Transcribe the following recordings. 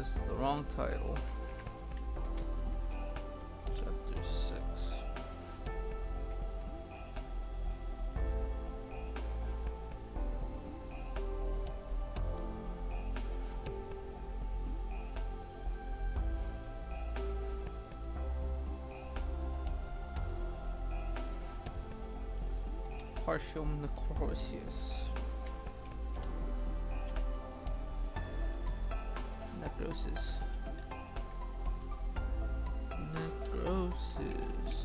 this is the wrong title. Chapter 6. Partial Necrosis. Necrosis. Necrosis.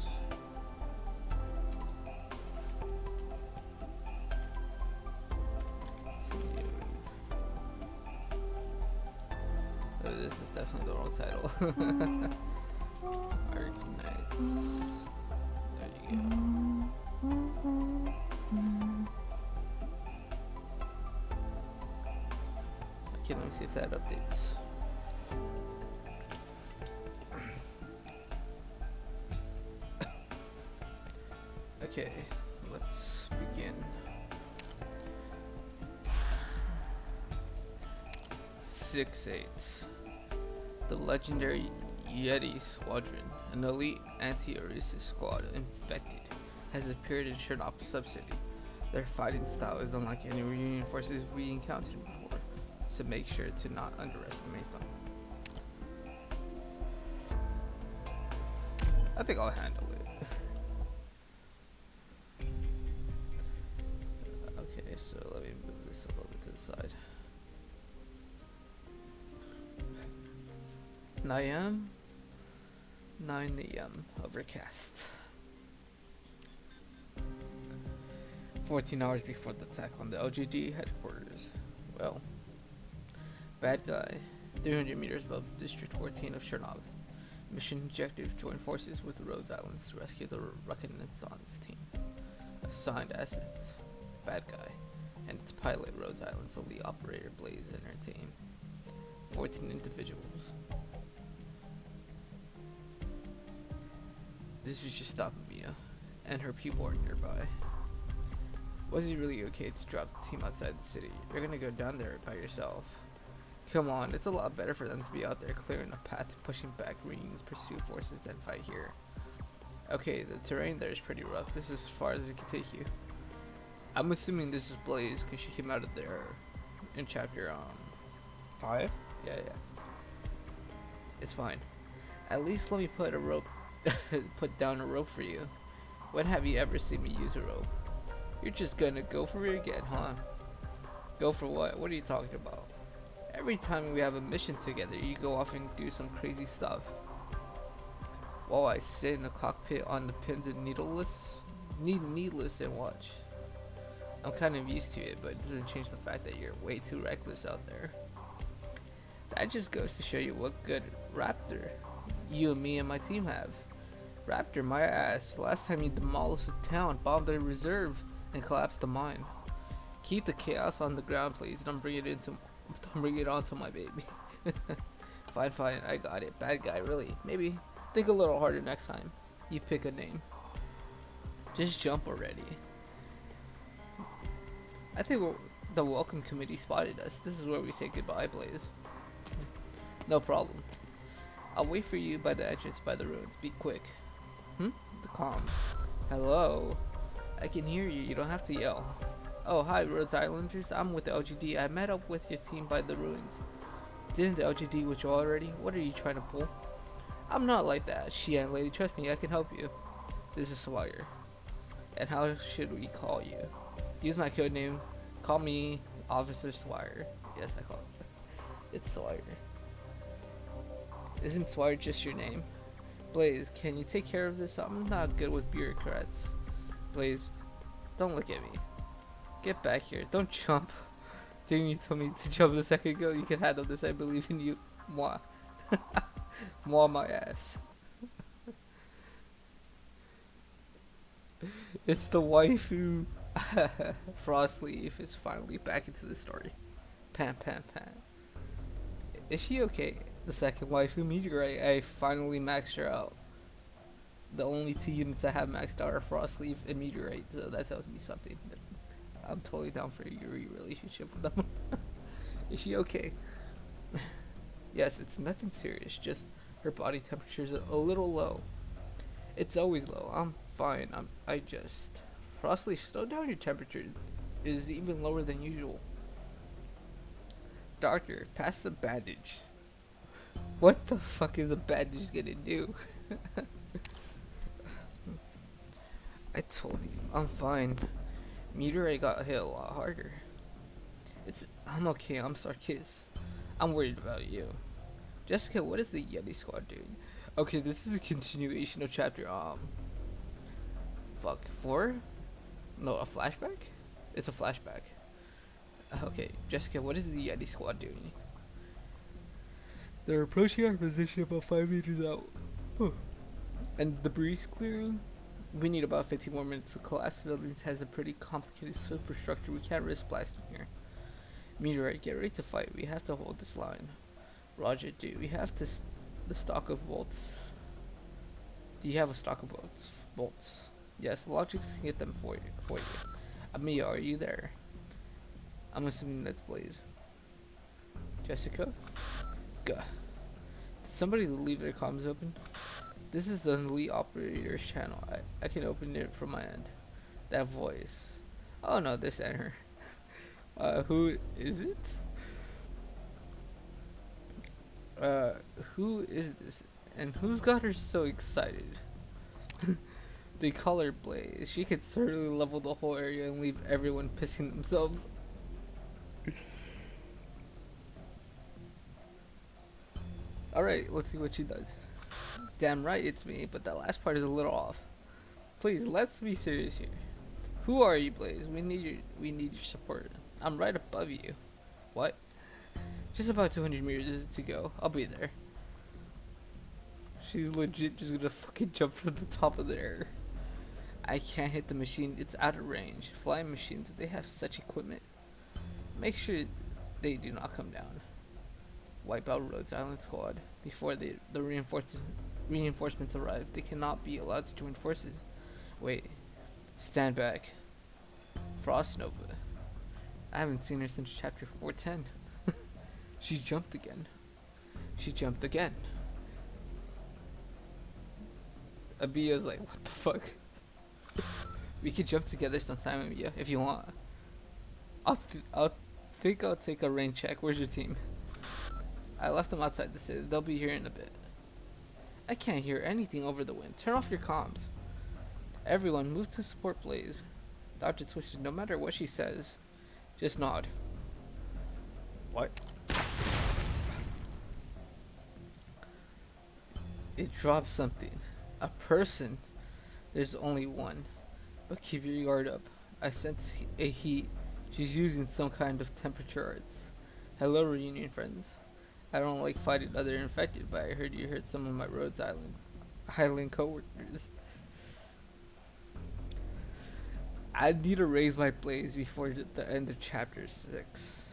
Oh, this is definitely the wrong title. Arknights. There you go. Okay, let me see if that updates. Okay, let's begin. Ch.6, the legendary Yeti Squadron, an elite anti-Necrosis squad infected, has appeared in Chernobyl subcity. Their fighting style is unlike any reunion forces we encountered before, so make sure to not underestimate them. I think I'll handle it. Okay, so let me move this a little bit to the side. 9 a.m. Overcast. 14 hours before the attack on the LGD headquarters. Well, bad guy, 300 meters above District 14 of Chernobyl. Mission objective: join forces with the Rhodes Islands to rescue the Reconnaissance team. Assigned assets: bad guy and its pilot, Rhodes Islands elite operator Blaze and her team. 14 individuals. This is just stopping Mia, and her people are nearby. Was it really okay to drop the team outside the city? You're gonna go down there by yourself. Come on, it's a lot better for them to be out there clearing a path to pushing back Green's pursuit forces than fight here. Okay, the terrain there is pretty rough. This is as far as it can take you. I'm assuming this is Blaze because she came out of there in chapter 5? Yeah. It's fine. At least let me put a rope put down a rope for you. When have you ever seen me use a rope? You're just gonna go for it again, huh? Go for what? What are you talking about? Every time we have a mission together, you go off and do some crazy stuff. While I sit in the cockpit on the pins and needless and watch. I'm kind of used to it, but it doesn't change the fact that you're way too reckless out there. That just goes to show you what good Raptor you and me and my team have. Raptor, my ass. Last time you demolished the town, bombed a reserve, and collapsed the mine. Keep the chaos on the ground, please. Don't bring it onto my baby. Fine, I got it. Bad guy, really. Maybe think a little harder next time. You pick a name. Just jump already. I think the welcome committee spotted us. This is where we say goodbye, Blaze. No problem. I'll wait for you by the entrance by the ruins. Be quick. The comms. Hello? I can hear you. You don't have to yell. Oh, hi, Rhodes Islanders. I'm with the LGD. I met up with your team by the ruins. Didn't the LGD with you already? What are you trying to pull? I'm not like that. Young lady, trust me, I can help you. This is Swire. And how should we call you? Use my code name. Call me Officer Swire. Yes, I call it. It's Swire. Isn't Swire just your name? Blaze, can you take care of this? I'm not good with bureaucrats. Blaze, don't look at me. Get back here. Don't jump. Didn't you tell me to jump a second ago? You can handle this. I believe in you. Mwah. Mwah my ass. It's the waifu. Frostleaf is finally back into the story. Pam. Is she okay? The second waifu meteorite. I finally maxed her out. The only 2 units I have maxed out are Frostleaf and Meteorite, so that tells me something. I'm totally down for your relationship with them. Is she okay? Yes, it's nothing serious, just her body temperature's a little low. It's always low. I'm fine. I just... Frostly, slow down your temperature. It is even lower than usual. Doctor, pass the bandage. What the fuck is a bandage gonna do? I told you, I'm fine. Meteorite got hit a lot harder. I'm okay, I'm Sarkis. I'm worried about you. Jessica, what is the Yeti squad doing? Okay, this is a continuation of chapter, fuck, 4? No, a flashback? It's a flashback. Okay, Jessica, what is the Yeti squad doing? They're approaching our position about 5 meters out. And the breeze clearing? We need about 15 more minutes. The collapsed buildings has a pretty complicated superstructure. We can't risk blasting here. Meteorite, get ready to fight. We have to hold this line. Roger, do we have to the stock of bolts? Do you have a stock of bolts? Yes, Logics can get them for you. Amia, are you there? I'm assuming that's Blaze. Jessica? Gah. Did somebody leave their comms open? This is the Elite Operator's channel. I can open it from my end. That voice. Oh no, this ain't her. Who is it? Who is this? And who's got her so excited? They call her Blaze. She could certainly level the whole area and leave everyone pissing themselves. Alright, let's see what she does. Damn right it's me, but that last part is a little off. Please, let's be serious here. Who are you, Blaze? We need your support. I'm right above you. What? Just about 200 meters to go. I'll be there. She's legit just gonna fucking jump from the top of the air. I can't hit the machine. It's out of range. Flying machines, they have such equipment. Make sure they do not come down. Wipe out Rhodes Island squad before the reinforcements arrive. They cannot be allowed to join forces. Wait. Stand back. Frost Nova. I haven't seen her since chapter 410. She jumped again. She jumped again. Abiya's like, what the fuck? We could jump together sometime, Abiya, if you want. I'll take a rain check. Where's your team? I left them outside the city. They'll be here in a bit. I can't hear anything over the wind. Turn off your comms. Everyone, move to support Blaze. Dr. Twisted, no matter what she says, just nod. What? It dropped something. A person. There's only one. But keep your guard up. I sense a heat. She's using some kind of temperature arts. Hello, reunion friends. I don't like fighting other infected, but I heard you hurt some of my Rhodes Island co-workers. I need to raise my Blaze before the end of chapter 6.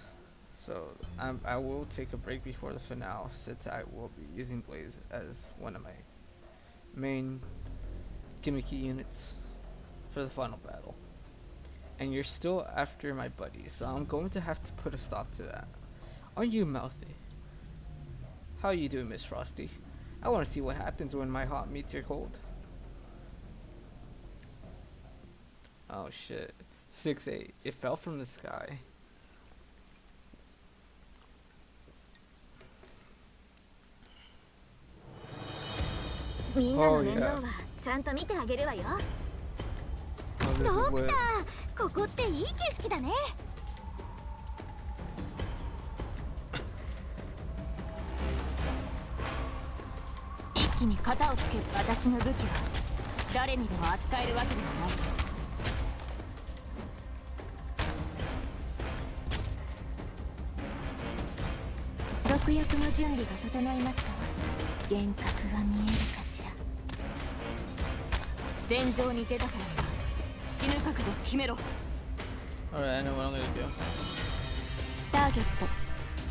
So I will take a break before the finale, since I will be using Blaze as one of my main gimmicky units for the final battle. And you're still after my buddy, so I'm going to have to put a stop to that. Are you mouthy? How are you doing, Miss Frosty? I want to see what happens when my hot meets your cold. Oh shit. 6-8. It fell from the sky. Oh yeah. Oh, this is lit. ここっていい景色だね。一気に型をつける。私の武器は誰にでも扱えるわけではない。毒薬の準備が整いましたわ。幻覚が見えるかしら。戦場に出たからには死ぬ覚悟を決めろ。Alright, I know what I'm gonna do. ターゲット、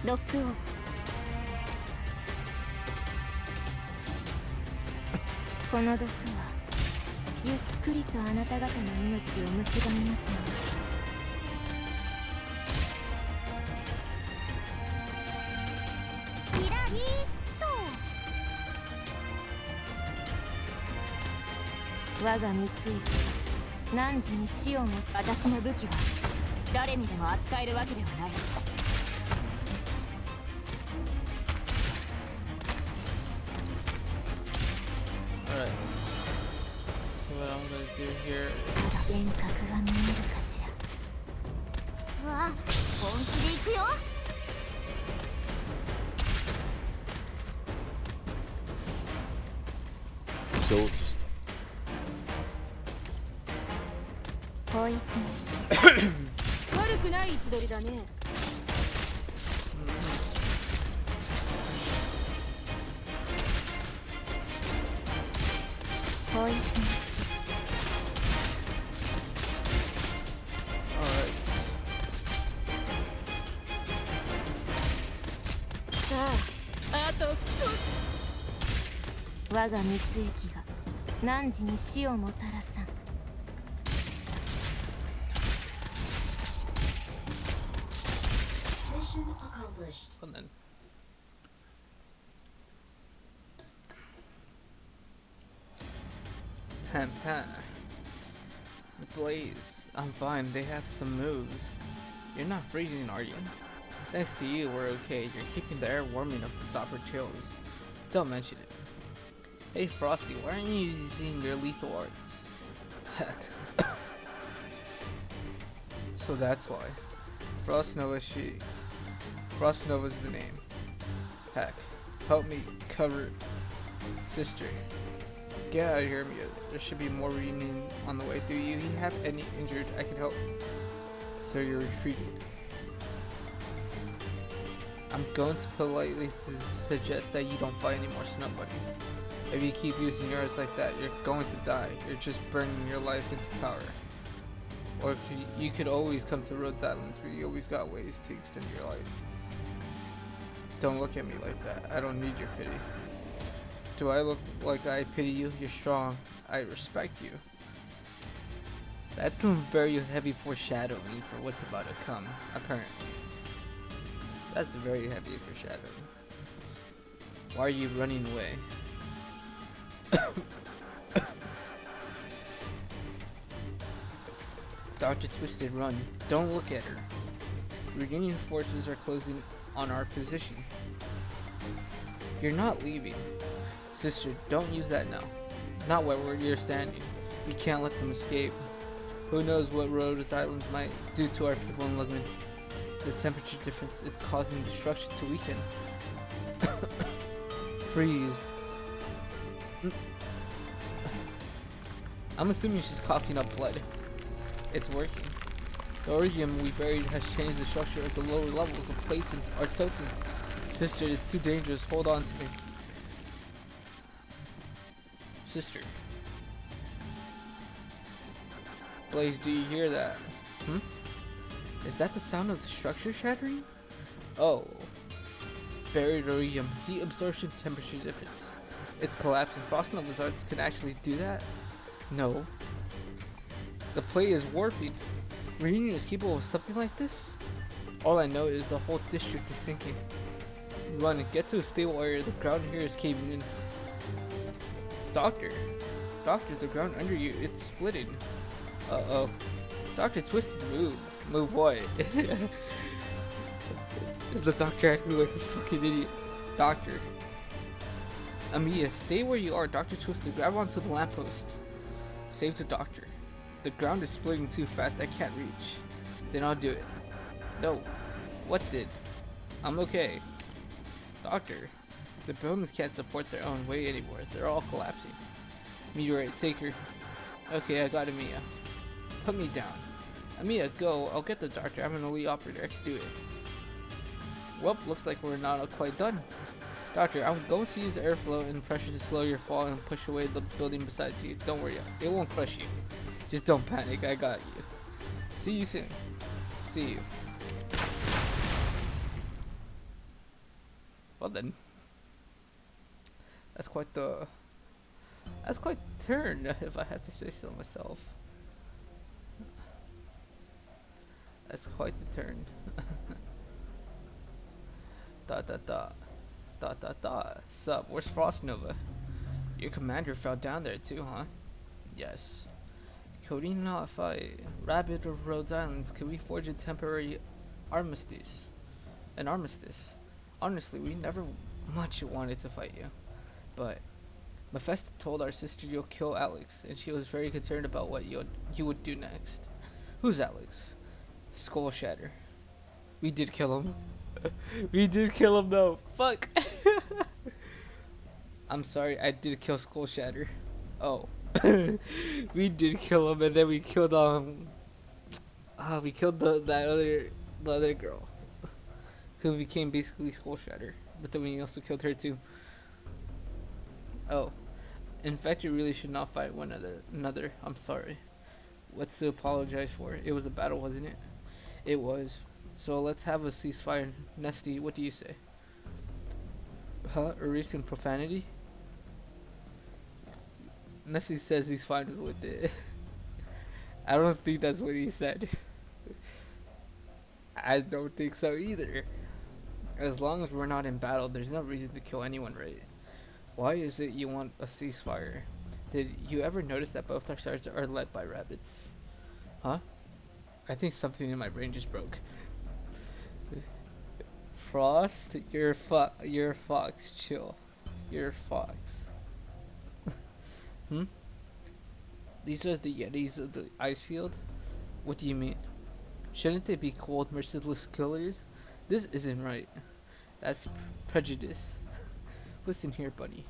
ロックオン。この毒はゆっくりとあなた方の命を蝕みますよ。ミラーきっと我が三井汝に死をも私の武器は誰にでも扱えるわけではない。 Alright. So what I'm gonna do here is... 幻覚が見えるかしら。うわ、本気で行くよ。承知した。ポイズン悪くない位置取りだね。ポイズン Alright. さあ、あと少し。我が三井機が汝に死をもたらさん。 And then... Pan. Blaze. I'm fine. They have some moves. You're not freezing, are you? Thanks to you, we're okay. You're keeping the air warm enough to stop her chills. Don't mention it. Hey Frosty, why aren't you using your lethal arts? Heck. So that's why. Frost Nova's the name. Heck. Help me cover sister. Get out of here, Mia. There should be more reunion on the way. Do you have any injured I can help? So you're retreating. I'm going to politely suggest that you don't fight anymore, Snow Bunny. If you keep using yours like that, you're going to die. You're just burning your life into power. Or you could always come to Rhodes Islands, where you always got ways to extend your life. Don't look at me like that. I don't need your pity. Do I look like I pity you? You're strong. I respect you. That's some very heavy foreshadowing for what's about to come, apparently. That's very heavy foreshadowing. Why are you running away? Dr. Twisted, run. Don't look at her. Reunion forces are closing on our position. You're not leaving. Sister, don't use that now. Not where you're standing. We can't let them escape. Who knows what Rhodes Islands might do to our people in Lugman. The temperature difference is causing destruction to weaken. Freeze. I'm assuming she's coughing up blood. It's working. The origin we buried has changed the structure of the lower levels. The plates are tilting. Sister, it's too dangerous. Hold on to me. Sister. Blaze, do you hear that? Is that the sound of the structure shattering? Oh. Buried iridium. Heat absorption temperature difference. It's collapsing. Frost Nova's arts can actually do that? No. The plate is warping. Reunion is capable of something like this? All I know is the whole district is sinking. Run and get to a stable area. The ground here is caving in. Doctor, the ground under you, it's splitting. Uh-oh. Dr. Twisted, move. Move what? Is the doctor acting like a fucking idiot? Doctor. Amiya, stay where you are. Dr. Twisted, grab onto the lamppost. Save the doctor. The ground is splitting too fast. I can't reach. Then I'll do it. No. What did? I'm okay. Doctor. The buildings can't support their own weight anymore. They're all collapsing. Meteorite, take her. Okay, I got Amiya. Put me down. Amiya, go. I'll get the doctor. I'm an elite operator. I can do it. Well, looks like we're not quite done. Doctor, I'm going to use airflow and pressure to slow your fall and push away the building beside you. Don't worry, it won't crush you. Just don't panic, I got you. See you soon. See you. Well then. That's quite the turn, if I have to say so myself. That's quite the turn. Sup, where's Frost Nova? Your commander fell down there too, huh? Yes. Could we not fight? Rabbit of Rhodes Islands, could we forge a temporary armistice? An armistice? Honestly, we never much wanted to fight you. But Mephisto told our sister you'll kill Alex, and she was very concerned about what you would do next. Who's Alex? Skull Shatter. We did kill him. We did kill him though. Fuck. I'm sorry, I did kill Skull Shatter. Oh. We did kill him, and then we killed we killed the other girl who became basically Skull Shatter, but then we also killed her too. Oh, in fact, you really should not fight one another. I'm sorry. What's to apologize for? It was a battle, wasn't it? It was. So let's have a ceasefire. Nesty, what do you say? Huh? Erasing profanity? Nessie says he's fine with it. I don't think that's what he said. I don't think so either. As long as we're not in battle, there's no reason to kill anyone, right? Why is it you want a ceasefire? Did you ever notice that both our sides are led by rabbits? Huh? I think something in my brain just broke. Frost, you're a fox. Chill. You're a fox. These are the Yetis of the ice field? What do you mean? Shouldn't they be cold, merciless killers? This isn't right. That's prejudice. Listen here, buddy.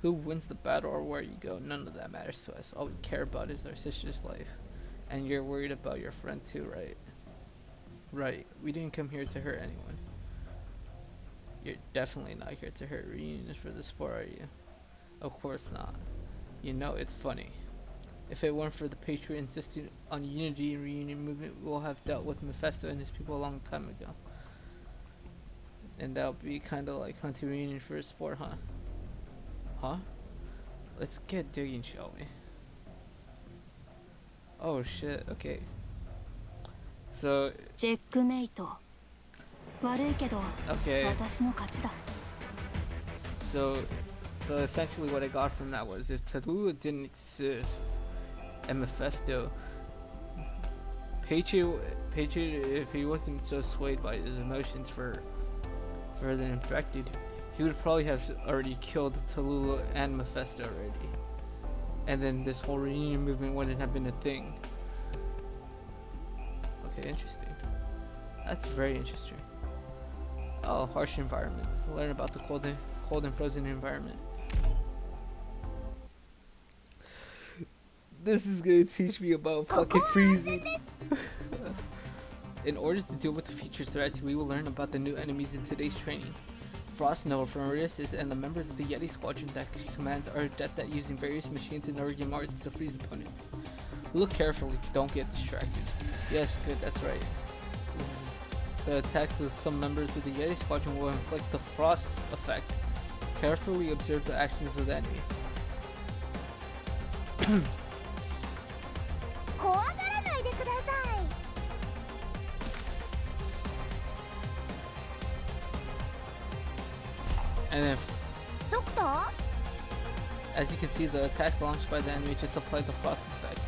Who wins the battle or where you go, none of that matters to us. All we care about is our sister's life. And you're worried about your friend too, right? Right. We didn't come here to hurt anyone. You're definitely not here to hurt reunions for the sport, are you? Of course not. You know, it's funny. If it weren't for the Patriot insisting on unity and reunion movement, we will have dealt with Mephisto and his people a long time ago. And that'll be kind of like hunting reunion for a sport, huh? Huh? Let's get digging, shall we? Oh shit, okay. So... Checkmate. Okay. So essentially what I got from that was if Tallulah didn't exist and Mephisto, Patriot, if he wasn't so swayed by his emotions for the infected, he would probably have already killed Tallulah and Mephisto already. And then this whole reunion movement wouldn't have been a thing. Okay, interesting. That's very interesting. Oh, harsh environments. Learn about the cold and frozen environment. This is gonna teach me about fucking freezing. In order to deal with the future threats, we will learn about the new enemies in today's training. Frost Nova from Arisis and the members of the Yeti Squadron that she commands are adept at using various machines and organ arts to freeze opponents. Look carefully, don't get distracted. Yes, good, that's right. The attacks of some members of the Yeti Squadron will inflict the frost effect. Carefully observe the actions of the enemy. And then, as you can see, the attack launched by the enemy just applied the frost effect.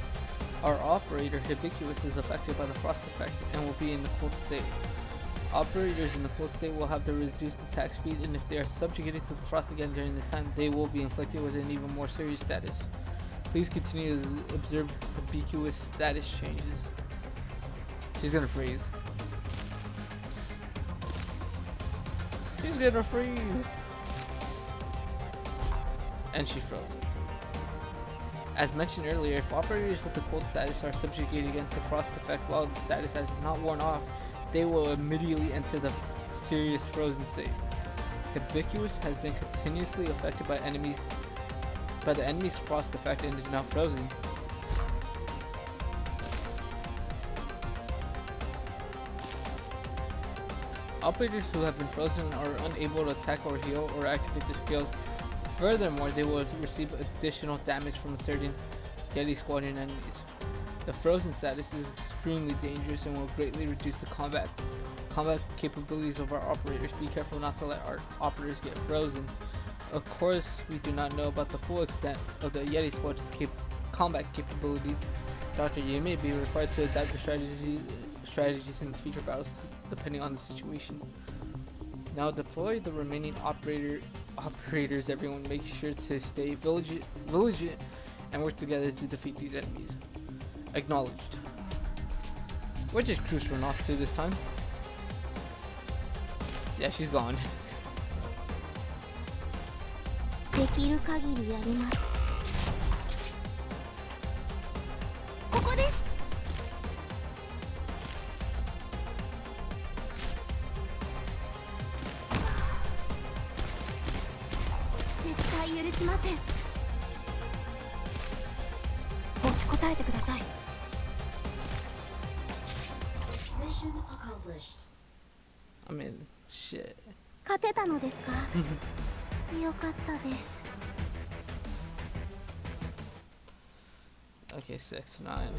Our operator, Hibiscus, is affected by the frost effect and will be in the cold state. Operators in the cold state will have the reduced attack speed, and if they are subjugated to the frost again during this time, they will be inflicted with an even more serious status. Please continue to observe Hibiscus' status changes. She's gonna freeze. She's gonna freeze! And she froze. As mentioned earlier, if operators with the cold status are subjugated against the frost effect while the status has not worn off, they will immediately enter the serious frozen state. Hibiscus has been continuously affected by the enemy's frost effect and is now frozen. Operators who have been frozen are unable to attack or heal or activate their skills. Furthermore, they will receive additional damage from certain Yeti Squadron enemies. The frozen status is extremely dangerous and will greatly reduce the combat combat capabilities of our operators. Be careful not to let our operators get frozen. Of course, we do not know about the full extent of the Yeti Squadron's combat capabilities. Doctor, you may be required to adapt your strategies in future battles depending on the situation. Now deploy the remaining operators. Everyone make sure to stay vigilant and work together to defeat these enemies. Acknowledged. Where did Cruz run off to this time? Yeah, she's gone. できる限りやります。ここです。絶対許しません。持ちこたえてください。I mean, shit. 勝てたのですか？よかったです。 Okay, 6-9.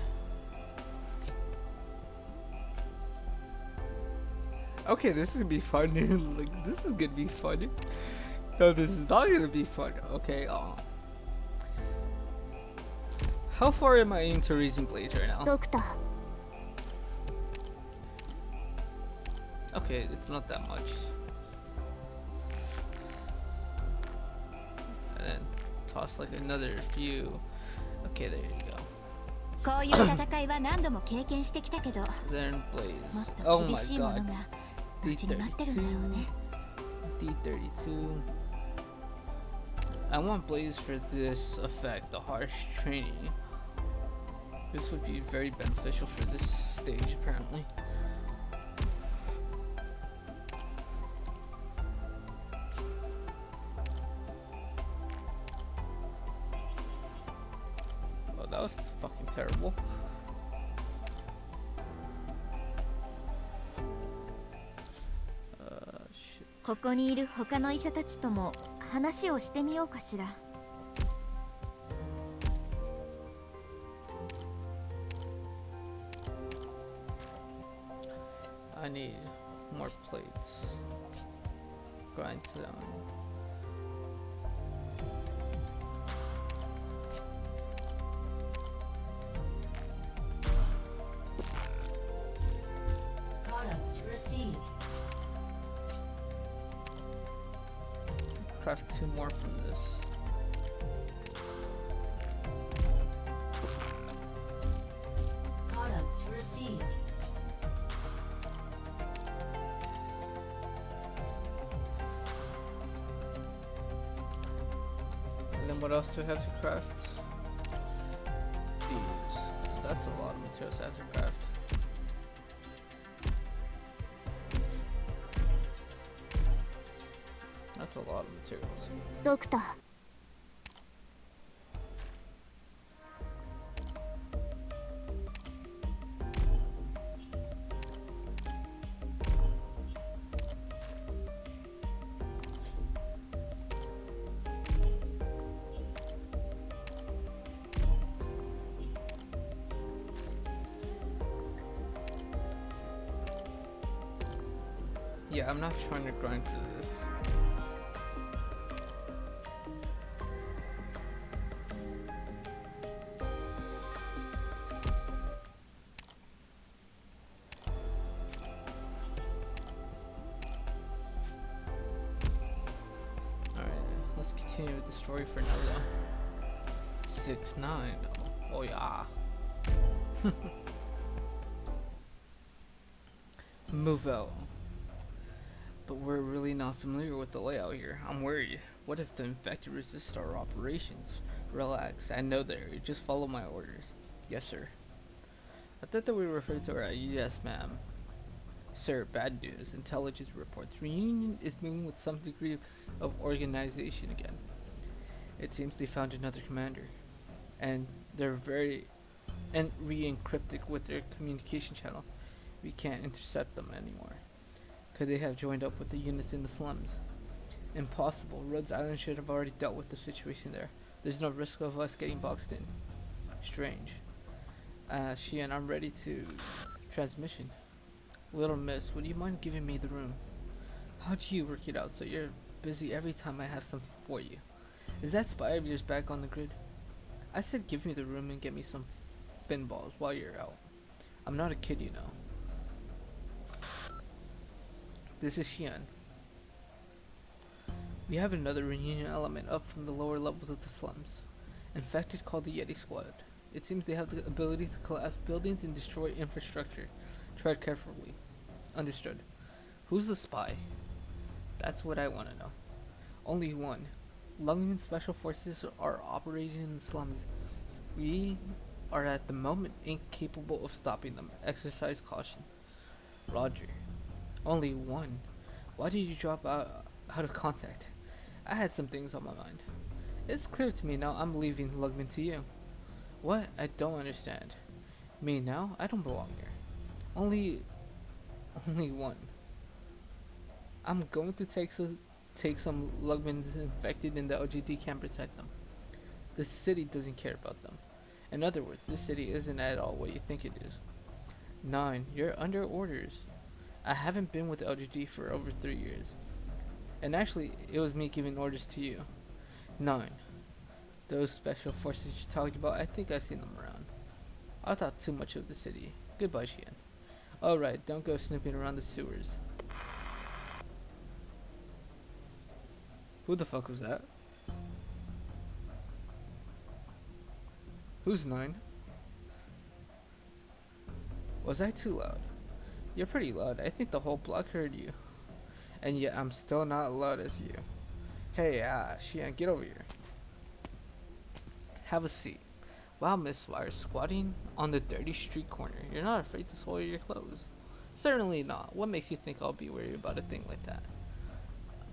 Okay, this is gonna be fun. Like, this is gonna be fun. No, this is not gonna be fun. Okay, how far am I into raising blades right now? ドクター、 Okay, it's not that much. And then toss like another few. Okay, there you go. こういう戦いは何度も経験してきたけど、もっ Then blaze. と Oh 厳 my しいもの god. が待ちに待ってるんだろうね。 D32. I want blaze for this effect, the harsh training. This would be very beneficial for this stage, apparently. Oh, that was fucking terrible. Shit. ここにいる他の医者たちとも話をしてみようかしら。 I need more plates. Grind down. Products received. Craft 2 more from this. Products received. And then what else do I have to craft? These. That's a lot of materials I have to craft. That's a lot of materials. ドクター、 Yeah, I'm not trying to grind for this. Alright, let's continue with the story for now though. 6-9. Oh yeah. Move out. But we're really not familiar with the layout here. I'm worried. What if the infected resist our operations? Relax, I know the area. Just follow my orders. Yes, sir. I thought that we referred to her as yes, ma'am. Sir, bad news. Intelligence reports. Reunion is moving with some degree of organization again. It seems they found another commander. And they're re-encrypted with their communication channels. We can't intercept them anymore. Could they have joined up with the units in the slums? Impossible. Rhodes Island should have already dealt with the situation there. There's no risk of us getting boxed in. Strange. Shion, I'm ready to transmission. Little miss, would you mind giving me the room? How do you work it out so you're busy every time I have something for you? Is that spy of yours back on the grid? I said give me the room and get me some fin balls while you're out. I'm not a kid, you know. This is Xian. We have another reunion element up from the lower levels of the slums. Infected called the Yeti Squad. It seems they have the ability to collapse buildings and destroy infrastructure. Tread carefully. Understood. Who's the spy? That's what I want to know. Only one. Lungman Special Forces are operating in the slums. We are at the moment incapable of stopping them. Exercise caution. Roger. Only one. Why did you drop out of contact? I had some things on my mind. It's clear to me now I'm leaving Lugman to you. What? I don't understand. Me now? I don't belong here. Only one. I'm going to take some Lugmans infected in the OGD camp protect them. The city doesn't care about them. In other words, this city isn't at all what you think it is. 9. You're under orders. I haven't been with LGD for over 3 years. And actually, it was me giving orders to you. 9. Those special forces you're talking about, I think I've seen them around. I thought too much of the city. Goodbye, Xian. Alright, don't go snooping around the sewers. Who the fuck was that? Who's 9? Was I too loud? You're pretty loud. I think the whole block heard you. And yet I'm still not loud as you. Hey, Xian, get over here. Have a seat. Wow, Miss Wire, squatting on the dirty street corner. You're not afraid to soil your clothes? Certainly not. What makes you think I'll be worried about a thing like that?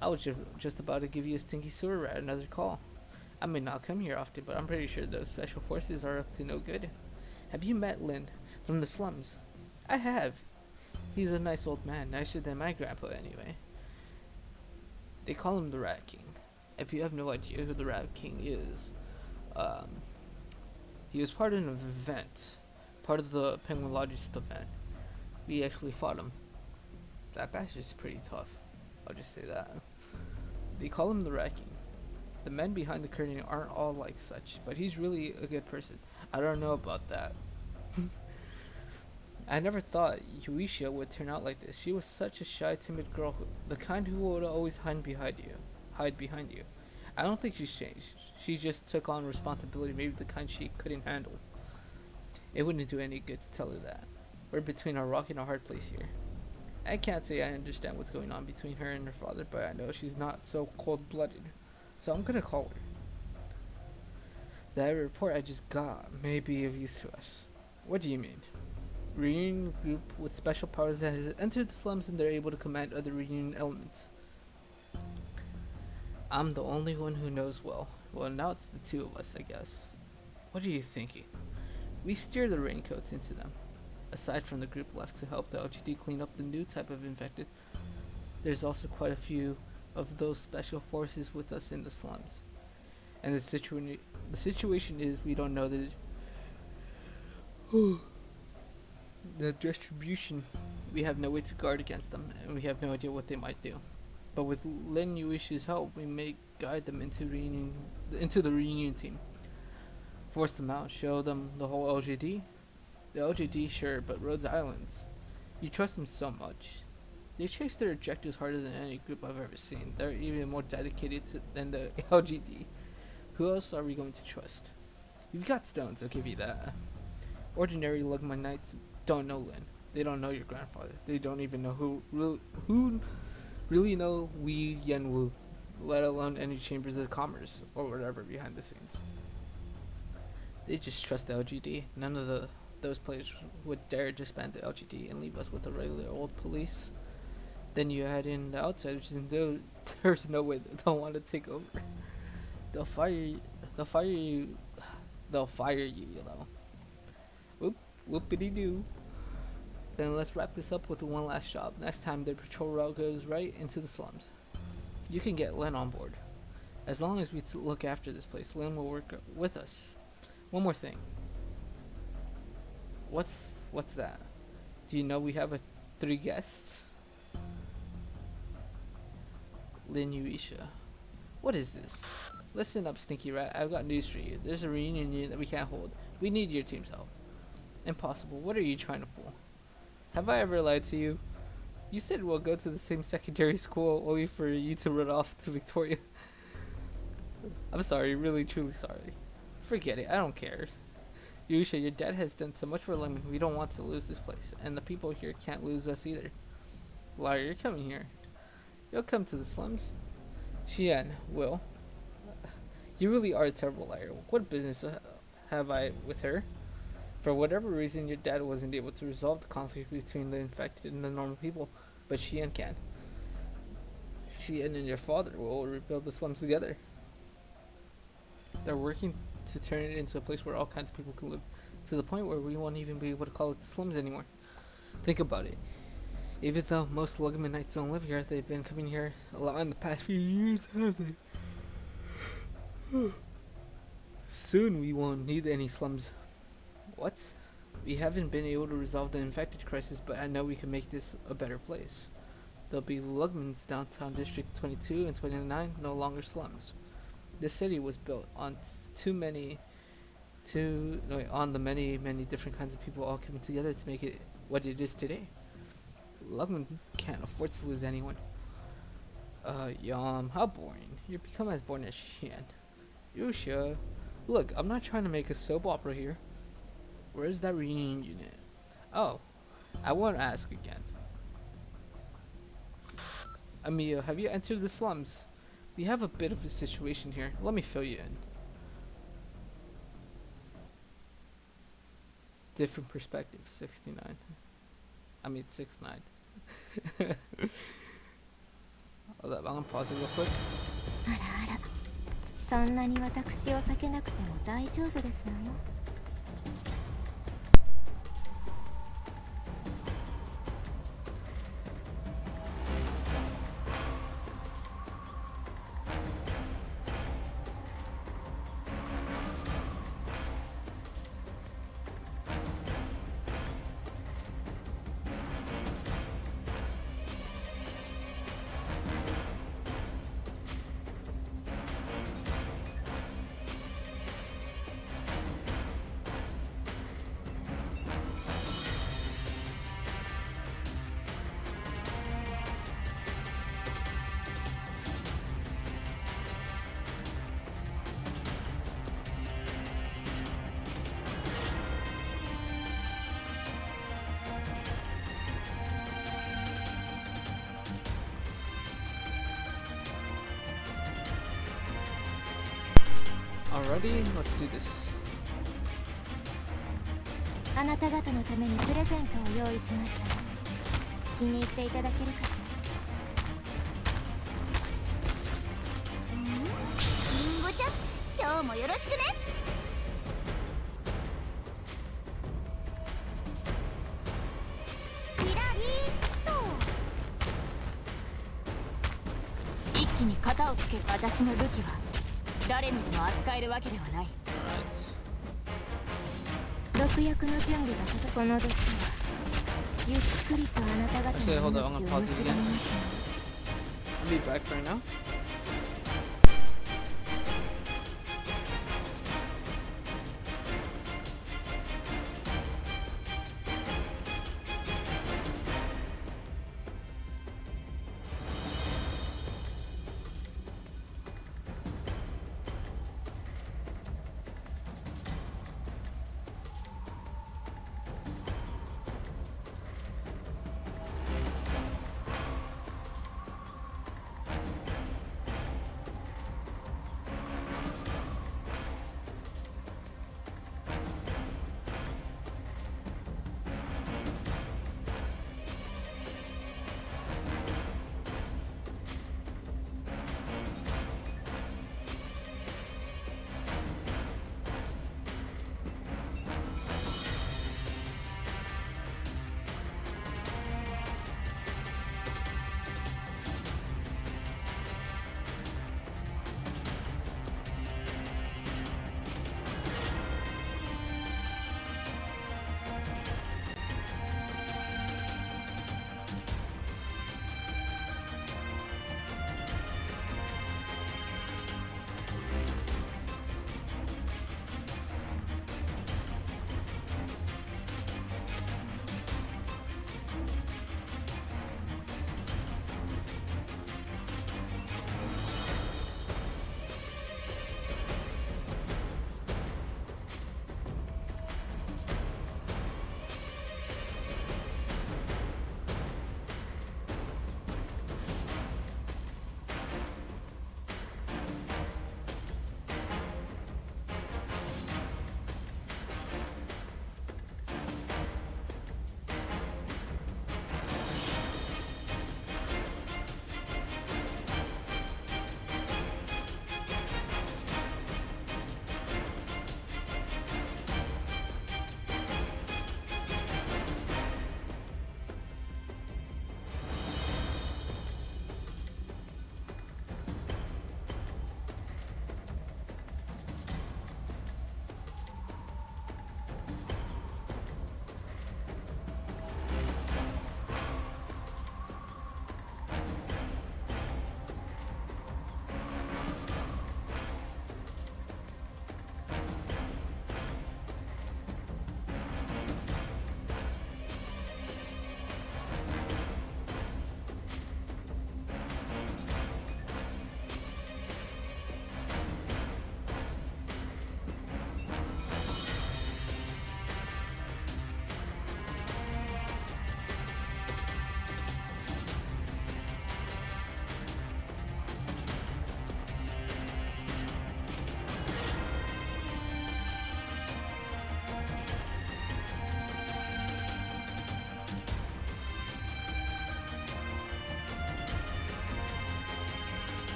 I was just about to give you a stinky sewer rat another call. I may not come here often, but I'm pretty sure those special forces are up to no good. Have you met Lin from the slums? I have. He's a nice old man, nicer than my grandpa anyway. They call him the Rat King. If you have no idea who the Rat King is, he was part of an event, part of the Penguinologist event. We actually fought him. That guy's just pretty tough. I'll just say that. They call him the Rat King. The men behind the curtain aren't all like such, but he's really a good person. I don't know about that. I never thought Yuisha would turn out like this. She was such a shy, timid girl, the kind who would always hide behind you. I don't think she's changed. She just took on responsibility, maybe the kind she couldn't handle. It wouldn't do any good to tell her that. We're between a rock and a hard place here. I can't say I understand what's going on between her and her father, but I know she's not so cold-blooded. So I'm gonna call her. That report I just got may be of use to us. What do you mean? Reunion group with special powers that has entered the slums and they're able to command other reunion elements. I'm the only one who knows well. Well, now it's the two of us, I guess. What are you thinking? We steer the raincoats into them. Aside from the group left to help the LGD clean up the new type of infected, there's also quite a few of those special forces with us in the slums. And the situation is we don't know the distribution. We have no way to guard against them, and we have no idea what they might do. But with Lin Yuishi's help, we may guide them into the reunion team. Force them out, show them the whole LGD. The LGD, sure, but Rhodes Islands. You trust them so much. They chase their objectives harder than any group I've ever seen. They're even more dedicated than the LGD. Who else are we going to trust? You've got stones, I'll give you that. Ordinary Lugman Knights don't know Lin. They don't know your grandfather. They don't even know who really know Wei Yanwu, let alone any chambers of commerce or whatever behind the scenes. They just trust the LGD. None of those players would dare disband the LGD and leave us with the regular old police. Then you add in the outsiders, and there's no way they don't want to take over. They'll fire you. They'll fire you, you know. Whoopity doo. Then let's wrap this up with one last job. Next time the patrol route goes right into the slums. You can get Lin on board. As long as we look after this place, Lin will work with us. One more thing. What's that? Do you know we have a 3 guests. Lin Yuisha. What is this? Listen up, stinky rat. I've got news for you. There's a reunion that we can't hold. We need your team's help. Impossible. What are you trying to pull? Have I ever lied to you? You said we'll go to the same secondary school only for you to run off to Victoria. I'm sorry, really truly sorry. Forget it, I don't care. Yusha, your dad has done so much for Lemon, we don't want to lose this place. And the people here can't lose us either. Liar, you're coming here. You'll come to the slums. Xian, Will. You really are a terrible liar. What business have I with her? For whatever reason, your dad wasn't able to resolve the conflict between the infected and the normal people, but Xian can. Xian and your father will rebuild the slums together. They're working to turn it into a place where all kinds of people can live, to the point where we won't even be able to call it the slums anymore. Think about it. Even though most Arknights don't live here, they've been coming here a lot in the past few years, have they? Soon we won't need any slums. What? We haven't been able to resolve the infected crisis, but I know we can make this a better place. There'll be Lugman's downtown district 22 and 29, no longer slums. This city was built on on the many different kinds of people all coming together to make it what it is today. Lugman can't afford to lose anyone. Yum, how boring. You become as boring as Xian. Yusha, look, I'm not trying to make a soap opera here. Where's that reunion unit? Oh, I won't ask again. Amiya, have you entered the slums? We have a bit of a situation here. Let me fill you in. Different perspective, 69. I mean 69. Hold up, I'm gonna pause it real quick. あらあら、そんなに私を避けなくても大丈夫ですのよ。Alrighty, let's do this. あなた方のためにプレゼントを用意しました。気に入っていただけるかしら。リンゴちゃん、今日もよろしくね。キラリーと。一気に型をつける私の武器は誰にでも扱えるわけではない。毒薬の準備がこの毒はゆっくりとあなた方の命を Hold on, I'm gonna pause it again. I'll be back right now.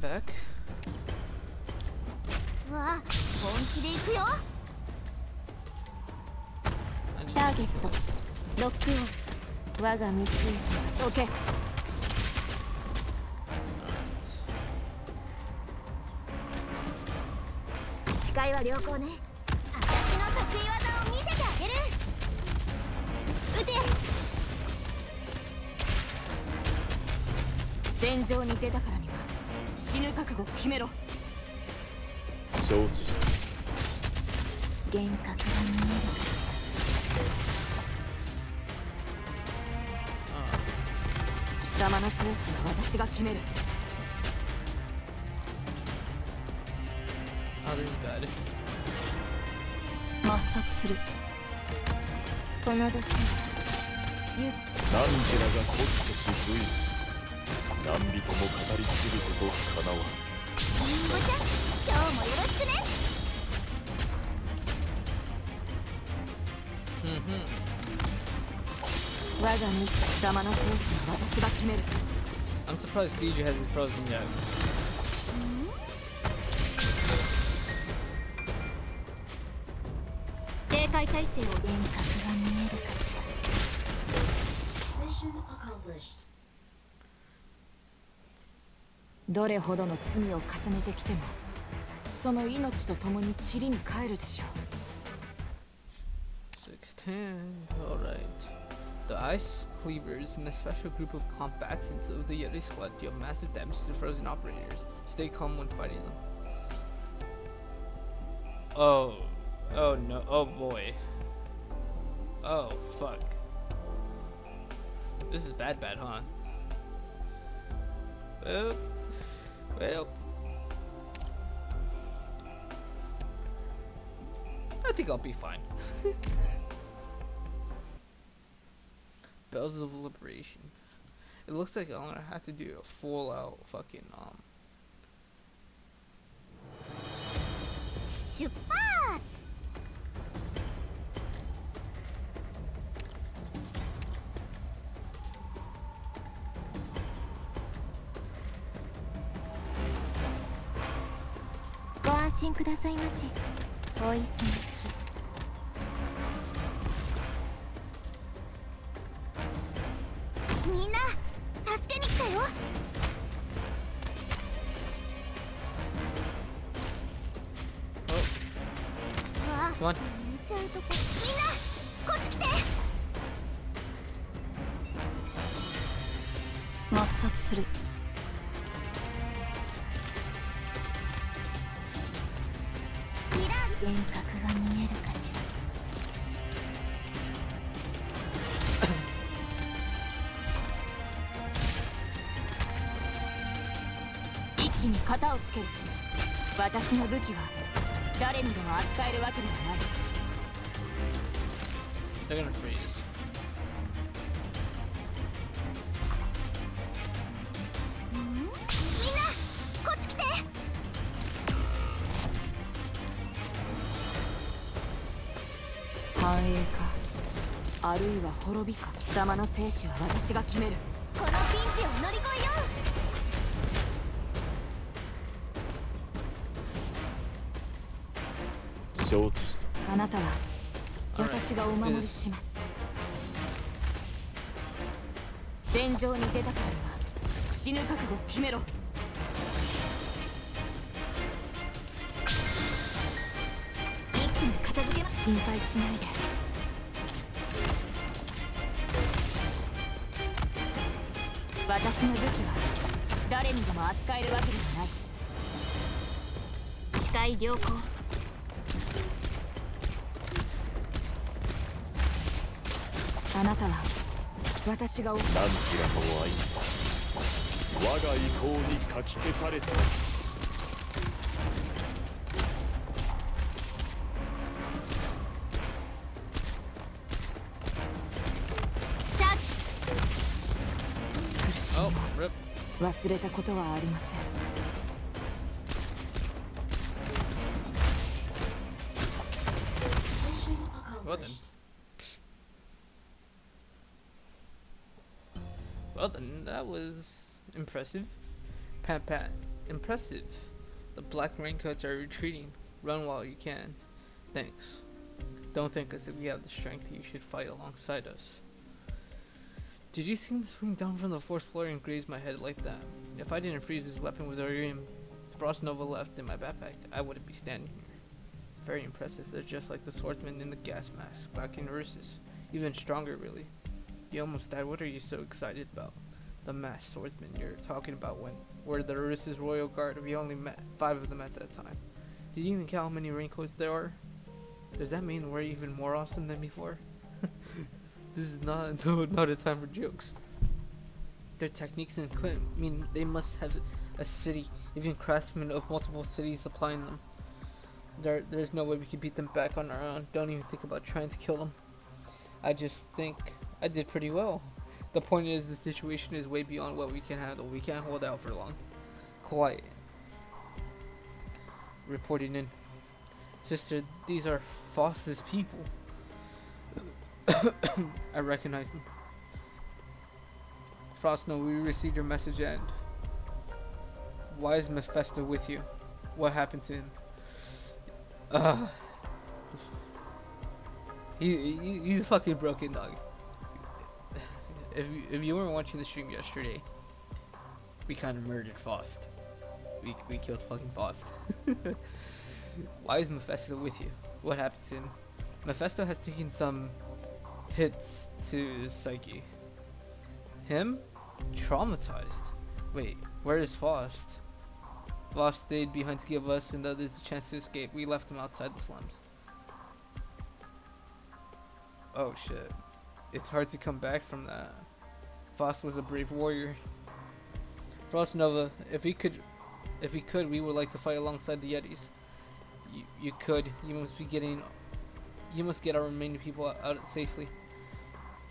attack. うわ、本気で行くよ。 I just ターゲットロックオン。我が三つオッケー。 Alright. 視界は良好ね。私の得意技を見せてあげる。撃て。戦場に出たからには死ぬ覚悟を決めろ。承知した。幻覚が見える。 貴様の生死は私が決める。 Oh, this is bad. 抹殺する。この時ゆっ何時らがコツとし随何人も語り継ぐことかなわ。リンゴちゃん、今日もよろしくね。 我が三つ貴様の生死は私が決める。 I'm surprised Siege hasn't frozen yet. 警戒態勢を。幻覚が見えるかしら。 Mission accomplished. どれほどの罪を重ねてきてもその命と共に塵に帰るでしょう。 610. Alright. The Ice Cleavers and a special group of combatants of the Yeti squad deal massive damage to the frozen operators. Stay calm when fighting them. Oh. Oh no. Oh boy. Oh fuck. This is bad, huh? Well. I think I'll be fine. Bells of Liberation. It looks like I'm gonna have to do a full out fucking 出発。 ご安心くださいまし。おいしいキス。 みんな助けに来たよ。 うわ、 Come on. 見ちゃうとこ。みんなこっち来て。 抹殺する。 ミラー幻覚が見えるかしら。 一気に型をつける。私の武器は誰にでも扱えるわけではない。 they're gonna freeze. みんなこっち来て。 繁栄かあるいは滅びか。貴様の生死は私が決める。このピンチを乗り越えよう。 承知した。あなたは私がお守りします。戦場に出たからには死ぬ覚悟を決めろ。一気に片付けます。心配しないで。私の武器は誰にでも扱えるわけではない。視界良好。あなたは私が何時らの愛我が意向にかき消された。チャージ。苦し Oh, み rip. も忘れたことはありません。 Mission Well then. accomplished. Well then, that was impressive. Pat pat. Impressive. The black raincoats are retreating. Run while you can. Thanks. Don't thank us if we have the strength. You should fight alongside us. Did you see him swing down from the fourth floor and graze my head like that? If I didn't freeze his weapon with Orium Frost Nova left in my backpack, I wouldn't be standing here. Very impressive. They're just like the swordsman in the gas mask back in Necrosis. Even stronger, really. You almost died. What are you so excited about? The masked swordsman you're talking about when we're the Necrosis Royal Guard. We only met 5 of them at that time. Did you even count how many raincoats there are? Does that mean we're even more awesome than before? This is not a time for jokes. Their techniques and equipment mean they must have a city, even craftsmen of multiple cities supplying them. There's no way we can beat them back on our own. Don't even think about trying to kill them. I just think I did pretty well. The point is, the situation is way beyond what we can handle. We can't hold out for long. Quiet. Reporting in. Sister, these are Foss's people. I recognize them. Frostno, we received your message and... Why is Mephisto with you? What happened to him? He's fucking broken, dog. If you weren't watching the stream yesterday, we kind of murdered Faust. We killed fucking Faust. Why is Mephisto with you? What happened to him? Mephisto has taken some hits to his psyche. Him? Traumatized. Wait, where is Faust? Faust stayed behind to give us and the others a chance to escape. We left him outside the slums. Oh shit. It's hard to come back from that. Faust was a brave warrior. Frost Nova, if we could, we would like to fight alongside the Yetis. You could. You must get our remaining people out safely.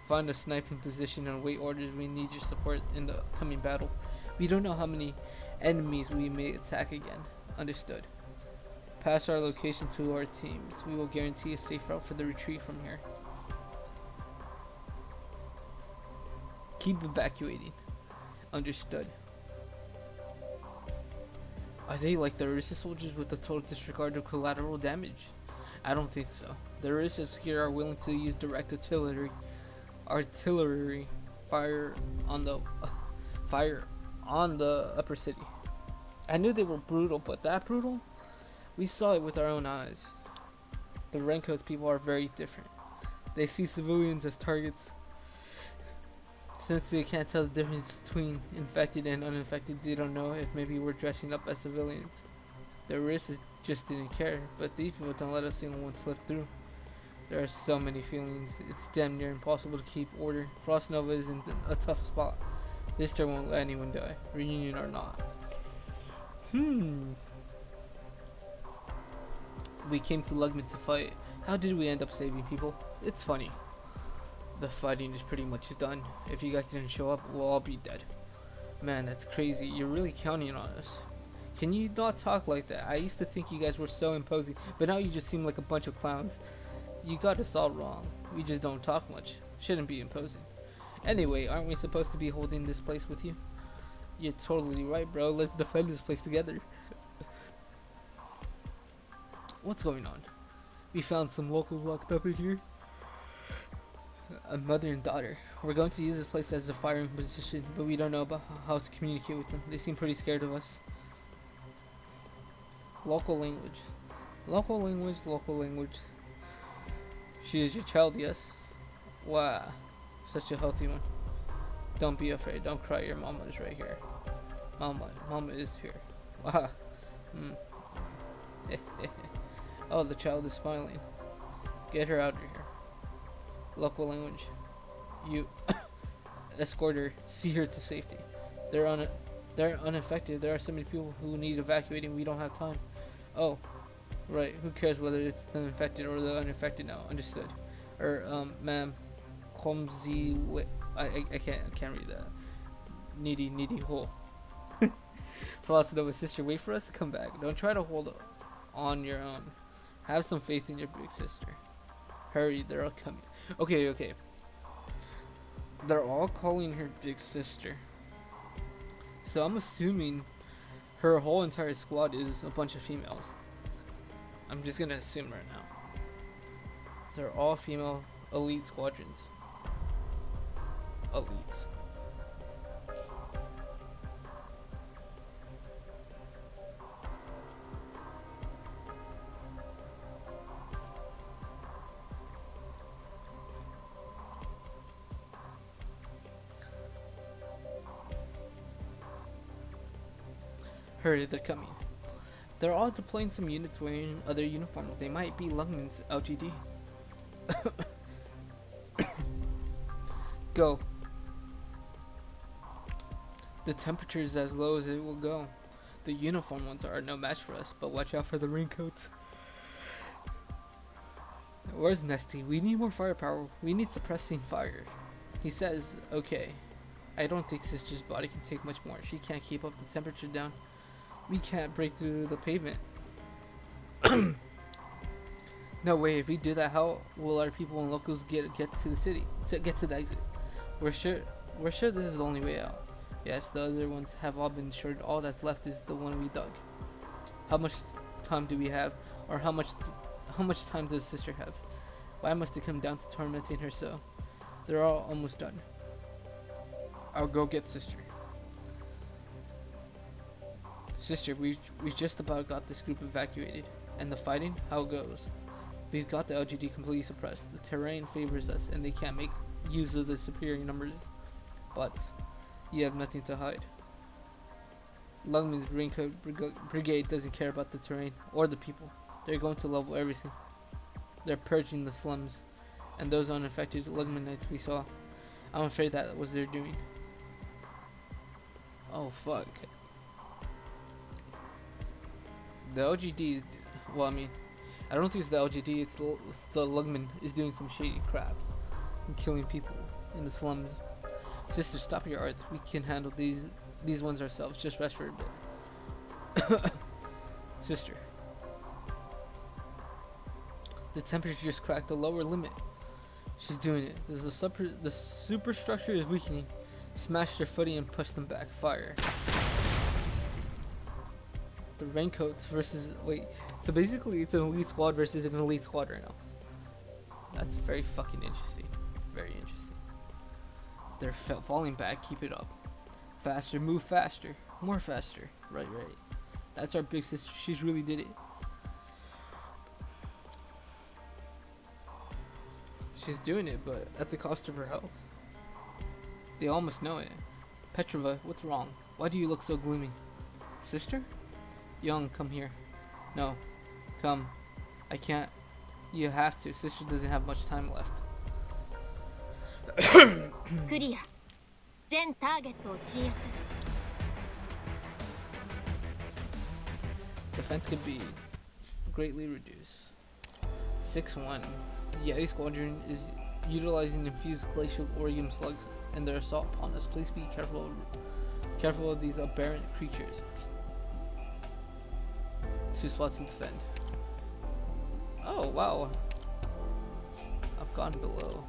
Find a sniping position and wait orders. We need your support in the coming battle. We don't know how many enemies we may attack again. Understood. Pass our location to our teams. We will guarantee a safe route for the retreat from here. Keep evacuating. Understood. Are they like the Arisa soldiers with the total disregard of collateral damage? I don't think so. The Arisas here are willing to use direct artillery fire on the upper city. I knew they were brutal, but that brutal? We saw it with our own eyes. The Raincoats people are very different. They see civilians as targets. Since they can't tell the difference between infected and uninfected, they don't know if maybe we're dressing up as civilians. The Arisas just didn't care, but these people don't let a single one slip through. There are so many feelings, it's damn near impossible to keep order. Frost Nova is in a tough spot. This turn won't let anyone die, reunion or not. We came to Lugman to fight. How did we end up saving people? It's funny. The fighting is pretty much done. If you guys didn't show up, we'll all be dead. Man, that's crazy. You're really counting on us. Can you not talk like that? I used to think you guys were so imposing, but now you just seem like a bunch of clowns. You got us all wrong. We just don't talk much. Shouldn't be imposing. Anyway, aren't we supposed to be holding this place with you? You're totally right, bro. Let's defend this place together. What's going on? We found some locals locked up in here. A mother and daughter. We're going to use this place as a firing position, but we don't know about how to communicate with them. They seem pretty scared of us. Local language. Local language, local language. She is your child, yes? Wow. Such a healthy one. Don't be afraid. Don't cry. Your mama is right here. Mama is here. Wow. Oh, the child is smiling. Get her out of here. Local language. You escort her. See her to safety. They're unaffected. There are so many people who need evacuating. We don't have time. Oh, right. Who cares whether it's the infected or the uninfected now? Understood. Ma'am, Komzi. I can't read that. Needy hole. Frost Nova sister, wait for us to come back. Don't try to hold on your own. Have some faith in your big sister. Hurry, they're all coming. Okay. They're all calling her big sister. So I'm assuming Her whole entire squad is a bunch of females. I'm just gonna assume right now. They're all female elite squadrons. Elite. Hurry, they're coming. They're all deploying some units wearing other uniforms. They might be Lungman's LGD. Go. The temperature is as low as it will go. The uniform ones are no match for us, but watch out for the raincoats. Where's Nesty? We need more firepower. We need suppressing fire. He says, okay. I don't think Sister's body can take much more. She can't keep up the temperature down. We can't break through the pavement. No way, if we do that, how will our people and locals get to the city? Get to the exit? We're sure this is the only way out. Yes, the other ones have all been destroyed. All that's left is the one we dug. How much time do we have? Or how much time does Sister have? Why must it come down to tormenting her so? They're all almost done. I'll go get Sister. Sister, we just about got this group evacuated. And the fighting? How it goes? We've got the LGD completely suppressed. The terrain favors us and they can't make use of the superior numbers. But you have nothing to hide. Lungman's Raincoat Brigade doesn't care about the terrain or the people. They're going to level everything. They're purging the slums. And those unaffected Lungmanites we saw. I'm afraid that was their doing. Oh fuck. The LGD, well, I mean, I don't think it's the LGD, it's the Lungman is doing some shady crap and killing people in the slums. Sister, stop your arts. We can handle these ones ourselves. Just rest for a bit. Sister, the temperature just cracked the lower limit. She's doing it. The superstructure is weakening. Smash their footing and push them back. Fire. The Raincoats versus... Wait, so basically it's an elite squad versus an elite squad right now. That's very fucking interesting. Very interesting. They're falling back. Keep it up. Faster. Move faster. More faster. Right. That's our big sister. She's really did it. She's doing it, but at the cost of her health. They almost know it. Petrova, what's wrong? Why do you look so gloomy? Sister? Young, come here. No. Come. I can't. You have to. Sister doesn't have much time left. Clear. 全ターゲットを鎮圧。 Defense could be greatly reduced. 6-1. The Yeti Squadron is utilizing infused glacial Orium slugs in their assault upon us. Please be careful of these aberrant creatures. 2 spots to defend. Oh wow. I've gone below.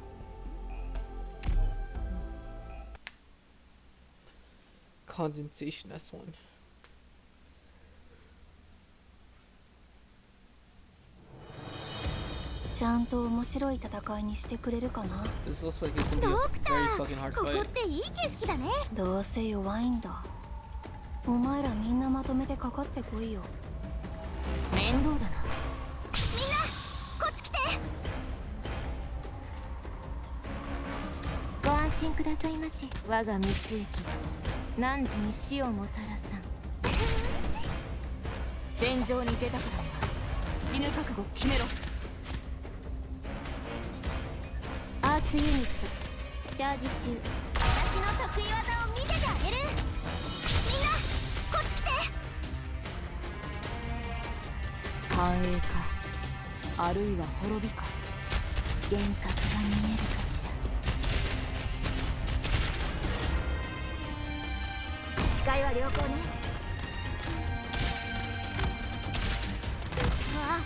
Condensation S1.ちゃんと面白い戦いにしてくれるかな。 This looks like it's gonna be a very fucking hard ここっ fight. ていい景色だね。どうせ弱いんだ。お前らみんなまとめてかかってこいよ。面倒だな。みんなこっち来て。ご安心くださいまし。我が蜜液何時に死をもたらさん。戦場に出たからには死ぬ覚悟決めろ。アーツユニットチャージ中。私の得意技を見せてあげる。みんなこっち来て。繁栄かあるいは滅びか。幻覚が見えるかしら。視界は良好ね。ああ、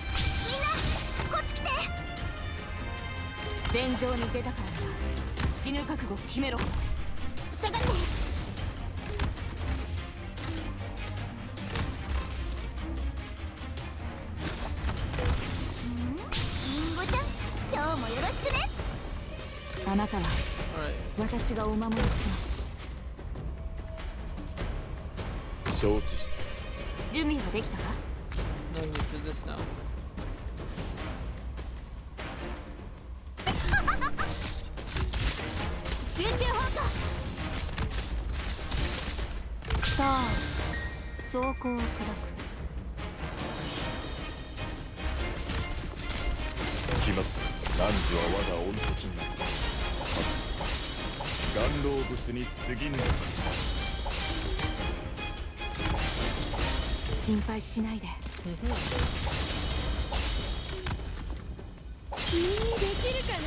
みんなこっち来て。戦場に出たからには死ぬ覚悟決めろ。下がって。あなたは Alright. 私がお守りします。承知した。準備はできたか？ No need for this now. 集中砲火。さあ装甲を砕く。決まった。男女は我が恩敵になった。岩老物に過ぎぬ。心配しないで。君にできるかな？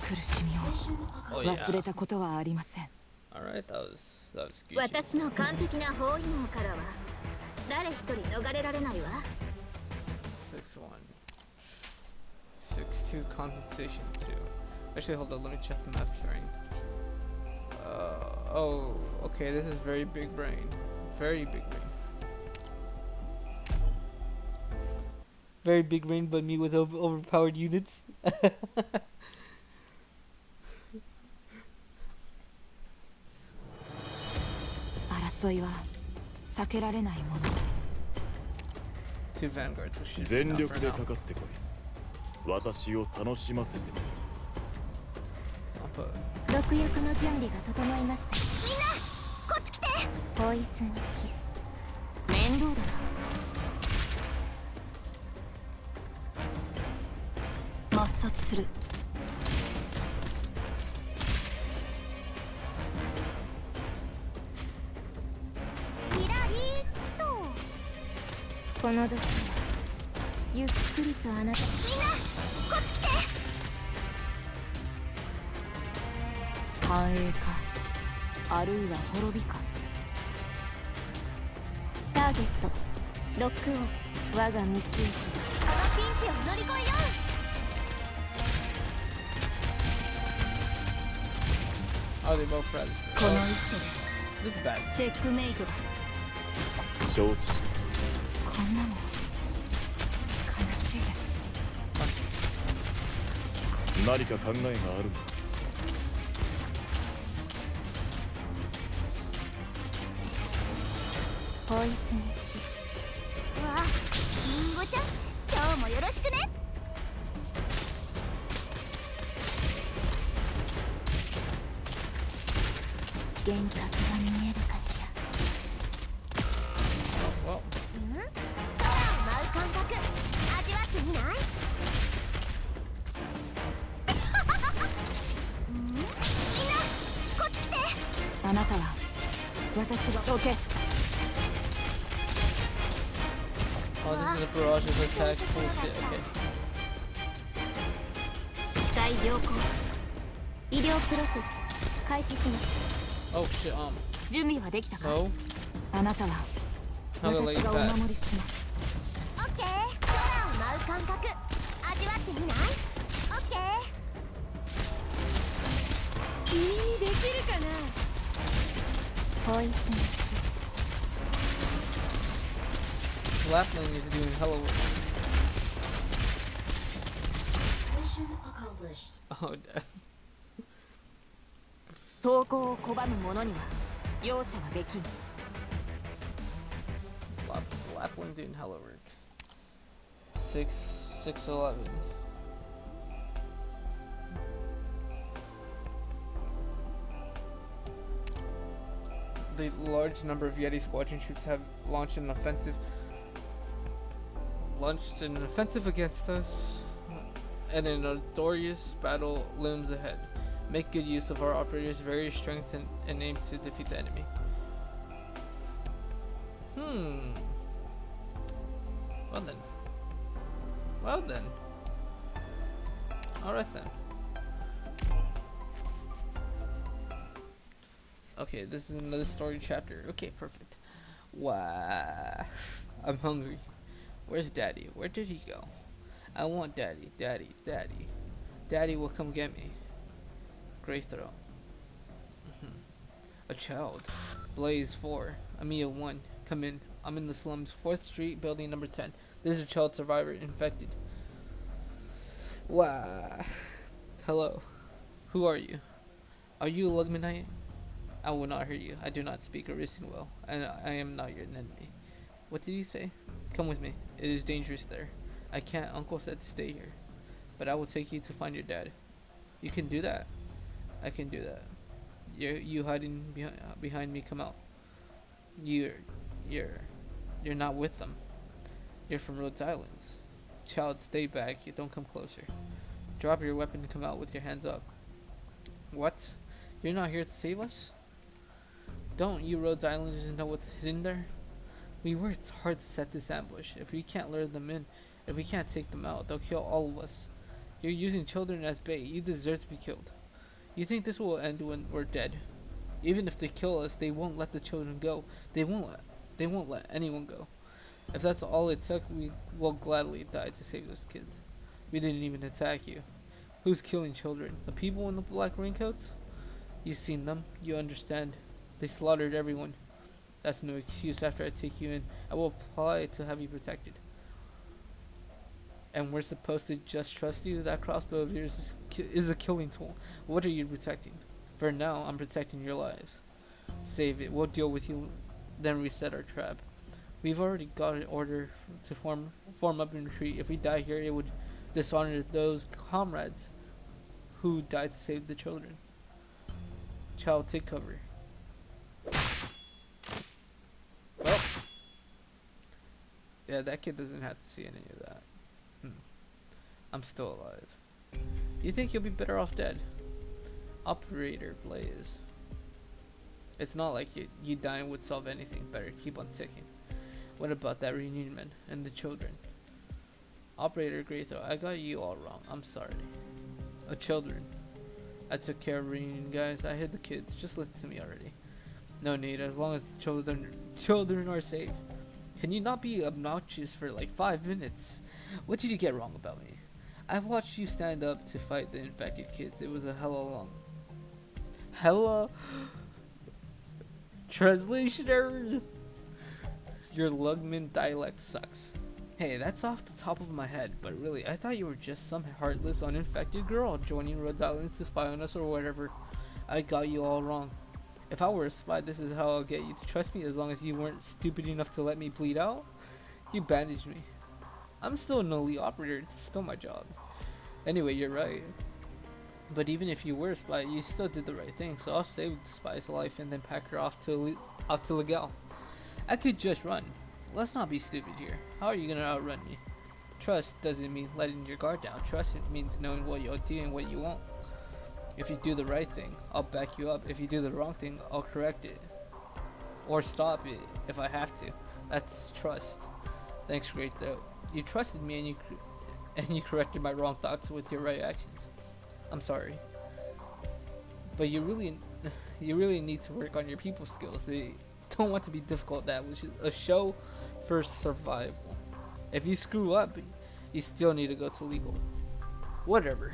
苦しみ Oh を yeah. 忘れたことはありません。 Alright, that was good. 私の完璧な包囲網からは誰一人逃れられないわ。 6-1. 6-2 compensation 2. Actually, hold on, let me check the map sharing. Oh, okay, this is very big brain. Very big brain. Very big brain, but me with overpowered units. 争いは避けられないもの。 Two vanguards, which should be 全 enough 力 for で now. かかってこい。私を楽しませて。 I'll put 毒薬の準備が整いました。みんなこっち来て。ポイズンキス。面倒だな。抹殺する。キラリーっと。この毒はゆっくりとあなた。みんなこっち来て。繁栄か、あるいは滅びか。ターゲットロックオン。我が三つ。このピンチを乗り越えよう。 Oh, they both rezzed. この Oh, 一 this is bad. 手でチェックメイトだ。承知した。こんなの悲しいです。何か考えがあるのか。ポイズンキス。わあ、リンゴちゃん、今日もよろしくね。幻覚が見えるかしら。 Oh, well. 空を舞う感覚、味わってみない？みんな、こっち来て。あなたは私がどけ。 Oh, this is a barrage of attacks. Holy shit, okay. 視界良好。医療プロセス開始します。 Oh shit, 準備はできたか？ no. あなたは How to let 私 you がお守り pass. します。オッケー。空を舞う感覚、味わってみない？オッケー。君にできるかな？ポイズン。 Lapling is doing hella work. Mission accomplished. Oh, death. 投稿を拒む者には容赦はできん。 Lapling doing hella work. 6-11. The large number of Yeti squadron troops have launched an offensive against us, and a notorious battle looms ahead. Make good use of our operators' various strengths and aim to defeat the enemy. Well then. Alright then. Okay, this is another story chapter. Okay, perfect. Wow. I'm hungry. Where's Daddy? Where did he go? I want Daddy. Daddy. Daddy. Daddy will come get me. Great throw. A child. Blaze 4. Amiya 1. Come in. I'm in the slums. 4th Street, building number 10. This is a child survivor infected. Wow. Hello. Who are you? Are you a Lugmanite? I will not hurt you. I do not speak or listen well, and I am not your enemy. What did you say? Come with me. It is dangerous there. I can't. Uncle said to stay here. But I will take you to find your dad. You can do that. I can do that. You hiding behind me. Come out. You're you're you're not with them. You're from Rhodes Islands. Child, stay back. You don't come closer. Drop your weapon and come out with your hands up. What? You're not here to save us? Don't you Rhodes Islanders know what's hidden there? We worked hard to set this ambush. If we can't lure them in, if we can't take them out, they'll kill all of us. You're using children as bait. You deserve to be killed. You think this will end when we're dead? Even if they kill us, they won't let the children go. They won't let anyone go. If that's all it took, we will gladly die to save those kids. We didn't even attack you. Who's killing children? The people in the black raincoats? You've seen them. You understand. They slaughtered everyone. That's no excuse. After I take you in, I will apply to have you protected. And we're supposed to just trust you? That crossbow of yours is a killing tool. What are you protecting? For now, I'm protecting your lives. Save it. We'll deal with you, then reset our trap. We've already got an order to form up and retreat. If we die here, it would dishonor those comrades who died to save the children. Child, take cover. Well, yeah, that kid doesn't have to see any of that. I'm still alive. You think you'll be better off dead? Operator Blaze. It's not like you dying would solve anything. Better keep on ticking. What about that reunion man and the children? Operator Graythrow, I got you all wrong. I'm sorry. Children. I took care of reunion guys. I hid the kids. Just listen to me already. No need, as long as the children are safe. Can you not be obnoxious for like 5 minutes? What did you get wrong about me? I've watched you stand up to fight the infected kids. It was a hella translation errors. Your Lugman dialect sucks. Hey, that's off the top of my head, but really, I thought you were just some heartless, uninfected girl joining Rhodes Islands to spy on us or whatever. I got you all wrong. If I were a spy, this is how I'll get you to trust me, as long as you weren't stupid enough to let me bleed out. You bandaged me. I'm still an elite operator, it's still my job. Anyway, you're right. But even if you were a spy, you still did the right thing, so I'll save the spy's life and then pack her off to Legal. I could just run. Let's not be stupid here. How are you gonna outrun me? Trust doesn't mean letting your guard down. Trust means knowing what you'll do and what you won't. If you do the right thing, I'll back you up. If you do the wrong thing, I'll correct it. Or stop it, if I have to. That's trust. Thanks, great though. You trusted me and you corrected my wrong thoughts with your right actions. I'm sorry. But you really need to work on your people skills. They don't want to be difficult, that which is a show for survival. If you screw up, you still need to go to legal. Whatever.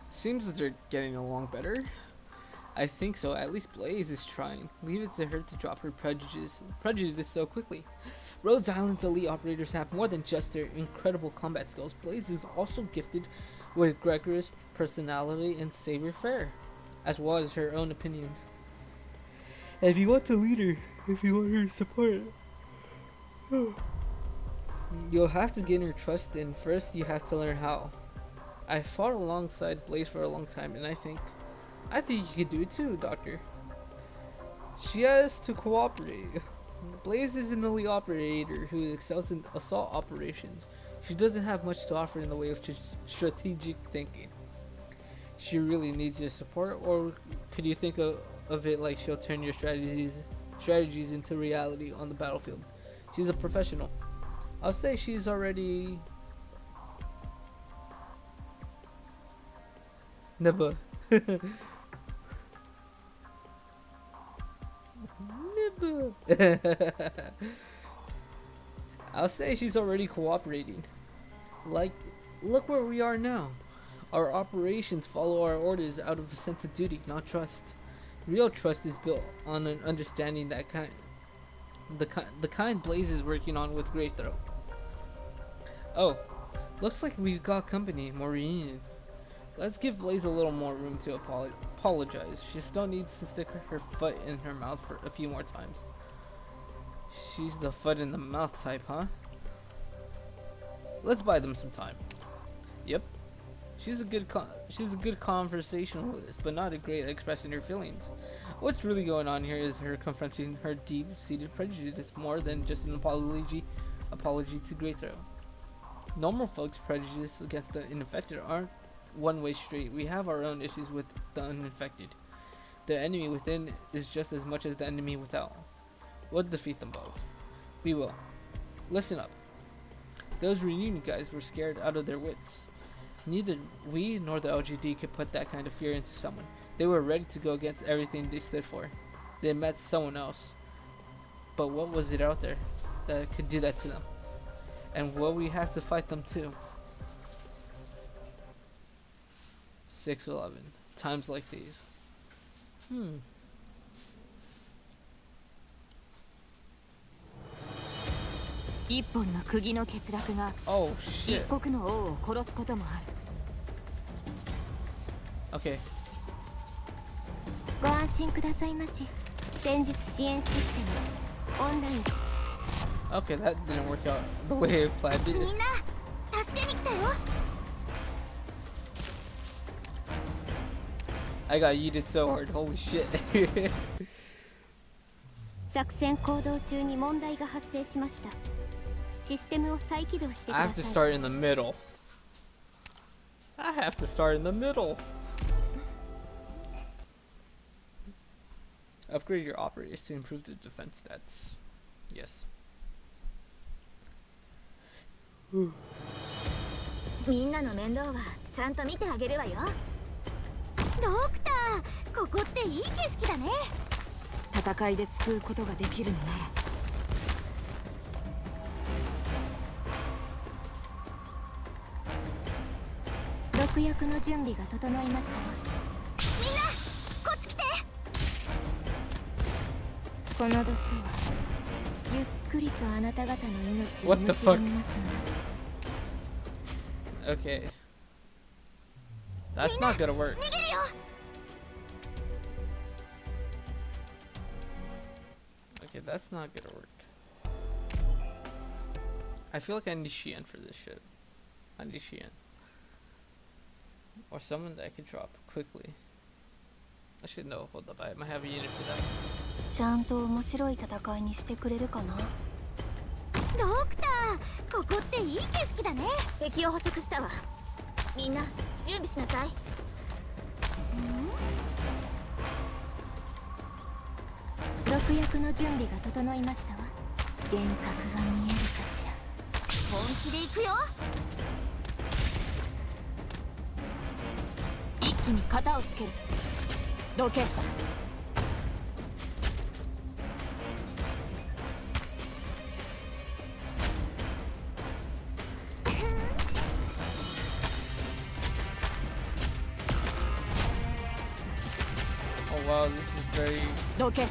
Seems that they're getting along better. I think so. At least Blaze is trying. Leave it to her to drop her prejudice so quickly. Rhodes Island's elite operators have more than just their incredible combat skills. Blaze is also gifted with Gregor's personality and savoir-faire, as well as her own opinions. If you want to lead her, if you want her support, you'll have to gain her trust, and first you have to learn how. I fought alongside Blaze for a long time, and I think you could do it too, Doctor. She has to cooperate. Blaze is an elite operator who excels in assault operations. She doesn't have much to offer in the way of strategic thinking. She really needs your support, or could you think of it like she'll turn your strategies into reality on the battlefield? She's a professional. I'll say she's already never. I'll say she's already cooperating. Like, look where we are now. Our operations follow our orders out of a sense of duty, not trust. Real trust is built on an understanding that the kind Blaze is working on with Greythrow. Oh, looks like we've got company. More reunion. Let's give Blaze a little more room to apologize. She still needs to stick her foot in her mouth for a few more times. She's the foot in the mouth type, huh? Let's buy them some time. Yep. She's a good conversationalist, but not a great at expressing her feelings. What's really going on here is her confronting her deep-seated prejudice more than just an apology to Greythrow. Normal folks' prejudice against the infected aren't one-way street. We have our own issues with the uninfected. The enemy within is just as much as the enemy without. We'll defeat them both. We will. Listen up. Those reunion guys were scared out of their wits. Neither we nor the LGD could put that kind of fear into someone. They were ready to go against everything they stood for. They met someone else. But what was it out there that could do that to them? And will we have to fight them too? 6-11. Times like these. Oh shit. Okay. ご安心くださいまし。戦術支援システムオンライン。 Okay, that didn't work out the way I planned it. みんな助けに来たよ。 I got yeeted so hard. Holy shit. 作戦行動中に問題が発生しました。システムを再起動してく I だ have to さい。 start in the middle. I have to start in the middle. Upgrade your operators to improve the defense stats. Yes. みんなの面倒はちゃんと見てあげるわよ。ドクター、ここっていい景色だね。戦いで救うことができるのなら。毒薬の準備が整いましたわ。みんなこっち来て。この毒はゆっくりとあなた方の命を What the fuck? 結びますの。 Okay. That's not gonna work. 逃げるよ。 Okay, that's not gonna work. I feel like I need Shien for this shit. I need Shien. Or someone that I could drop quickly. Actually, no, hold up. I might have a unit for that. ちゃんと面白い戦いにしてくれるかな。ドクター、ここっていい景色だね。敵を捕捉したわ。みんな準備しなさい。毒薬の準備が整いましたわ。幻覚が見えるかしら。本気で行くよ。一気に型をつける。どけ。Oh wow, this is very... どけ。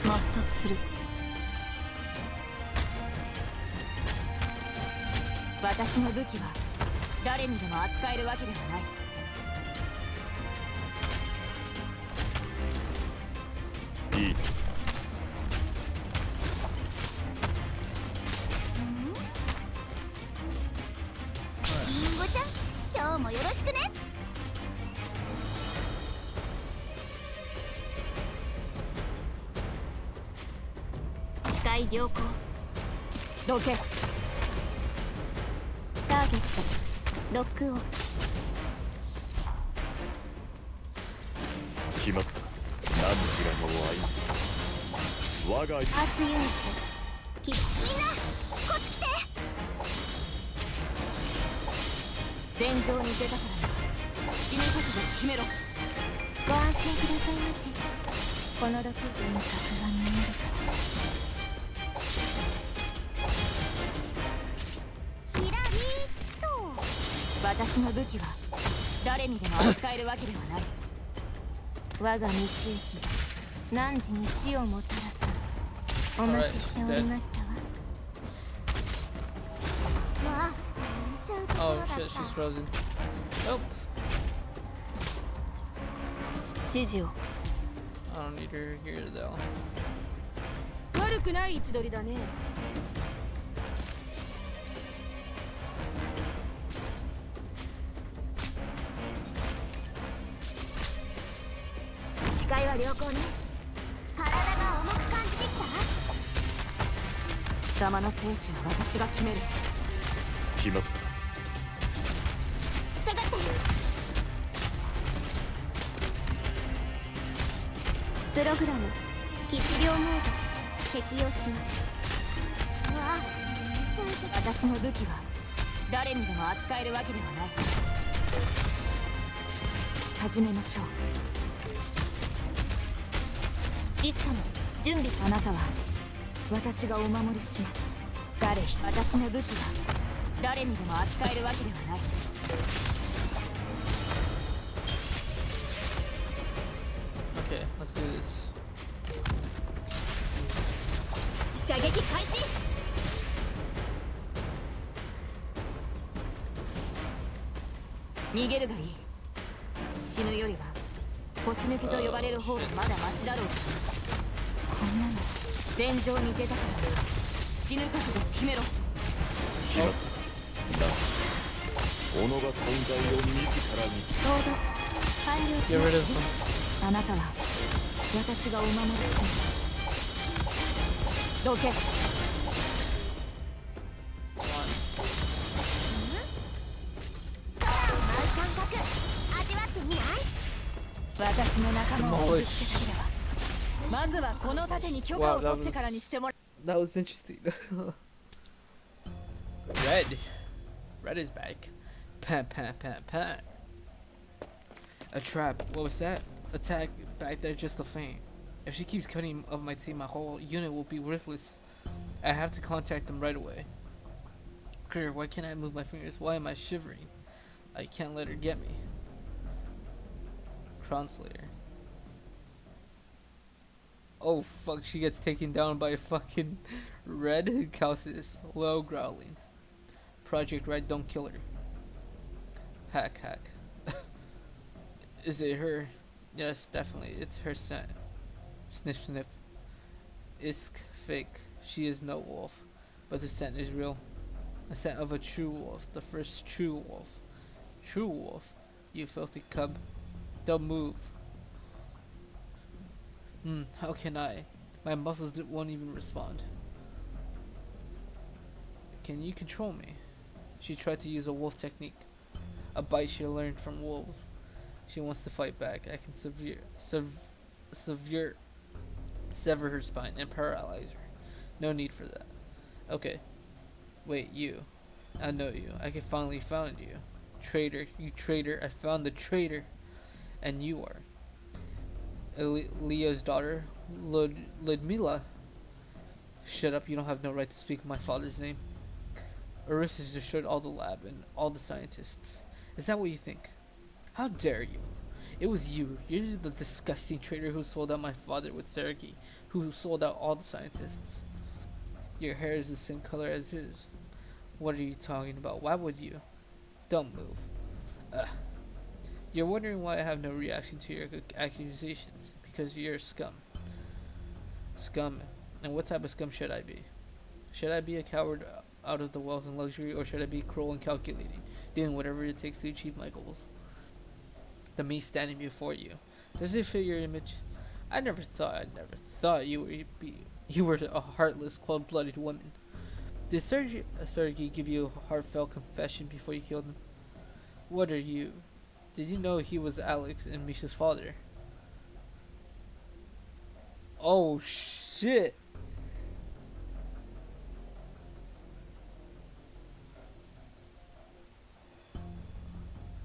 抹殺する。私の武器は誰にでも扱えるわけではない。いいね。リンゴちゃん、今日もよろしくね。視界良好。どけ。ターゲットロックオン。決まった。何時らの愛我がパーツユニットみんなこっち来て。戦場に出たから死ぬ覚悟決めろ。ご安心くださいまし。この毒幻覚が見えるかしら。キラリーと私の武器は誰にでも扱えるわけではない。我が密輸機が汝に死をもたらす。お待ちしておりましたわ。わあ、寝ちゃうところ Oh だった。 shit, she's frozen. Nope. 指示を。 I don't need her here though. 悪くない位置取りだね。視界は良好ね。体が重く感じてきた。貴様の生死は私が決める。決まった。下がって。プログラム基地量モード適用します。うわあ、ちょっと。私の武器は誰にでも扱えるわけではない。始めましょう。リスカも準備。あなたは私がお守りします。私の武器は誰にでも扱えるわけではない。Okay, let's do this. 射撃開始。逃げるがいい。死ぬよりは腰抜けと呼ばれる方がまだマシだろう。こんなの戦場に出たからな。死ぬ覚悟決めろ。決まった。な。己が存在を自らに。ちょうど完了し Get ま rid す。 of him. あなたは私がお守りします。どけ。空を舞う感覚味わってみない？私の仲間を Demolish. 傷つけたければまずはこの盾に許可を取ってからにしてもら That was interesting. Red. Red is back. Pan, pan, pan, pan. A trap. What was that? Attack back there, just a feint. If she keeps cutting up my team, my whole unit will be worthless. I have to contact them right away. Grr, why can't I move my fingers? Why am I shivering? I can't let her get me. Crown Slayer. Oh fuck, she gets taken down by fucking Red Ch.6. Low growling. Project Red, don't kill her. Hack, hack. Is it her? Yes, definitely. It's her scent. Sniff, sniff. Isk, fake. She is no wolf. But the scent is real. The scent of a true wolf. The first true wolf. True wolf. You filthy cub. Don't move. How can I? My muscles won't even respond. Can you control me? She tried to use a wolf technique. A bite she learned from wolves. She wants to fight back. I can sever her spine and paralyze her. No need for that. Okay. Wait, you. I know you. I can finally found you. Traitor. You traitor. I found the traitor. And you are. Leo's daughter, Ludmila. Shut up, you don't have no right to speak my father's name. Orissus destroyed all the lab and all the scientists. Is that what you think? How dare you? It was you. You're the disgusting traitor who sold out my father with Sergei, who sold out all the scientists. Your hair is the same color as his. What are you talking about? Why would you? Don't move. You're wondering why I have no reaction to your accusations. Because you're a scum. Scum. And what type of scum should I be? Should I be a coward out of the wealth and luxury, or should I be cruel and calculating, doing whatever it takes to achieve my goals? The me standing before you. Does it fit your image? I never thought you were a heartless, cold-blooded woman. Did Sergei give you a heartfelt confession before you killed him? What are you? Did you know he was Alex and Misha's father? Oh shit!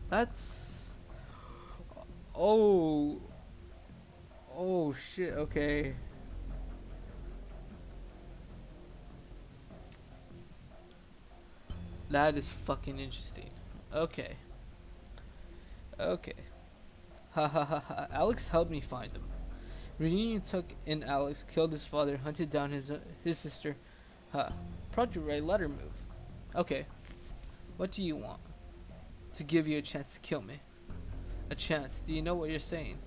That's... Oh shit, okay. That is fucking interesting. Okay. Okay. Ha ha ha ha. Alex helped me find him. Reunion took in Alex, killed his father, hunted down his sister. Huh. Project Ray, let her move. Okay. What do you want? To give you a chance to kill me. A chance. Do you know what you're saying?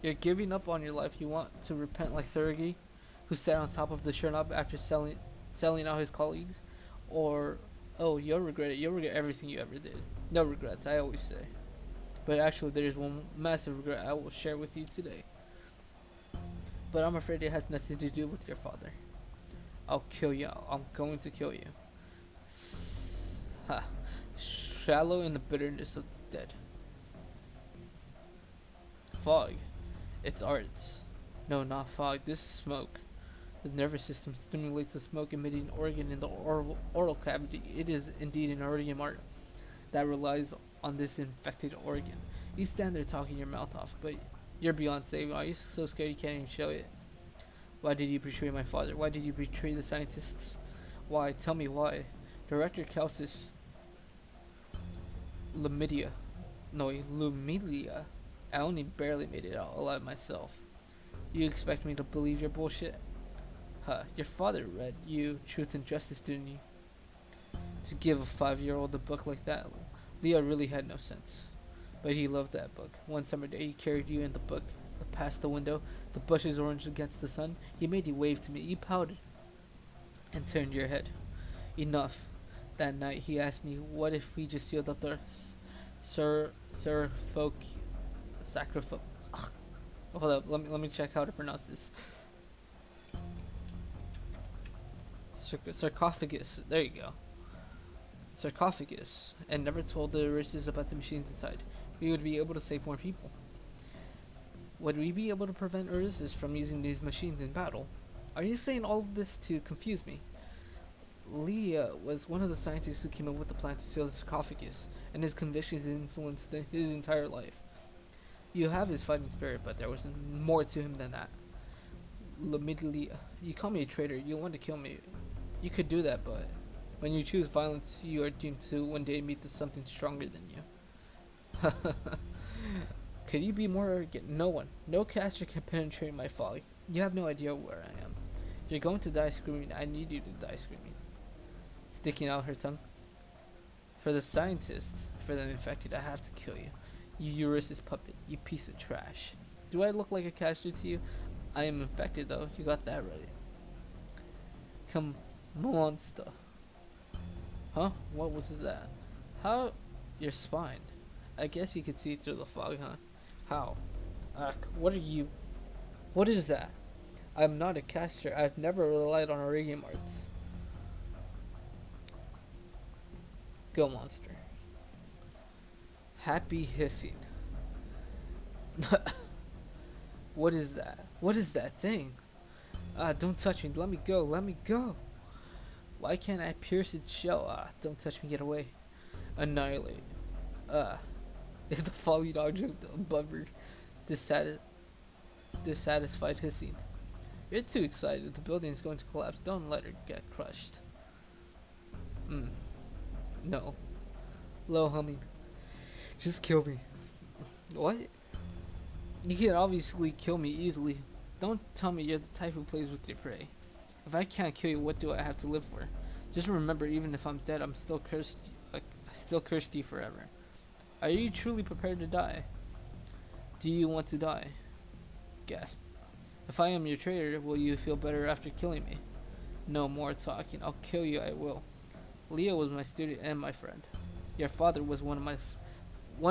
You're giving up on your life. You want to repent like Sergei, who sat on top of the Chernobyl after selling out his colleagues? Or, oh, you'll regret it. You'll regret everything you ever did. No regrets, I always say. But actually, there's one massive regret I will share with you today. But I'm afraid it has nothing to do with your father. I'll kill you. I'm going to kill you. Ha. Shallow in the bitterness of the dead. Fog. It's arts. No, not fog. This is smoke. The nervous system stimulates the smoke emitting organ in the oral cavity. It is indeed an organ art that relies on this infected organ. You stand there talking your mouth off, but you're beyond saving. Are you so scared you can't even show it? Why did you betray my father? Why did you betray the scientists? Why? Tell me why. Director Ch.6. Lumilia. I only barely made it out alive myself. You expect me to believe your bullshit? Huh, your father read you Truth and Justice, didn't you? To give a 5-year-old a book like that, Leo really had no sense. But he loved that book. One summer day he carried you in the book past the window, the bushes orange against the sun. He made you wave to me. You pouted and turned your head. Enough. That night he asked me, what if we just sealed up the sacrifice? Hold up, let me check how to pronounce this. Sarcophagus. There you go. Sarcophagus, and never told the races about the machines inside. We would be able to save more people. Would we be able to prevent Ursus from using these machines in battle? Are you saying all of this to confuse me? Leah was one of the scientists who came up with the plan to seal the sarcophagus, and his convictions influenced his entire life. You have his fighting spirit, but there was more to him than that. Lamidlia, you call me a traitor. You want to kill me. You could do that, but when you choose violence, you are doomed to one day meet something stronger than you. Could you be more arrogant? No one. No caster can penetrate my folly. You have no idea where I am. You're going to die screaming. I need you to die screaming. Sticking out her tongue. For the scientists, for the infected, I have to kill you. You Eurys's puppet. You piece of trash. Do I look like a caster to you? I am infected though. You got that right. Come, monster. Huh? What was that? How? Your spine. I guess you could see through the fog, huh? How? What are you? What is that? I'm not a caster. I've never relied on iridium arts. Go, monster. Happy hissing. What is that? What is that thing? Don't touch me. Let me go. Let me go. Why can't I pierce its shell? Don't touch me. Get away. Annihilate. If the falling dog jumped above her, dissatisfied hissing. You're too excited. The building is going to collapse. Don't let her get crushed. No. Low humming. Just kill me. What? You can obviously kill me easily. Don't tell me you're the type who plays with your prey. If I can't kill you, what do I have to live for? Just remember, even if I'm dead, I'm still cursed. I still cursed you forever. Are you truly prepared to die? Do you want to die? Gasp. If I am your traitor, will you feel better after killing me? No more talking. I'll kill you. I will. Leo was my student and my friend. Your father was one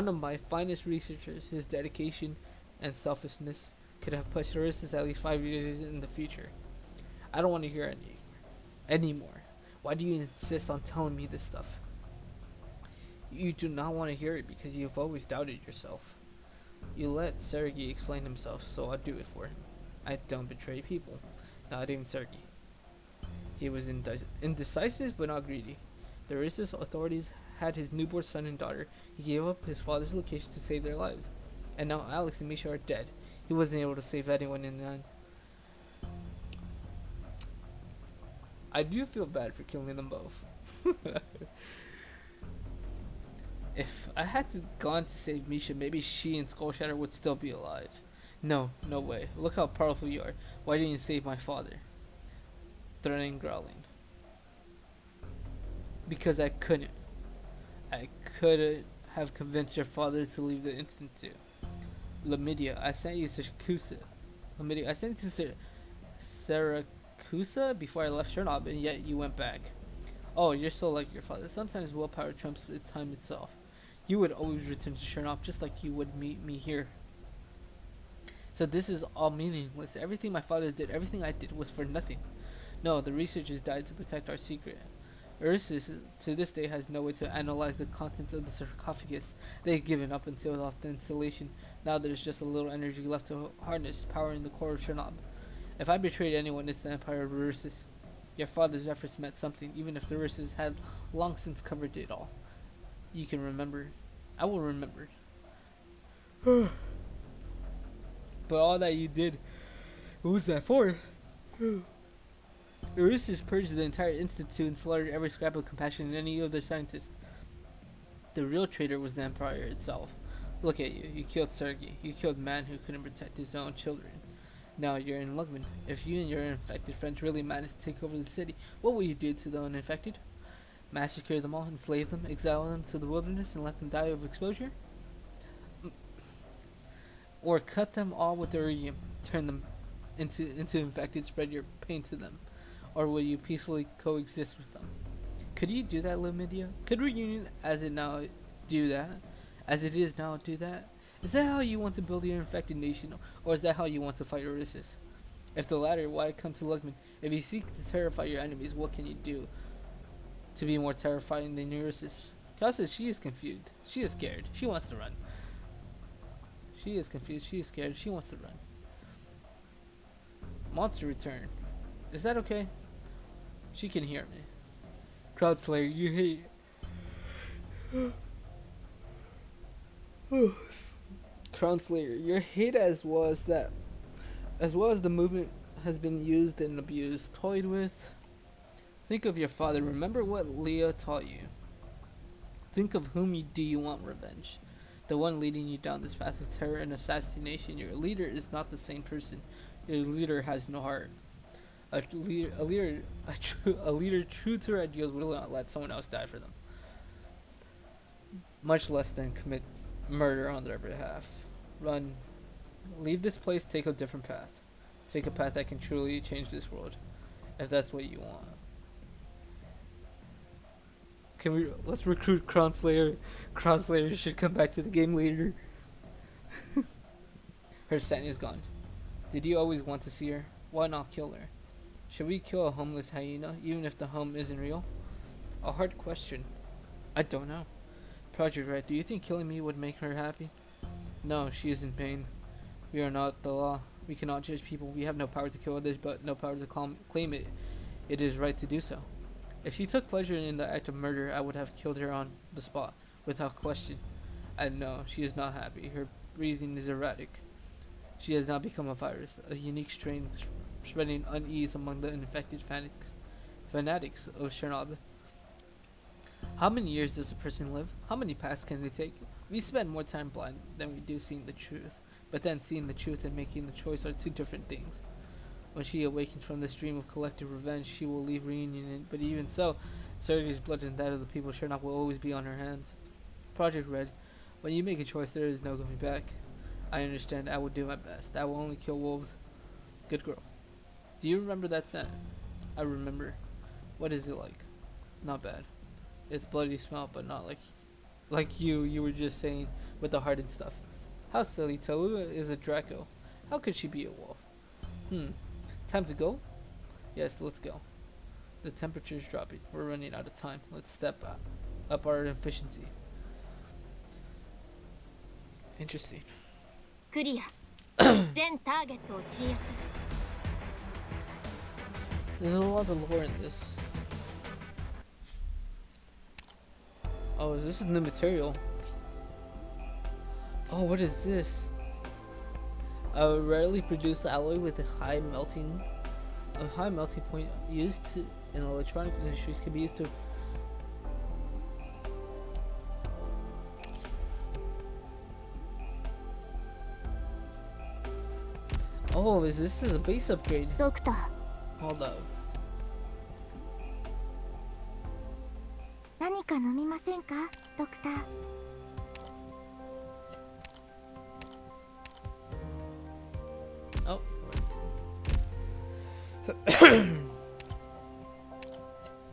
of my finest researchers. His dedication and selflessness could have pushed Eurystheus at least 5 years in the future. I don't want to hear anymore. Why do you insist on telling me this stuff? You do not want to hear it because you've always doubted yourself. You let Sergei explain himself, so I'll do it for him. I don't betray people. Not even Sergei. He was indecisive but not greedy. The Eurystheus authorities had his newborn son and daughter. He gave up his father's location to save their lives. And now Alex and Misha are dead. He wasn't able to save anyone in the end. I do feel bad for killing them both. If I had to gone to save Misha, maybe she and Skullshatter would still be alive. No, no way. Look how powerful you are. Why didn't you save my father? Threatening, growling. Because I couldn't. I couldn't have convinced your father to leave the instant to. Lamidia, I sent you to Kusa. Lamidia, I sent you to Saracusa before I left Chernobyl, and yet you went back. Oh, you're so like your father. Sometimes willpower trumps the time itself. You would always return to Chernobyl just like you would meet me here. So this is all meaningless. Everything my father did, everything I did was for nothing. No, the researchers died to protect our secret. Ursus, to this day, has no way to analyze the contents of the sarcophagus. They've given up and sealed off the installation. Now there's just a little energy left to harness, powering the core of Chernobyl. If I betrayed anyone, it's the Empire of Ursus. Your father's efforts meant something, even if the Ursus had long since covered it all. You can remember. I will remember. But all that you did, what was that for? Ursus purged the entire institute and slaughtered every scrap of compassion in any of their scientists. The real traitor was the Empire itself. Look at you. You killed Sergei. You killed a man who couldn't protect his own children. Now you're in Lugman. If you and your infected friends really managed to take over the city, what will you do to the uninfected? Massacre them all, enslave them, exile them to the wilderness, and let them die of exposure? Or cut them all with iridium, turn them into infected, spread your pain to them? Or will you peacefully coexist with them? Could you do that, Lumidia? Could Reunion, as it now, do that? As it is now, do that? Is that how you want to build your infected nation, or is that how you want to fight Ursus? If the latter, why come to Lugman? If you seek to terrify your enemies, what can you do to be more terrifying than Ursus? Cal says she is confused. She is scared. She wants to run. She is confused. She is scared. She wants to run. Monster return. Is that okay? She can hear me. Crowd Slayer, you hate. Crown Slayer, your hate as well as the movement has been used and abused, toyed with. Think of your father. Remember what Leah taught you. Think of whom do you want revenge. The one leading you down this path of terror and assassination. Your leader is not the same person. Your leader has no heart. A leader true to her ideals will not let someone else die for them. Much less than commit murder on their behalf. Run. Leave this place, take a different path. Take a path that can truly change this world. If that's what you want. Let's recruit Crown Slayer. Crown Slayer should come back to the game later. Her sanity is gone. Did you always want to see her? Why not kill her? Should we kill a homeless hyena, even if the home isn't real? A hard question. I don't know. Project Red, do you think killing me would make her happy? No, she is in pain. We are not the law. We cannot judge people. We have no power to kill others, but no power to claim it. It is right to do so. If she took pleasure in the act of murder, I would have killed her on the spot, without question. I know, she is not happy. Her breathing is erratic. She has now become a virus, a unique strain spreading unease among the infected fanatics of Chernobyl. How many years does a person live? How many paths can they take? We spend more time blind than we do seeing the truth. But then seeing the truth and making the choice are two different things. When she awakens from this dream of collective revenge, she will leave Reunion, but even so, Sergei's blood and that of the people of Chernobyl will always be on her hands. Project Red, when you make a choice, there is no going back. I understand. I will do my best. I will only kill wolves. Good girl. Do you remember that scent? I remember. What is it like? Not bad. It's bloody smell, but not like you were just saying with the heart and stuff. How silly. Tallulah is a Draco. How could she be a wolf? Time to go? Yes, let's go. The temperature's dropping. We're running out of time. Let's step up our efficiency. Interesting. クリア全ターゲットを鎮圧 There's a lot of lore in this. Oh, is this new material? Oh, what is this? A rarely produced alloy with a high melting point used in electronic industries can be used to Oh, this is a base upgrade? ドクター Hold up. 何か飲みませんかドクター Oh.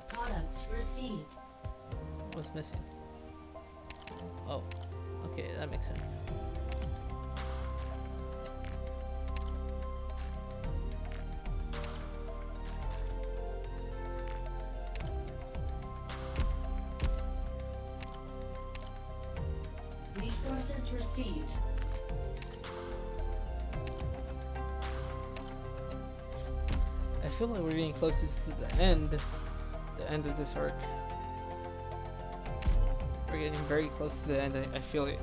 Products received. What's missing? Oh. Okay, that makes sense. Resources received. I feel like we're getting closer to the end of this arc. We're getting very close to the end. I feel it.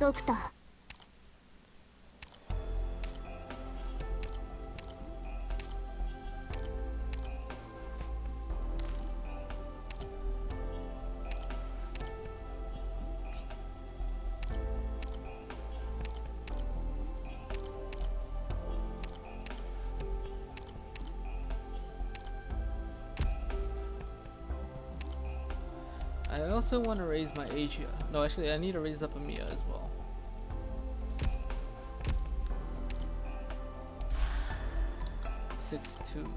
ドクター I also want to raise my age. No, actually, I need to raise up Amiya as well. (6-2).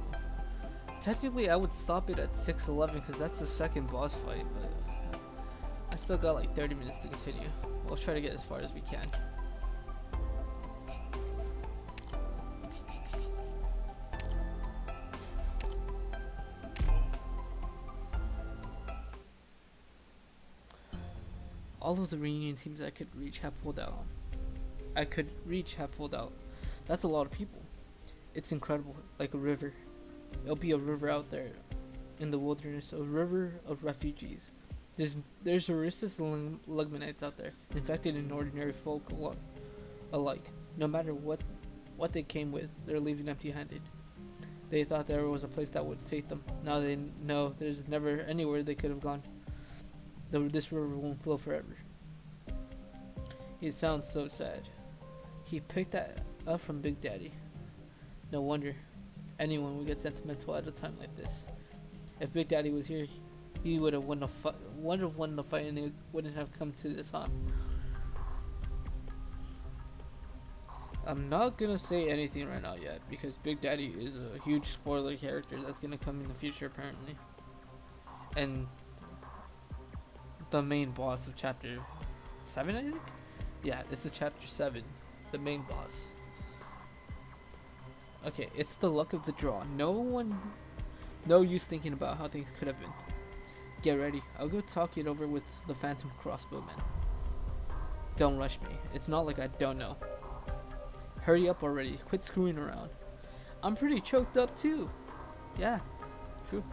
Technically, I would stop it at 6-11 because that's the second boss fight, but I still got like 30 minutes to continue. We'll try to get as far as we can. All of the reunion teams I could reach have pulled out. That's a lot of people. It's incredible, like a river. It'll be a river out there in the wilderness, a river of refugees. There's Orist's Lugmanites out there, infected and ordinary folk alike. No matter what they came with, they're leaving empty-handed. They thought there was a place that would take them. Now they know there's never anywhere they could have gone. This river won't flow forever. It sounds so sad. He picked that up from Big Daddy. No wonder anyone would get sentimental at a time like this. If Big Daddy was here, he would have won the fight, and it wouldn't have come to this harm. I'm not gonna say anything right now yet because Big Daddy is a huge spoiler character that's gonna come in the future apparently, and the main boss of chapter 7, I think? Yeah, it's the chapter 7, the main boss. Okay, it's the luck of the draw. No use thinking about how things could have been. Get ready, I'll go talk it over with the Phantom Crossbowman. Don't rush me, it's not like I don't know. Hurry up already, quit screwing around. I'm pretty choked up too. Yeah, true.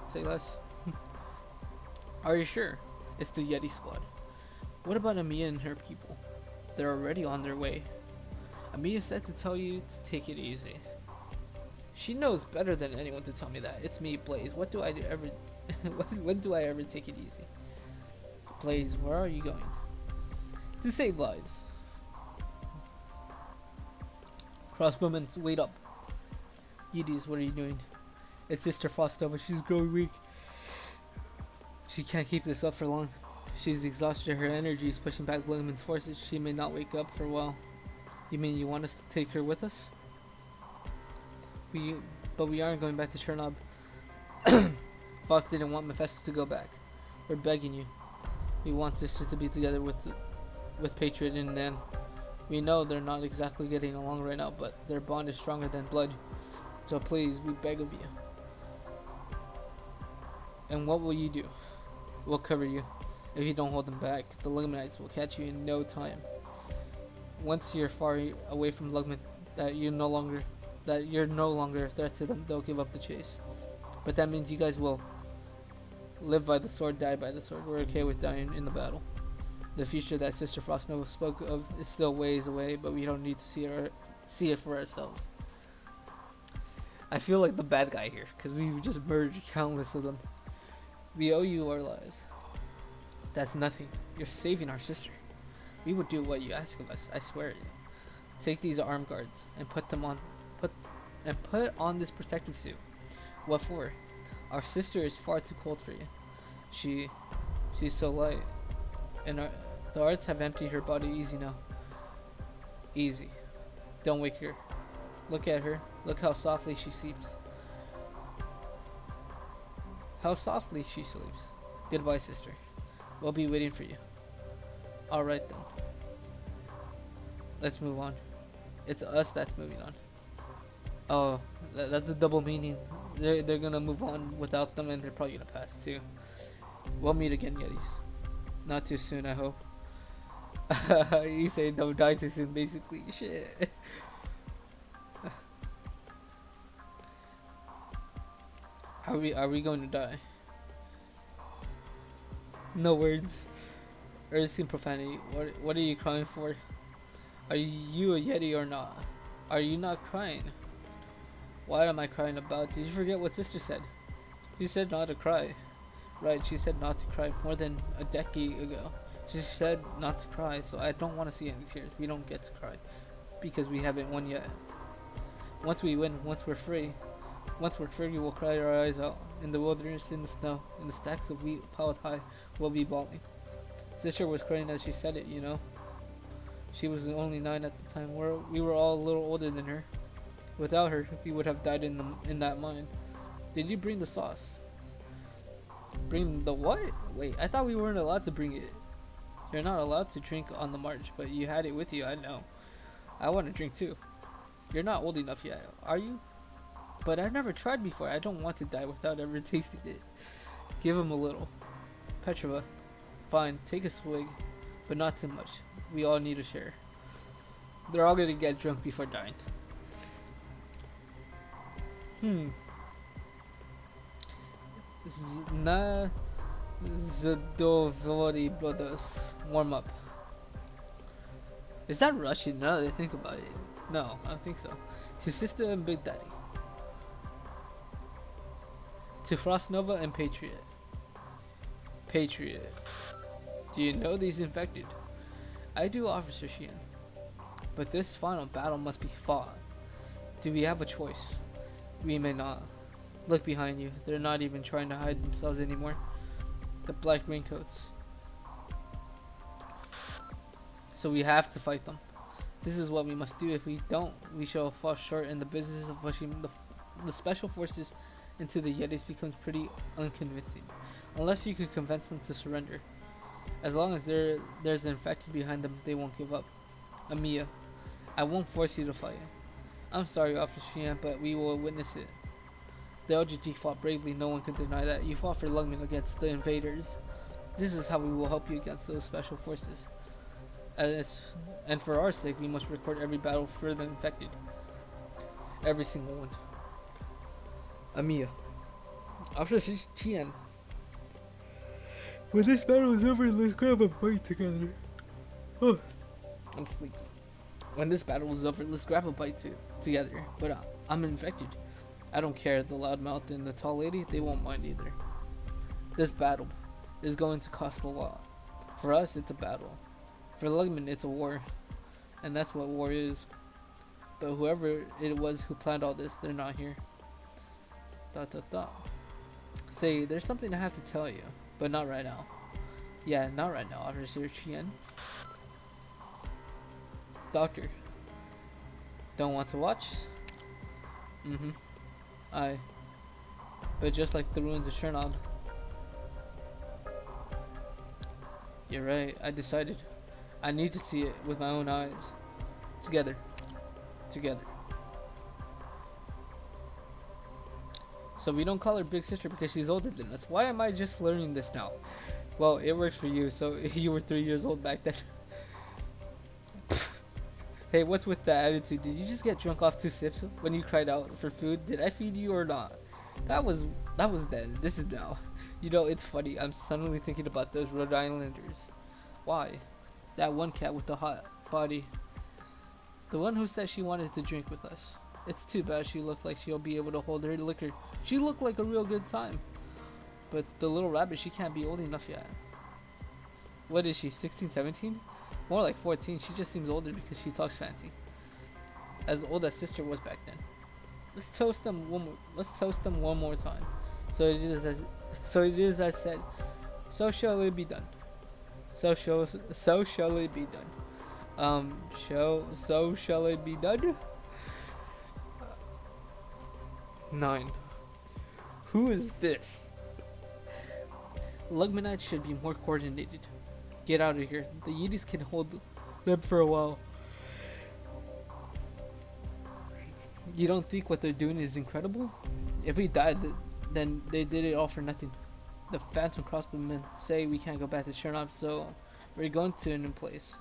Say less. Are you sure? It's the Yeti squad. What about Amiya and her people? They're already on their way. Amiya said to tell you to take it easy. She knows better than anyone to tell me that. It's me, Blaze. When do I ever take it easy? Blaze, where are you going? To save lives. Crossbowmen, wait up. Yetis, what are you doing? It's Sister Frostova. She's growing weak. She can't keep this up for long. She's exhausted. Her energy is pushing back Bloomin's forces. She may not wake up for a while. You mean you want us to take her with us? But we aren't going back to Chernobyl. Faust didn't want Mephistus to go back. We're begging you. We want Sister to be together with Patriot and Nan. We know they're not exactly getting along right now, but their bond is stronger than blood. So please, we beg of you. And what will you do? We'll cover you. If you don't hold them back, the Lugmanites will catch you in no time. Once you're far away from Lugman, that you're no longer a threat to them, they'll give up the chase. But that means you guys will live by the sword, die by the sword. We're okay with dying in the battle. The future that Sister Frostnova spoke of is still ways away, but we don't need to see it for ourselves. I feel like the bad guy here, because we've just murdered countless of them. We owe you our lives. That's nothing. You're saving our sister. We will do what you ask of us, I swear. Take these arm guards and put on this protective suit. What for? Our sister is far too cold for you. She's so light. And the arts have emptied her body. Easy now. Easy. Don't wake her. Look at her. Look how softly she sleeps. How softly she sleeps. Goodbye, sister. We'll be waiting for you. Alright then. Let's move on. It's us that's moving on. Oh, that's a double meaning. They're gonna move on without them, and they're probably gonna pass too. We'll meet again, Yetis. Not too soon, I hope. You say don't die too soon, basically. Shit. Are we going to die? No words. Earthly profanity. What are you crying for? Are you a Yeti or not? Are you not crying? What am I crying about? Did you forget what sister said? She said not to cry. Right, she said not to cry more than a decade ago. She said not to cry, so I don't want to see any tears. We don't get to cry because we haven't won yet. Once we win, once we're free, we'll cry our eyes out. In the wilderness, in the snow, in the stacks of wheat piled high, we'll be bawling. Sister was crying as she said it, you know. She was only 9 at the time. We were all a little older than her. Without her, we would have died in that mine. Did you bring the sauce? Bring the what? Wait, I thought we weren't allowed to bring it. You're not allowed to drink on the march, but you had it with you, I know. I want to drink too. You're not old enough yet, are you? But I've never tried before. I don't want to die without ever tasting it. Give him a little. Petrova, fine, take a swig, but not too much. We all need a share. They're all gonna get drunk before dying. Zadovori brothers. Warm up. Is that Russian? Now that I think about it. No, I don't think so. To Sister and Big Daddy. To Frostnova and Patriot. Patriot. Do you know these infected? I do, Officer Sheehan. But this final battle must be fought. Do we have a choice? We may not. Look behind you. They're not even trying to hide themselves anymore. The black raincoats. So we have to fight them. This is what we must do. If we don't, we shall fall short, and the business of pushing the special forces into the Yetis becomes pretty unconvincing. Unless you could convince them to surrender. As long as there's an infected behind them, they won't give up. Amiya, I won't force you to fight. I'm sorry, Officer Sheehan, but we will witness it. The LGG fought bravely, no one can deny that. You fought for Lungman against the invaders. This is how we will help you against those special forces. And for our sake, we must record every battle for the infected. Every single one. Amiya, Officer Sheehan. When this battle is over, let's grab a bite together. Oh, I'm sleepy. When this battle is over, let's grab a bite together. But I'm infected. I don't care. The loudmouth and the tall lady, they won't mind either. This battle is going to cost a lot. For us, it's a battle. For Lugman, it's a war. And that's what war is. But whoever it was who planned all this, they're not here. Say, there's something I have to tell you. But not right now. Yeah, not right now, Officer Chien. Doctor. Don't want to watch? Aye. But just like the ruins of Chernobyl. You're right, I decided. I need to see it with my own eyes. Together. Together. So we don't call her big sister because she's older than us. Why am I just learning this now? Well, it works for you, so you were 3 years old back then. Hey, what's with that attitude? Did you just get drunk off 2 sips when you cried out for food? Did I feed you or not? That was then. This is now. You know, it's funny. I'm suddenly thinking about those Rhode Islanders. Why? That one cat with the hot body. The one who said she wanted to drink with us. It's too bad she looked like she'll be able to hold her liquor. She looked like a real good time. But the little rabbit, she can't be old enough yet. What is she, 16, 17? More like 14. She just seems older because she talks fancy. As old as sister was back then. Let's toast them one more. Let's toast them one more time. So it is as I said. So shall it be done. So shall it be done. So shall it be done. 9. Who is this? Lugmanites should be more coordinated. Get out of here. The Yetis can hold them for a while. You don't think what they're doing is incredible? If we died, then they did it all for nothing. The Phantom Crossbowmen say we can't go back to Chernobyl, so we're going to a new place.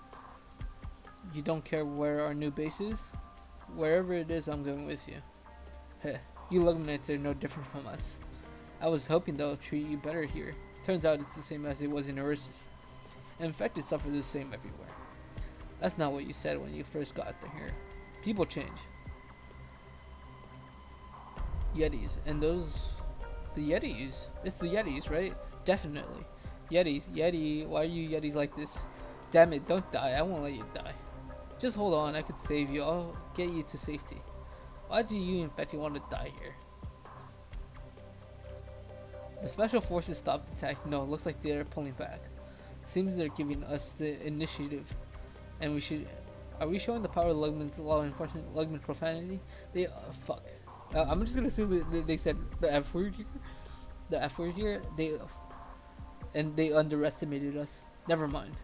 You don't care where our new base is? Wherever it is, I'm going with you. Heh, you Lugmanites are no different from us. I was hoping they'll treat you better here. Turns out it's the same as it was in Necrosis. Infected suffer the same everywhere. That's not what you said when you first got here. People change. Yetis, and those... the Yetis. It's the Yetis, right? Definitely. Yetis. Yeti, why are you Yetis like this? Damn it, don't die. I won't let you die. Just hold on, I could save you. I'll get you to safety. Why do you infected want to die here? The special forces stopped the attack. No, it looks like they're pulling back. Seems they're giving us the initiative. And we should... Are we showing the power of Lugman's law enforcement, Lugman profanity? They... fuck. I'm just gonna assume they said the F word here. The F word here. They underestimated us. Never mind.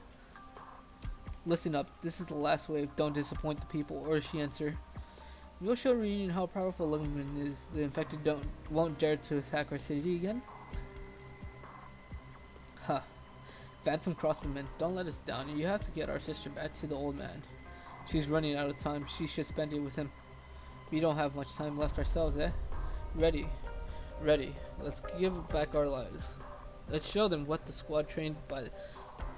Listen up. This is the last wave. Don't disappoint the people, or she answer. We'll show Reunion how powerful Lugman is. The infected won't dare to attack our city again. Huh. Phantom Crossbowmen, don't let us down. You have to get our sister back to the old man. She's running out of time. She should spend it with him. We don't have much time left ourselves, eh? Ready. Ready. Let's give back our lives. Let's show them what the squad trained by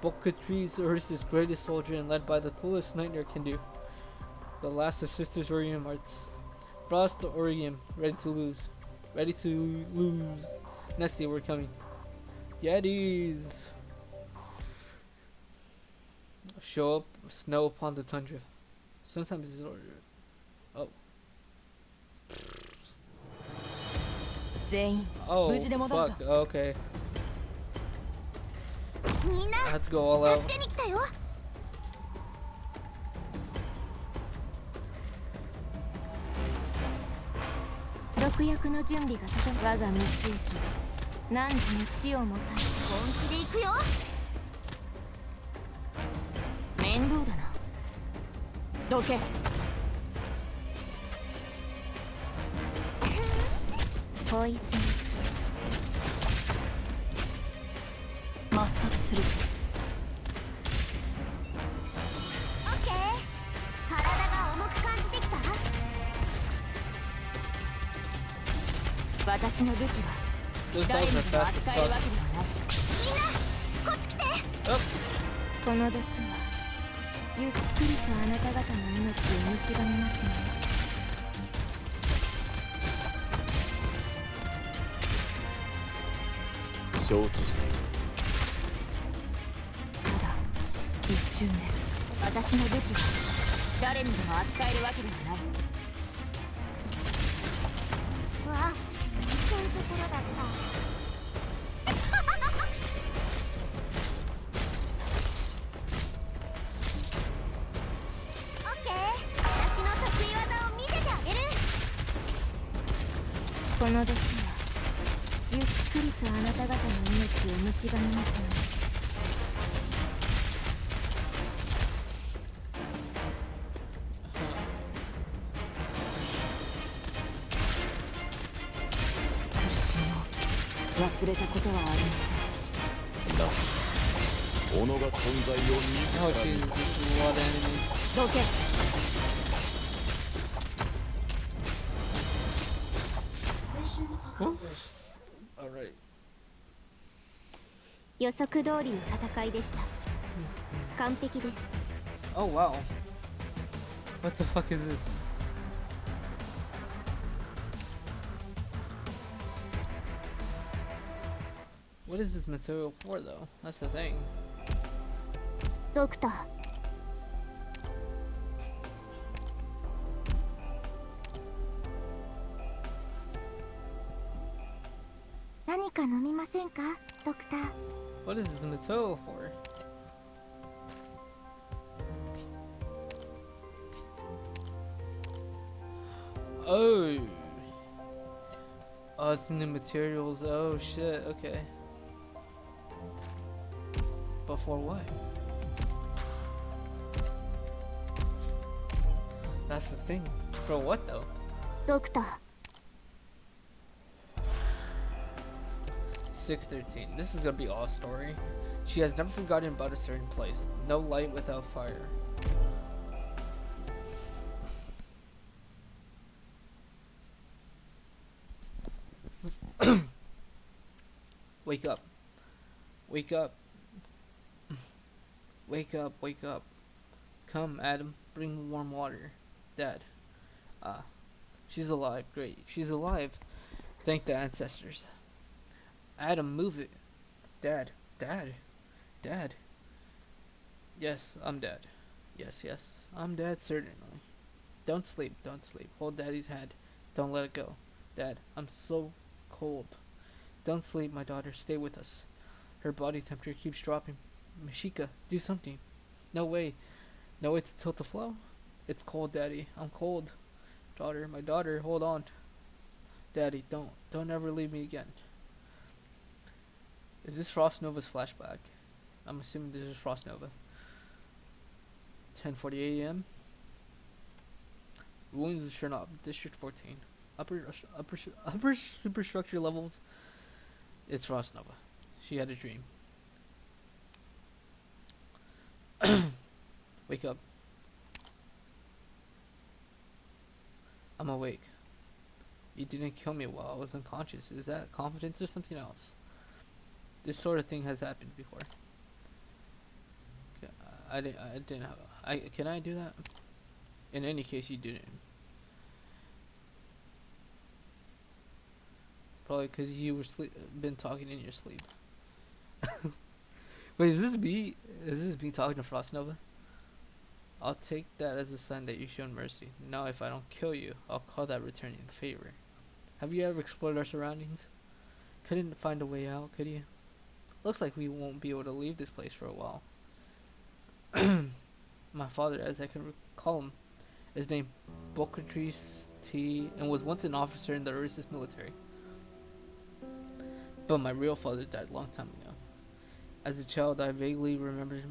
Bokatri's Earth's greatest soldier and led by the coolest nightmare can do. The last of Sisters Orium Arts. Frost to Orium, ready to lose. Ready to lose. Nessie, we're coming. Yetis! Show up, snow upon the tundra. Sometimes it's order. Oh. Oh, fuck, okay. I have to go all out. 毒薬の準備が整った我が三つ行き何時に死をもたら本気で行くよ面倒だなどけポイズン抹殺するオッケー体が重く感じてきた私の武器は Those 誰 dogs に are でも fast as 扱えるわ fuck. けではないみんなこっち来て Oh. この毒はゆっくりとあなた方の命を蝕みますね承知している。ただ一瞬です私の武器は誰にでも扱えるわけではないうわそういうところだったオッケー私の得意技を見せてあげるこの毒はゆっくりとあなた方の命を蝕みますね忘れたことはありまな己が存在を自 Oh ら Jesus, に this is a lot of enemies. せんどけ Mission accomplished. Alright. 予測通りの戦いでした完璧です Oh wow. What the fuck is this? What is this material for though? That's the thing. ドクター何か飲みませんか、ドクター。 What is this material for? Oh. Oh, it's new materials. Oh shit, okay. But for what? That's the thing. For what though? ドクター。 613. This is gonna be all story. She has never forgotten about a certain place. No light without fire. Wake up. Wake up. Wake up, wake up. Come, Adam, bring warm water. Dad. Ah. She's alive. Great. She's alive. Thank the ancestors. Adam, move it. Dad. Dad. Dad. Yes, I'm Dad. Yes, yes. I'm Dad, certainly. Don't sleep. Don't sleep. Hold Daddy's hand. Don't let it go. Dad, I'm so cold. Don't sleep, my daughter. Stay with us. Her body temperature keeps dropping. Mashika, do something. No way. No way to tilt the flow? It's cold, Daddy. I'm cold. Daughter, my daughter, hold on. Daddy, don't ever leave me again. Is this Frost Nova's flashback? I'm assuming this is Frost Nova. 10:40 a.m. Ruins of Chernobyl, District 14. Upper superstructure levels. It's Frost Nova. She had a dream. Wake up. I'm awake. You didn't kill me while I was unconscious. Is that confidence or something else? This sort of thing has happened before. I didn't have. Can I do that? In any case, you didn't. Probably because you were been talking in your sleep. Wait, is this me? Is this me talking to Frost Nova? I'll take that as a sign that you showed mercy. Now, if I don't kill you, I'll call that returning the favor. Have you ever explored our surroundings? Couldn't find a way out, could you? Looks like we won't be able to leave this place for a while. My father, as I can recall him, is named Bocatrice T. and was once an officer in the Ursus military. But my real father died a long time ago. As a child, I vaguely remember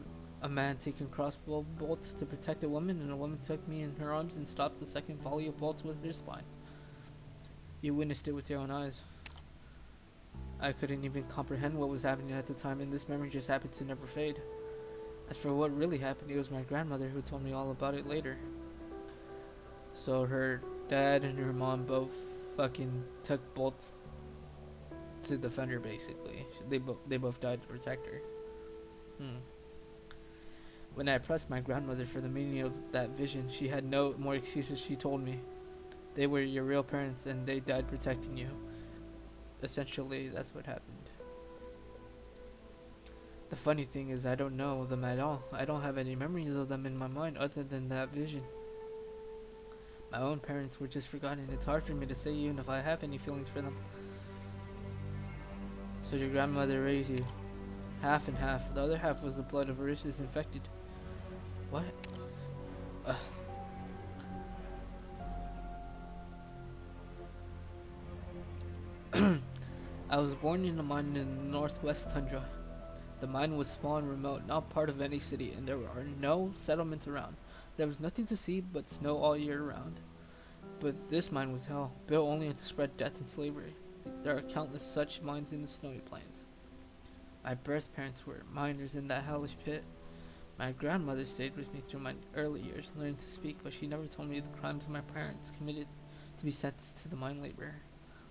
a man taking crossbow bolts to protect a woman, and a woman took me in her arms and stopped the second volley of bolts with her spine. You witnessed it with your own eyes. I couldn't even comprehend what was happening at the time, and this memory just happened to never fade. As for what really happened, it was my grandmother who told me all about it later. So her dad and her mom both fucking took bolts to defend her, basically. They both died to protect her. When I pressed my grandmother for the meaning of that vision, she had no more excuses. She told me, they were your real parents and they died protecting you. Essentially, that's what happened. The funny thing is, I don't know them at all. I don't have any memories of them in my mind other than that vision. My own parents were just forgotten. It's hard for me to say even if I have any feelings for them. So your grandmother raised you. Half and half. The other half was the blood of Ursus infected. What? I was born in a mine in the northwest tundra. The mine was small and remote, not part of any city, and there are no settlements around. There was nothing to see but snow all year round. But this mine was hell, built only to spread death and slavery. There are countless such mines in the snowy plains. My birth parents were miners in that hellish pit. My grandmother stayed with me through my early years, learning to speak, but she never told me the crimes my parents committed to be sentenced to the mine labor.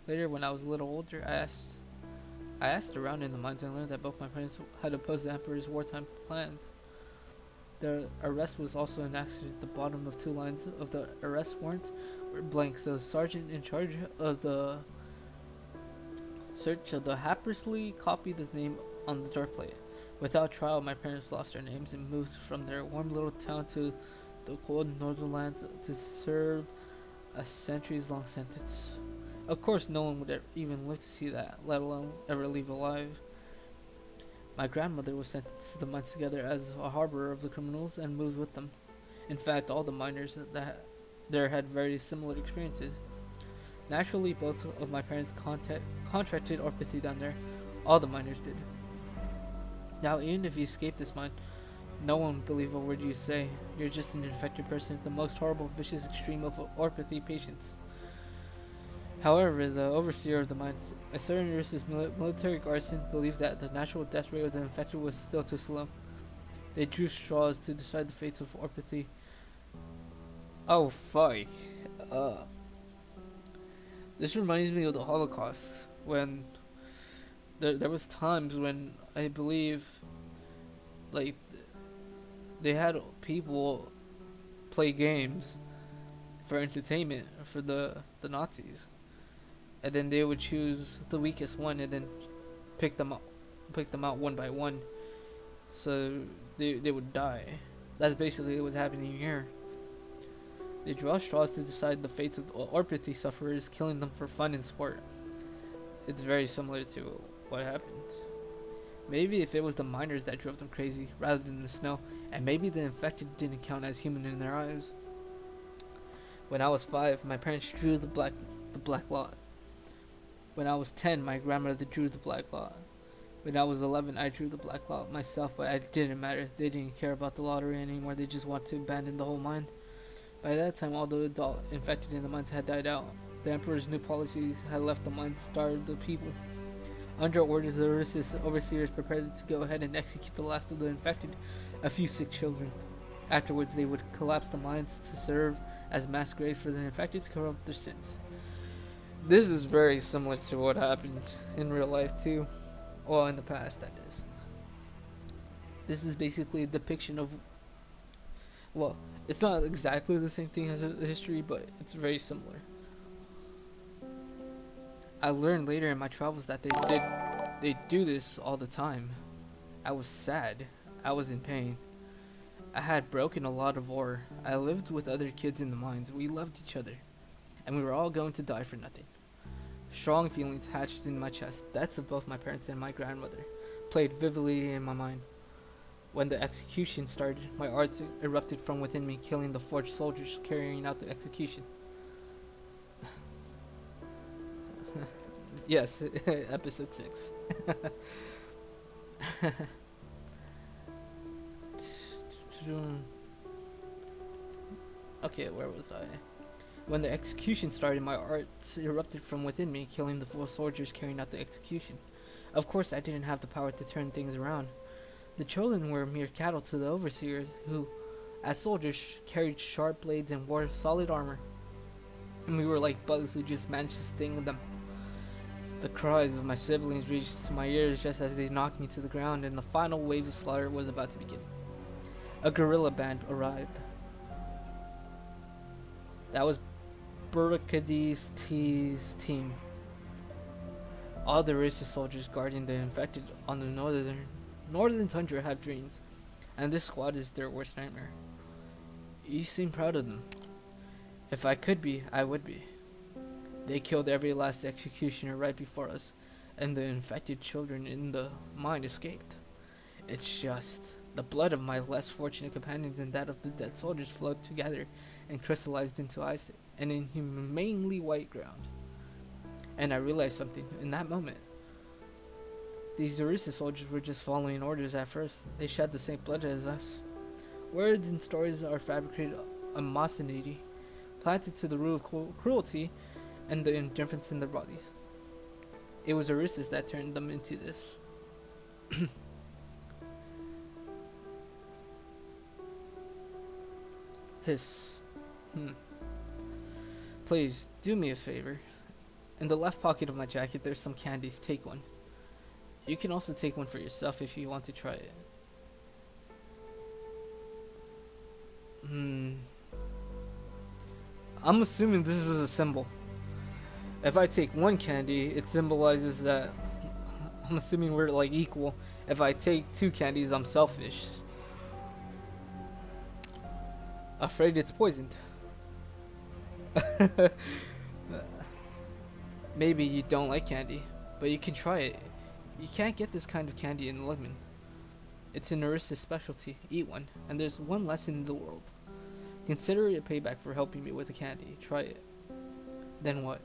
Later, when I was a little older, I asked around in the mines and learned that both my parents had opposed the Emperor's wartime plans. Their arrest was also an accident. The bottom of 2 lines of the arrest warrants were blank, so the sergeant in charge of the search of the haplessly copied his name on the doorplate. Without trial, my parents lost their names and moved from their warm little town to the cold northern lands to serve a centuries-long sentence. Of course, no one would even live to see that, let alone ever leave alive. My grandmother was sentenced to the mines together as a harborer of the criminals and moved with them. In fact, all the miners that there had very similar experiences. Naturally, both of my parents contracted orpathy down there. All the miners did. Now, even if you escape this mine, no one would believe a word you say. You're just an infected person, the most horrible, vicious extreme of orpathy patients. However, the overseer of the mines, a certain racist military garrison, believed that the natural death rate of the infected was still too slow. They drew straws to decide the fates of orpathy. Oh, fuck. This reminds me of the Holocaust, when there was times when I believe, like, they had people play games for entertainment for the Nazis, and then they would choose the weakest one and then pick them out one by one, so they would die. That's basically what's happening here. They draw straws to decide the fates of orpathy sufferers, killing them for fun and sport. It's very similar to what happened. Maybe if it was the miners that drove them crazy rather than the snow, and maybe the infected didn't count as human in their eyes. When I was 5, my parents drew the black lot. When I was 10, my grandmother drew the black lot. When I was 11, I drew the black lot myself, but it didn't matter. They didn't care about the lottery anymore. They just wanted to abandon the whole mine. By that time, all the adult infected in the mines had died out. The Emperor's new policies had left the mines starved of people. Under orders, the racist overseers prepared to go ahead and execute the last of the infected, a few sick children. Afterwards, they would collapse the mines to serve as mass graves for the infected to cover up their sins. This is very similar to what happened in real life too. Well, in the past, that is. This is basically a depiction of, well, it's not exactly the same thing as a history, but it's very similar. I learned later in my travels that they do this all the time. I was sad. I was in pain. I had broken a lot of ore. I lived with other kids in the mines. We loved each other. And we were all going to die for nothing. Strong feelings hatched in my chest. Deaths of both my parents and my grandmother played vividly in my mind. When the execution started, my arts erupted from within me, killing the forged soldiers carrying out the execution. Yes, episode 6. Okay, where was I? When the execution started, my arts erupted from within me, killing the 4 soldiers carrying out the execution. Of course, I didn't have the power to turn things around. The children were mere cattle to the overseers, who, as soldiers, carried sharp blades and wore solid armor. And we were like bugs who just managed to sting them. The cries of my siblings reached my ears just as they knocked me to the ground, and the final wave of slaughter was about to begin. A guerrilla band arrived. That was Burkadi's team. All the racist soldiers guarding the infected on the northern tundra have dreams, and this squad is their worst nightmare. You seem proud of them. If I could be, I would be. They killed every last executioner right before us, and the infected children in the mine escaped. It's just the blood of my less fortunate companions and that of the dead soldiers flowed together and crystallized into ice and inhumanely white ground. And I realized something in that moment. These Zarisa soldiers were just following orders at first. They shed the same blood as us. Words and stories are fabricated animosity, planted to the root of cruelty and the indifference in their bodies. It was Zarisas that turned them into this. Hiss. Please, do me a favor. In the left pocket of my jacket there's some candies. Take one. You can also take one for yourself if you want to try it. I'm assuming this is a symbol. If I take one candy, it symbolizes that I'm assuming we're like equal. If I take 2 candies, I'm selfish. Afraid it's poisoned. Maybe you don't like candy, but you can try it. You can't get this kind of candy in London. It's an Arista specialty. Eat one, and there's one less in the world. Consider it a payback for helping me with the candy. Try it. Then what?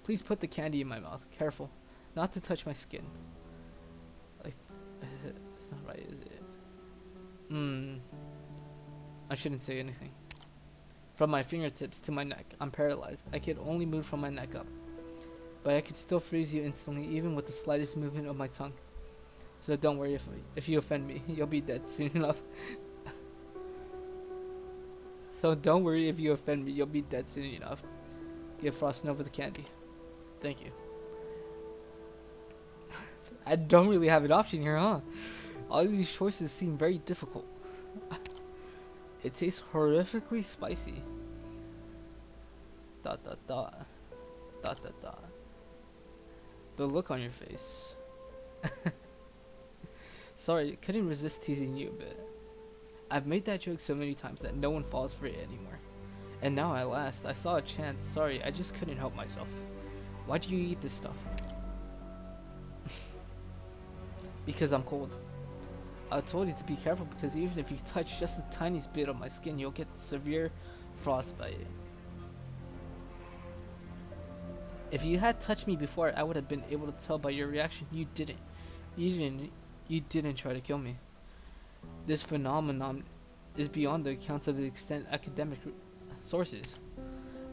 Please put the candy in my mouth. Careful, not to touch my skin. Like, that's not right, is it? I shouldn't say anything. From my fingertips to my neck, I'm paralyzed. I can only move from my neck up. But I can still freeze you instantly, even with the slightest movement of my tongue. So don't worry, if you offend me, you'll be dead soon enough. So don't worry if you offend me, you'll be dead soon enough. Give Frost Nova the candy. Thank you. I don't really have an option here, huh? All of these choices seem very difficult. It tastes horrifically spicy. Dot dot dot. Dot dot dot. The look on your face. Sorry, couldn't resist teasing you a bit. I've made that joke so many times that no one falls for it anymore. And now at last, I saw a chance. Sorry, I just couldn't help myself. Why do you eat this stuff? Because I'm cold. I told you to be careful because even if you touch just the tiniest bit of my skin, you'll get severe frostbite. If you had touched me before, I would have been able to tell by your reaction. You didn't. You didn't try to kill me. This phenomenon is beyond the accounts of the extent academic sources.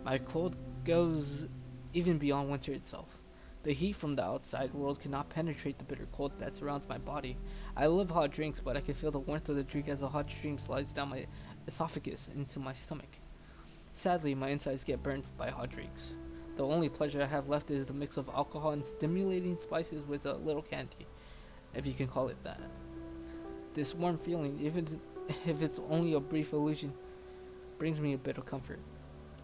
My cold goes even beyond winter itself. The heat from the outside world cannot penetrate the bitter cold that surrounds my body. I love hot drinks, but I can feel the warmth of the drink as a hot stream slides down my esophagus into my stomach. Sadly, my insides get burned by hot drinks. The only pleasure I have left is the mix of alcohol and stimulating spices with a little candy, if you can call it that. This warm feeling, even if it's only a brief illusion, brings me a bit of comfort.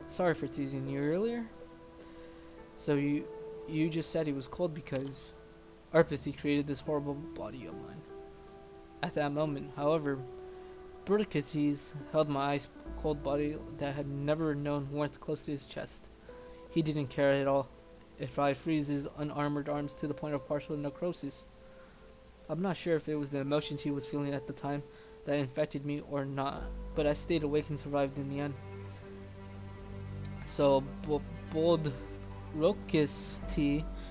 Sorry for teasing you earlier. So you just said he was cold because apathy created this horrible body of mine. At that moment, however, Burkites held my ice cold body that had never known warmth close to his chest. He didn't care at all if I freeze his unarmored arms to the point of partial necrosis. I'm not sure if it was the emotions he was feeling at the time that infected me or not, but I stayed awake and survived in the end. So, Bold Rokis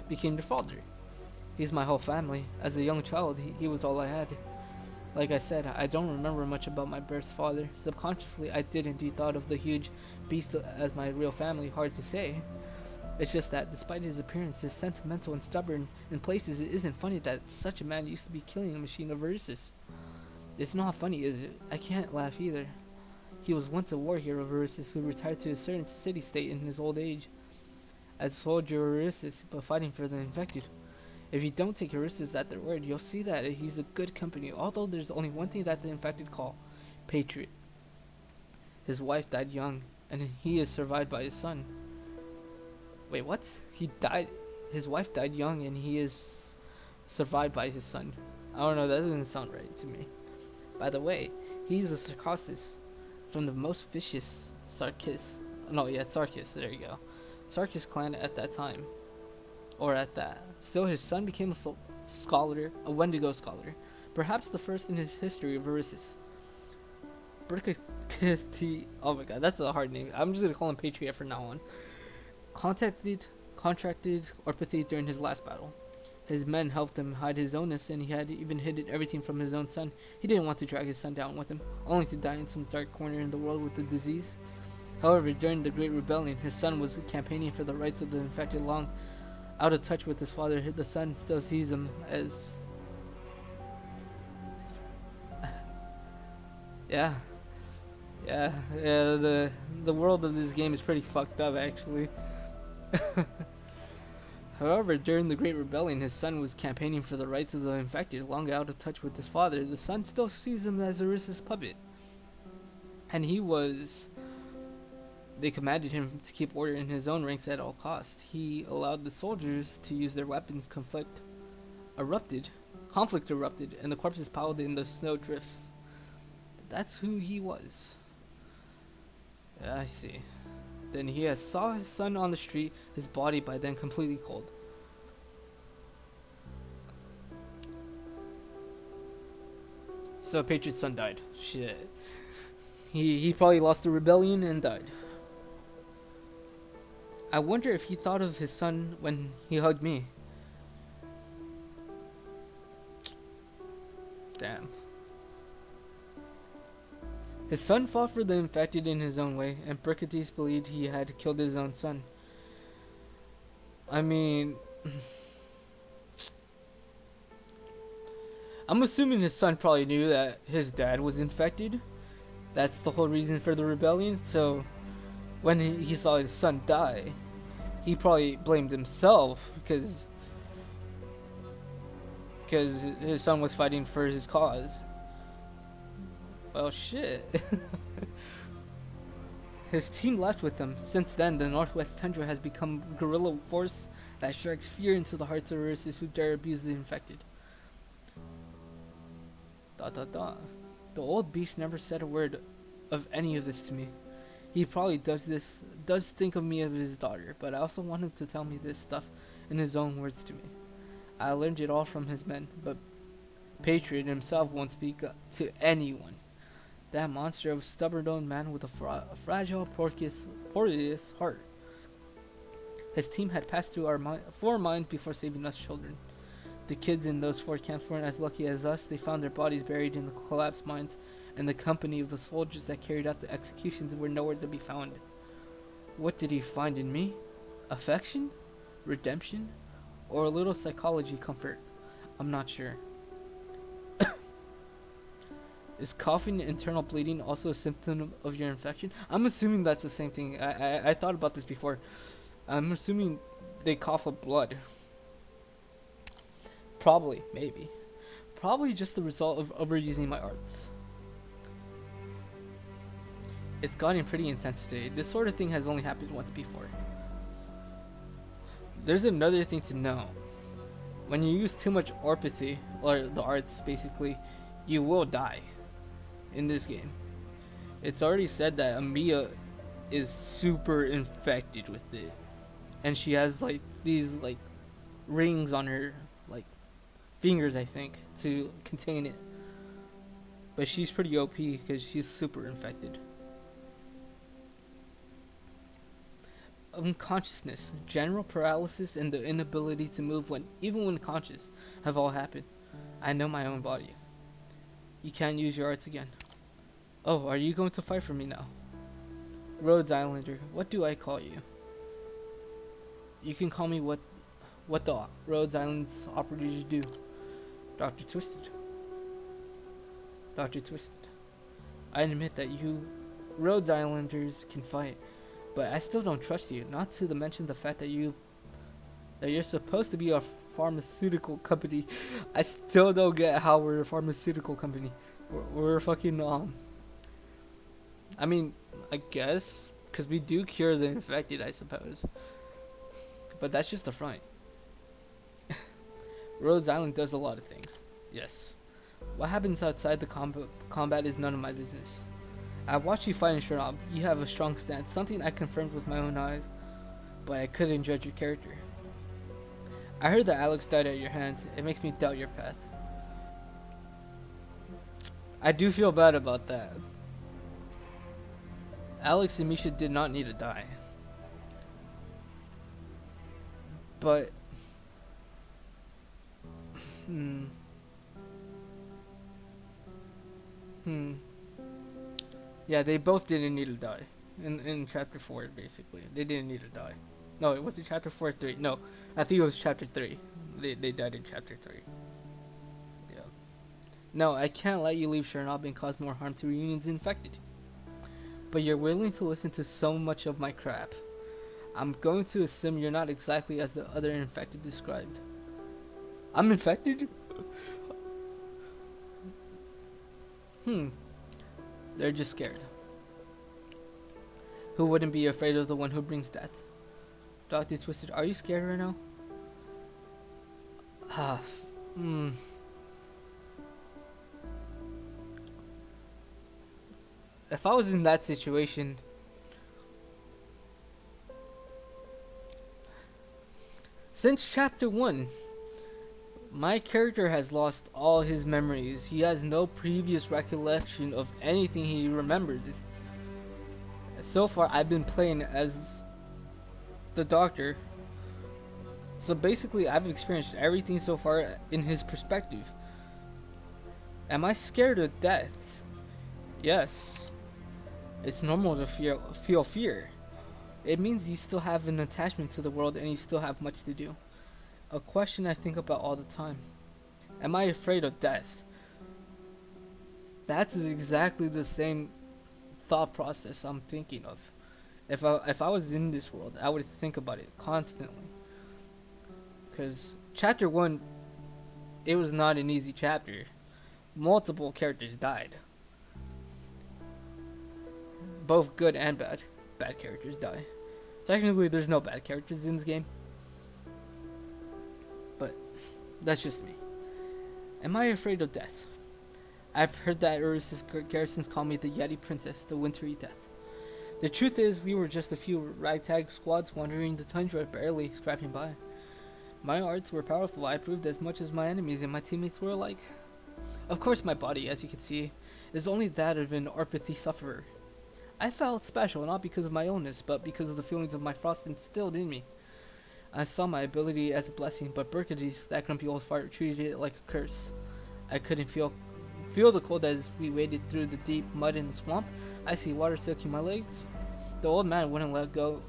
became your father. He's my whole family. As a young child, he was all I had. Like I said, I don't remember much about my birth's father. Subconsciously, I did indeed thought of the huge beast as my real family. Hard to say. It's just that, despite his appearance, he's sentimental and stubborn in places. It isn't funny that such a man used to be killing a machine of Versus. It's not funny, is it? I can't laugh either. He was once a war hero Versus who retired to a certain city-state in his old age. As soldier Versus, but fighting for the infected. If you don't take Eurytus at their word, you'll see that he's a good company, although there's only one thing that the infected call Patriot. His wife died young, and he is survived by his son. Wait, what? His wife died young, and he is survived by his son. I don't know, that doesn't sound right to me. By the way, he's a Sarcossus, from the most vicious Sarkis, there you go. Sarkis clan at that time. Or at that. Still, his son became a scholar, a Wendigo scholar, perhaps the first in his history of Versus. Oh my god, that's a hard name. I'm just gonna call him Patriot from now on. Contracted Orpathy during his last battle. His men helped him hide his illness, and he had even hidden everything from his own son. He didn't want to drag his son down with him, only to die in some dark corner in the world with the disease. However, during the Great Rebellion, his son was campaigning for the rights of the infected long. Out of touch with his father, the son still sees him as... yeah, the world of this game is pretty fucked up, actually. However, during the Great Rebellion, his son was campaigning for the rights of the infected, long out of touch with his father. The son still sees him as Arissa's puppet. And they commanded him to keep order in his own ranks at all costs. He allowed the soldiers to use their weapons. Conflict erupted, and the corpses piled in the snow drifts. That's who he was. Yeah, I see. Then he has saw his son on the street, his body by then completely cold. So Patriot's son died. Shit. He probably lost the rebellion and died. I wonder if he thought of his son when he hugged me. Damn. His son fought for the infected in his own way, and Bricatis believed he had killed his own son. I mean, I'm assuming his son probably knew that his dad was infected. That's the whole reason for the rebellion. So when he saw his son die, he probably blamed himself because his son was fighting for his cause. Well, shit. His team left with him. Since then, the Northwest Tundra has become a guerrilla force that strikes fear into the hearts of racists who dare abuse the infected. ... The old beast never said a word of any of this to me. He probably does think of me as his daughter, but I also want him to tell me this stuff in his own words to me. I learned it all from his men, but Patriot himself won't speak to anyone. That monster of a stubborn old man with a fragile, porous heart. His team had passed through our 4 mines before saving us children. The kids in those 4 camps weren't as lucky as us. They found their bodies buried in the collapsed mines, and the company of the soldiers that carried out the executions were nowhere to be found. What did he find in me? Affection? Redemption? Or a little psychology comfort? I'm not sure. Is coughing and internal bleeding also a symptom of your infection? I'm assuming that's the same thing. I thought about this before. I'm assuming they cough up blood. Probably, maybe. Probably just the result of overusing my arts. It's gotten pretty intense today. This sort of thing has only happened once before. There's another thing to know. When you use too much orpathy, or the arts basically, you will die in this game. It's already said that Amiya is super infected with it. And she has like these like rings on her like fingers, I think, to contain it. But she's pretty OP because she's super infected. Unconsciousness, general paralysis, and the inability to move even when conscious have all happened. I know my own body. You can't use your arts again. Oh, are you going to fight for me now? Rhodes Islander, what do I call you? You can call me what the Rhodes Island's operators do. Dr. Twisted. Dr. Twisted. I admit that you Rhodes Islanders can fight, but I still don't trust you, not to mention the fact that you're supposed to be a pharmaceutical company. I still don't get how we're a pharmaceutical company. We're fucking I mean, I guess because we do cure the infected, I suppose. But that's just the front. Rhodes Island does a lot of things. Yes. What happens outside the combat is none of my business. I watched you fight in Chernobyl. You have a strong stance, something I confirmed with my own eyes, but I couldn't judge your character. I heard that Alex died at your hands. It makes me doubt your path. I do feel bad about that. Alex and Misha did not need to die. But yeah, they both didn't need to die. In chapter 4, basically. They didn't need to die. No, it wasn't chapter 4 or 3. No, I think it was chapter 3. They died in chapter 3. Yeah. No, I can't let you leave Chernobyl and cause more harm to Reunion's infected. But you're willing to listen to so much of my crap. I'm going to assume you're not exactly as the other infected described. I'm infected? They're just scared. Who wouldn't be afraid of the one who brings death? Dr. Twisted, are you scared right now? If I was in that situation, Since chapter 1, my character has lost all his memories. He has no previous recollection of anything he remembers. So far, I've been playing as the Doctor. So basically, I've experienced everything so far in his perspective. Am I scared of death? Yes. It's normal to feel fear. It means you still have an attachment to the world and you still have much to do. A question I think about all the time. Am I afraid of death? That's exactly the same thought process I'm thinking of. If I was in this world, I would think about it constantly. Because chapter 1, it was not an easy chapter. Multiple characters died. Both good and bad. Bad characters die. Technically, there's no bad characters in this game. But that's just me. Am I afraid of death? I've heard that Urus's garrisons call me the Yeti Princess, the Wintry Death. The truth is, we were just a few ragtag squads wandering the tundra, barely scrapping by. My arts were powerful. I proved as much as my enemies and my teammates were alike. Of course, my body, as you can see, is only that of an orpathy sufferer. I felt special, not because of my illness, but because of the feelings of my frost instilled in me. I saw my ability as a blessing, but Burgundy's, that grumpy old fart, treated it like a curse. I couldn't feel the cold as we waded through the deep mud in the swamp. I see water soaking my legs. The old man wouldn't let go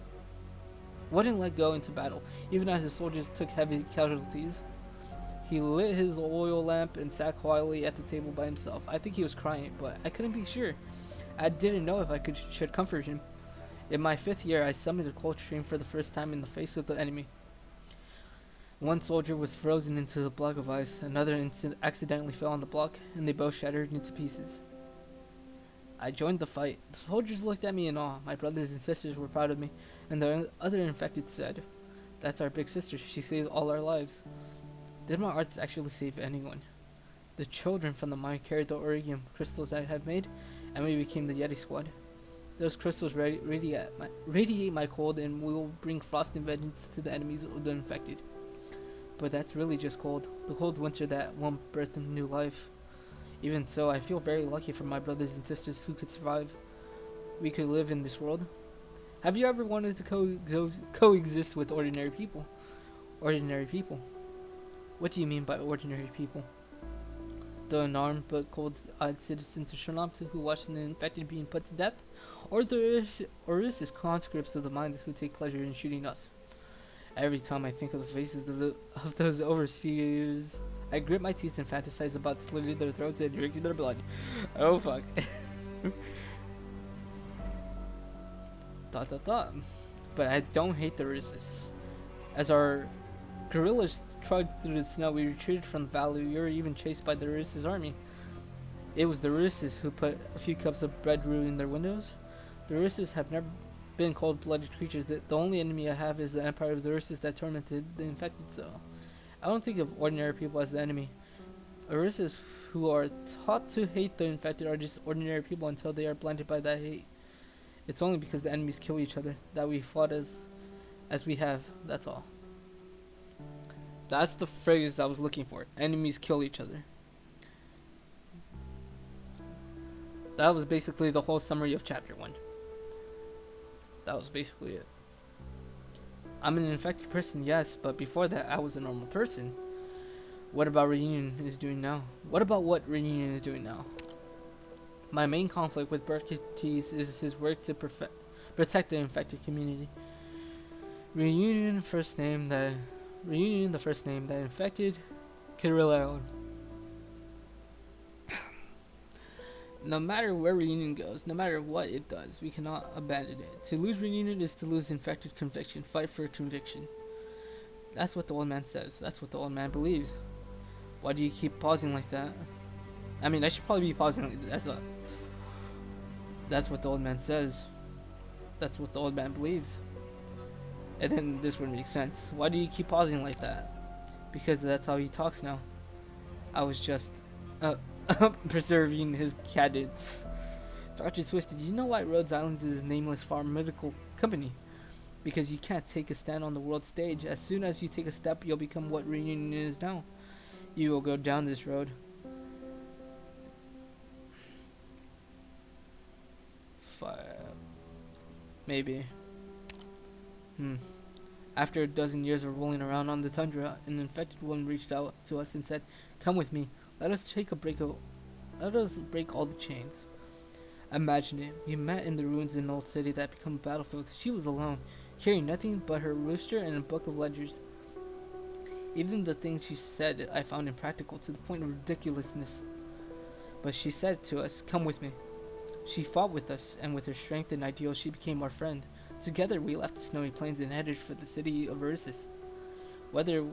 into battle, even as his soldiers took heavy casualties. He lit his oil lamp and sat quietly at the table by himself. I think he was crying, but I couldn't be sure. I didn't know if I should comfort him. In my 5th year, I summoned a cold stream for the first time in the face of the enemy. One soldier was frozen into a block of ice, another accidentally fell on the block, and they both shattered into pieces. I joined the fight. The soldiers looked at me in awe. My brothers and sisters were proud of me, and the other infected said, "That's our big sister. She saved all our lives." Did my arts actually save anyone? The children from the mine carried the Origium crystals I had made, and we became the Yeti Squad. Those crystals radiate my cold, and we will bring frost and vengeance to the enemies of the infected. But that's really just cold. The cold winter that won't birth into new life. Even so, I feel very lucky for my brothers and sisters who could survive. We could live in this world. Have you ever wanted to coexist with ordinary people? Ordinary people? What do you mean by ordinary people? The unarmed but cold-eyed citizens of Shernopta who watch the infected being put to death? Or the Urus's conscripts of the mines who take pleasure in shooting us? Every time I think of the faces of those overseers, I grit my teeth and fantasize about slitting their throats and drinking their blood. Oh fuck. But I don't hate the Ursus. As our guerrillas trudged through the snow, we retreated from the valley. We were even chased by the Ursus army. It was the Ursus who put a few cups of bread roux in their windows. The Ursus have never been cold-blooded creatures. The only enemy I have is the empire of the Ursus that tormented the infected, so I don't think of ordinary people as the enemy. Ursus who are taught to hate the infected are just ordinary people until they are blinded by that hate. It's only because the enemies kill each other that we fought as we have, that's all. That's the phrase I was looking for. Enemies kill each other. That was basically the whole summary of chapter 1. That was basically it. I'm an infected person, yes, but before that I was a normal person. What about Reunion is doing now? What about what Reunion is doing now? My main conflict with Burkites is his work to protect the infected community. Reunion, the first name that infected could rely on. No matter where Reunion goes, no matter what it does, we cannot abandon it. To lose Reunion is to lose infected conviction. Fight for conviction. That's what the old man says. That's what the old man believes. Why do you keep pausing like that? I mean, I should probably be pausing like that. That's what the old man says. That's what the old man believes. And then this would make sense. Why do you keep pausing like that? Because that's how he talks now. I was just preserving his cadence. Dr. Twisted, do you know why Rhodes Islands is a nameless pharmaceutical company? Because you can't take a stand on the world stage. As soon as you take a step, you'll become what Reunion is now. You will go down this road. Maybe. After a dozen years of rolling around on the tundra, an infected one reached out to us and said, "Come with me. Let us break all the chains." Imagine it. We met in the ruins in an old city that became a battlefield. She was alone, carrying nothing but her rooster and a book of ledgers. Even the things she said I found impractical to the point of ridiculousness. But she said to us, "Come with me." She fought with us, and with her strength and ideals, she became our friend. Together, we left the snowy plains and headed for the city of Ursus. Whether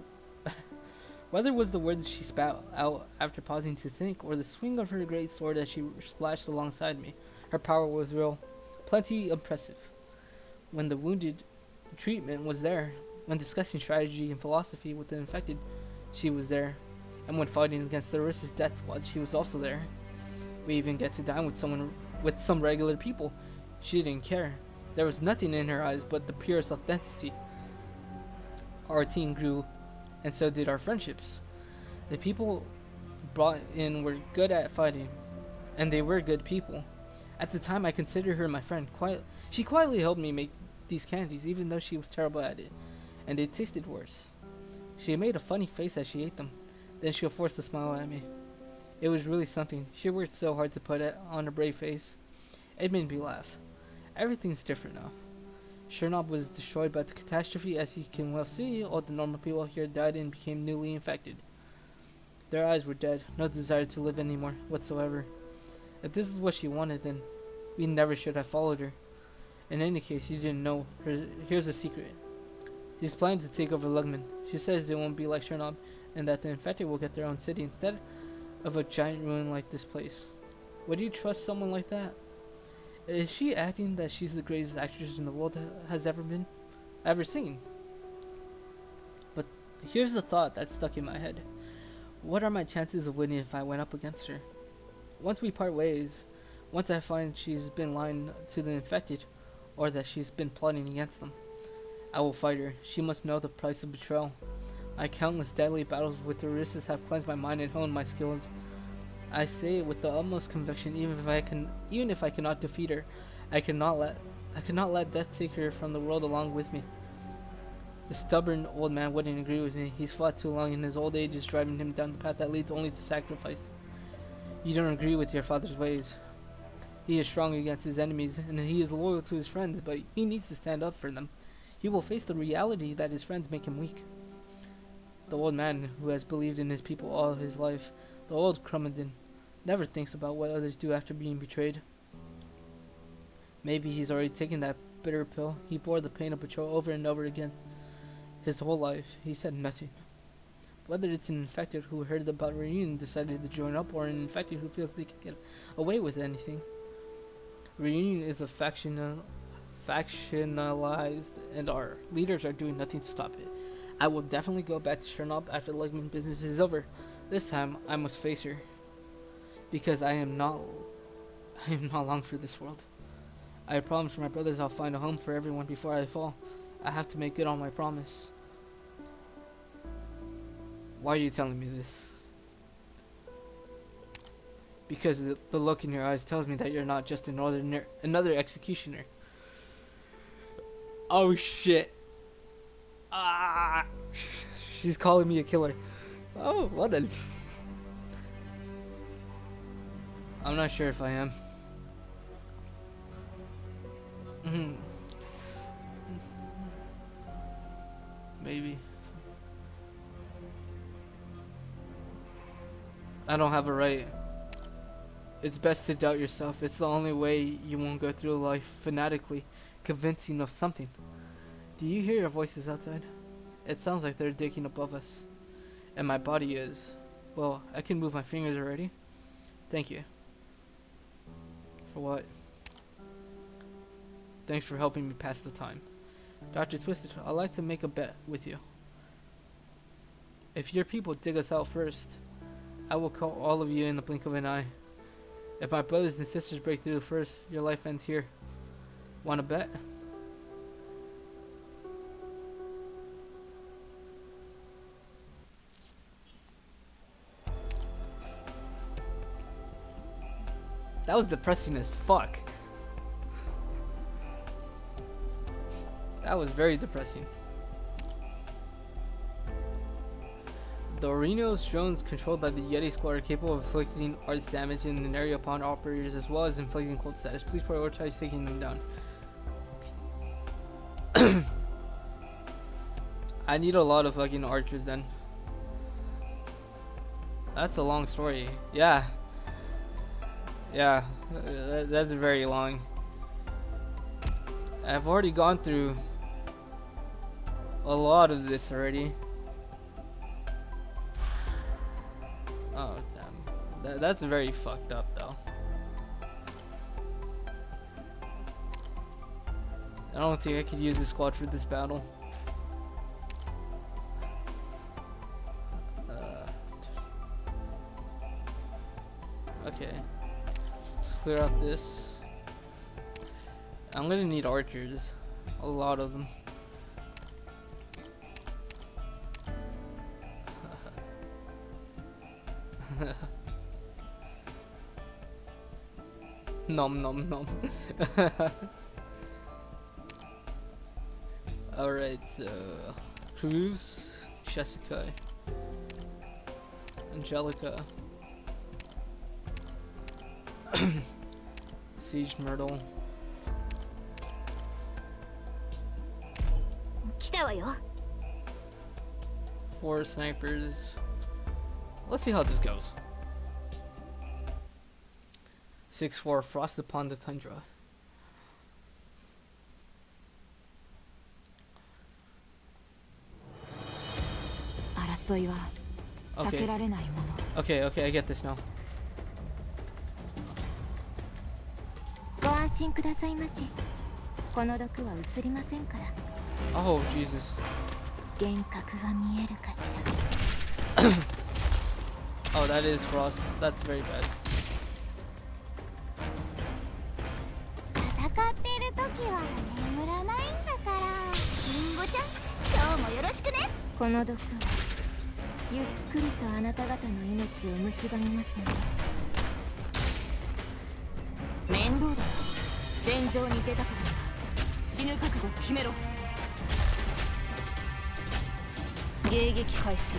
was the words she spat out after pausing to think, or the swing of her great sword as she slashed alongside me, her power was real, plenty impressive. When the wounded treatment was there, when discussing strategy and philosophy with the infected, she was there. And when fighting against the Ursus death squad, she was also there. We even get to dine with some regular people. She didn't care. There was nothing in her eyes but the purest authenticity. Our team grew, and so did our friendships. The people brought in were good at fighting, and they were good people. At the time, I considered her my friend. She quietly helped me make these candies, even though she was terrible at it, and they tasted worse. She made a funny face as she ate them. Then she forced a smile at me. It was really something. She worked so hard to put it on a brave face. It made me laugh. Everything's different now. Chernobyl was destroyed by the catastrophe. As you can well see, all the normal people here died and became newly infected. Their eyes were dead, no desire to live anymore whatsoever. If this is what she wanted, then we never should have followed her. In any case, you didn't know. Here's a secret. She's planning to take over Lugman. She says it won't be like Chernobyl, and that the infected will get their own city instead of a giant ruin like this place. Would you trust someone like that? Is she acting that she's the greatest actress in the world has ever seen? But here's the thought that stuck in my head. What are my chances of winning if I went up against her? Once we part ways, once I find she's been lying to the infected, or that she's been plotting against them, I will fight her. She must know the price of betrayal. My countless deadly battles with the Ursus have cleansed my mind and honed my skills. I say it with the utmost conviction. Even if I cannot defeat her, I cannot let death take her from the world along with me. The stubborn old man wouldn't agree with me. He's fought too long, and his old age is driving him down the path that leads only to sacrifice. You don't agree with your father's ways. He is strong against his enemies, and he is loyal to his friends, but he needs to stand up for them. He will face the reality that his friends make him weak. The old man who has believed in his people all his life, the old Crummadin, never thinks about what others do after being betrayed. Maybe he's already taken that bitter pill. He bore the pain of betrayal over and over again his whole life. He said nothing. Whether it's an infected who heard about Reunion and decided to join up, or an infected who feels they can get away with anything. Reunion is a factionalized, and our leaders are doing nothing to stop it. I will definitely go back to Chernobyl after the Legman business is over. This time, I must face her. Because I am not long for this world. I promised my brothers I'll find a home for everyone before I fall. I have to make good on my promise. Why are you telling me this? Because the look in your eyes tells me that you're not just another executioner. Oh shit. Ah! She's calling me a killer. Oh, well then. I'm not sure if I am. Maybe. I don't have a right. It's best to doubt yourself. It's the only way you won't go through life fanatically convincing of something. Do you hear your voices outside? It sounds like they're digging above us. And my body is. Well, I can move my fingers already. Thank you. For what? Thanks for helping me pass the time. Dr. Twisted, I'd like to make a bet with you. If your people dig us out first, I will kill all of you in the blink of an eye. If my brothers and sisters break through first, your life ends here. Want to bet? That was depressing as fuck. That was very depressing. The Orinos drones controlled by the Yeti squad are capable of inflicting arts damage in an area upon operators as well as inflicting cold status. Please prioritize taking them down. I need a lot of fucking archers then. That's a long story. Yeah. Yeah, that's very long. I've already gone through a lot of this already. Oh, damn. That's very fucked up though. I don't think I could use this squad for this battle. Okay. Let's clear out this. I'm gonna need archers. A lot of them. Nom nom nom. Alright, so Cruz, Ch.6, Angelica, Siege Myrtle. 来たわよ。 4 snipers. Let's see how this goes. 6-4 Frost upon the Tundra. Okay. Okay, okay, I get this now. ご安心くださいまし。この毒は移りませんから。 Oh, Jesus. 幻覚が見えるかしら。 Oh, that is Frost. That's very bad. 戦っている時は眠らないんだから。リンゴちゃん、今日もよろしくね。この毒はゆっくりとあなた方の命を蝕みますね。面倒だ。戦場に出たから死ぬ覚悟決めろ。迎撃開始。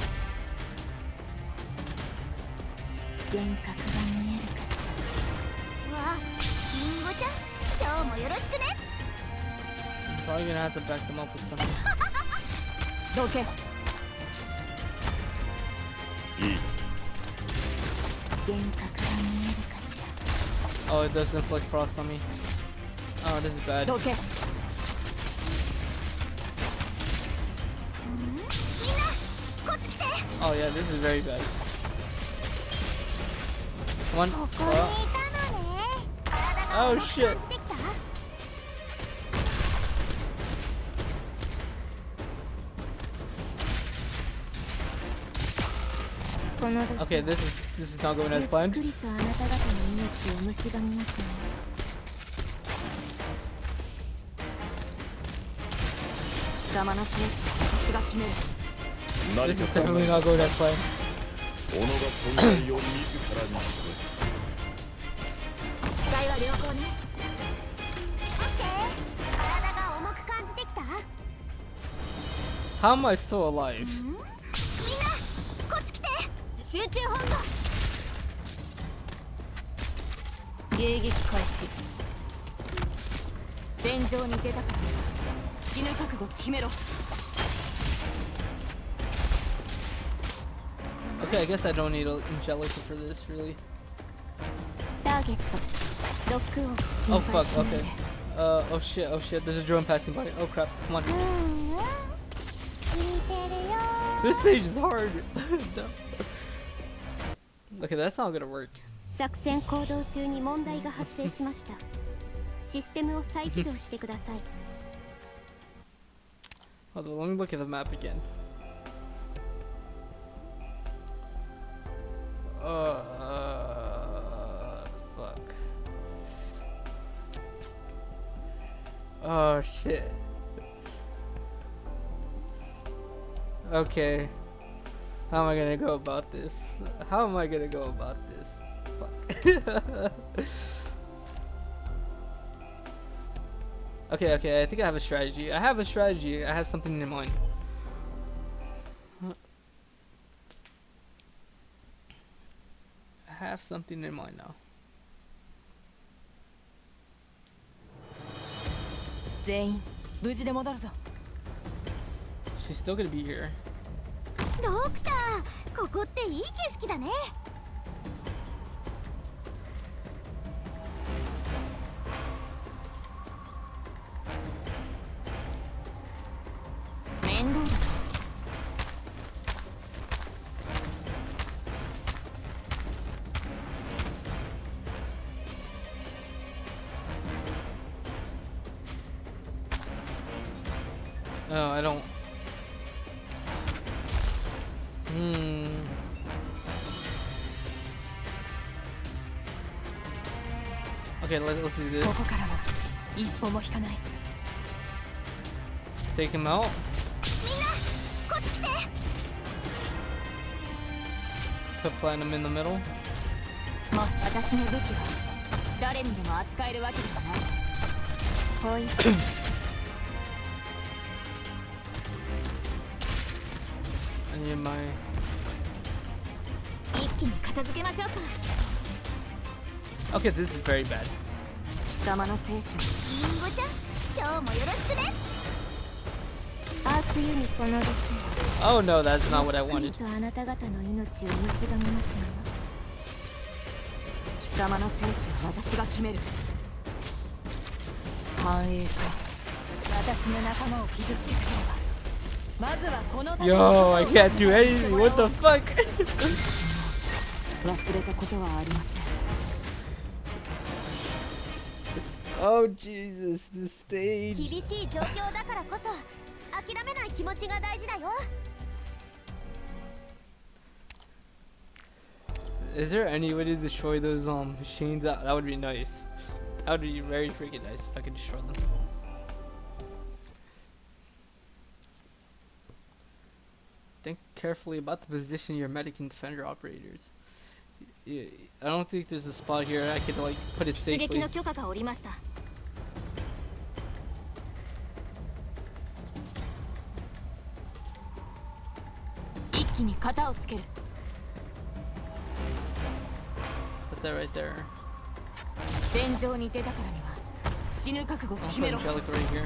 幻覚が見えるかしら。わあ、リンゴちゃん、今日もよろしくね。 Probably gonna have to back them up with something. どけ。いい。幻覚が見えるかしら。 Oh, it does inflict frost on me. Oh, this is bad. どけ。 Oh yeah, this is very bad. One. Oh shit. Okay, this is not going as planned. This is definitely not going as planned. 己が存在を自らにする。視界は良好ね。オッケー。体が重く感じてきた。 How am I still alive? みんな、こっち来て。集中本部。迎撃開始。戦場に出たから死ぬ覚悟決めろ。 Okay, I guess I don't need Angelica for this, really. ターゲット、ロックオン。 Oh fuck, okay. Oh shit, there's a drone passing by. Oh crap, come on. This stage is hard. No. Okay, that's not gonna work. 作戦行動中に問題が発生しました。システムを再起動してください。 Hold on, let me look at the map again. Fuck. Oh shit. Okay. How am I gonna go about this? How am I gonna go about this? Fuck. Okay, okay, I think I have a strategy. I have something in mind. I have something in mind now. 全員無事で戻るぞ。 She's still gonna be here. ドクター、ここっていい景色だね。面倒だ。 Oh, I don't. Okay, let's do ここ this. からは一歩も引かない。 Take him out. みんな、こっち来て。 Put Platinum in the middle. もう私の武器は誰にでも扱えるわけではない。こういう I need my. 一気に片付けましょうか。 Okay, this is very bad. 貴様の精神。リンゴちゃん、今日もよろしくね。アーツユニットの毒 Oh no, that's not what I ゆっくり wanted. とあなた方の命を蝕みますのよ。貴様の生死は私が決める。繁栄か私の仲間を傷つけたければまずはこの Yo, I can't do anything. What the fuck? 忘れたことはありません。 Oh Jesus, the stage. 厳しい状況だからこそ諦めない気持ちが大事だよ。 Is there any way to destroy those machines? That would be nice. That would be very freaking nice if I could destroy them. Think carefully about the position your medic and defender operators. Yeah, I don't think there's a spot here I could like put it 出撃 safely. の許可が下りました。 一気に型をつける。 Put that right there. 戦場に出たからには死ぬ覚悟を I'll 決 put めろ。 Angelic right here.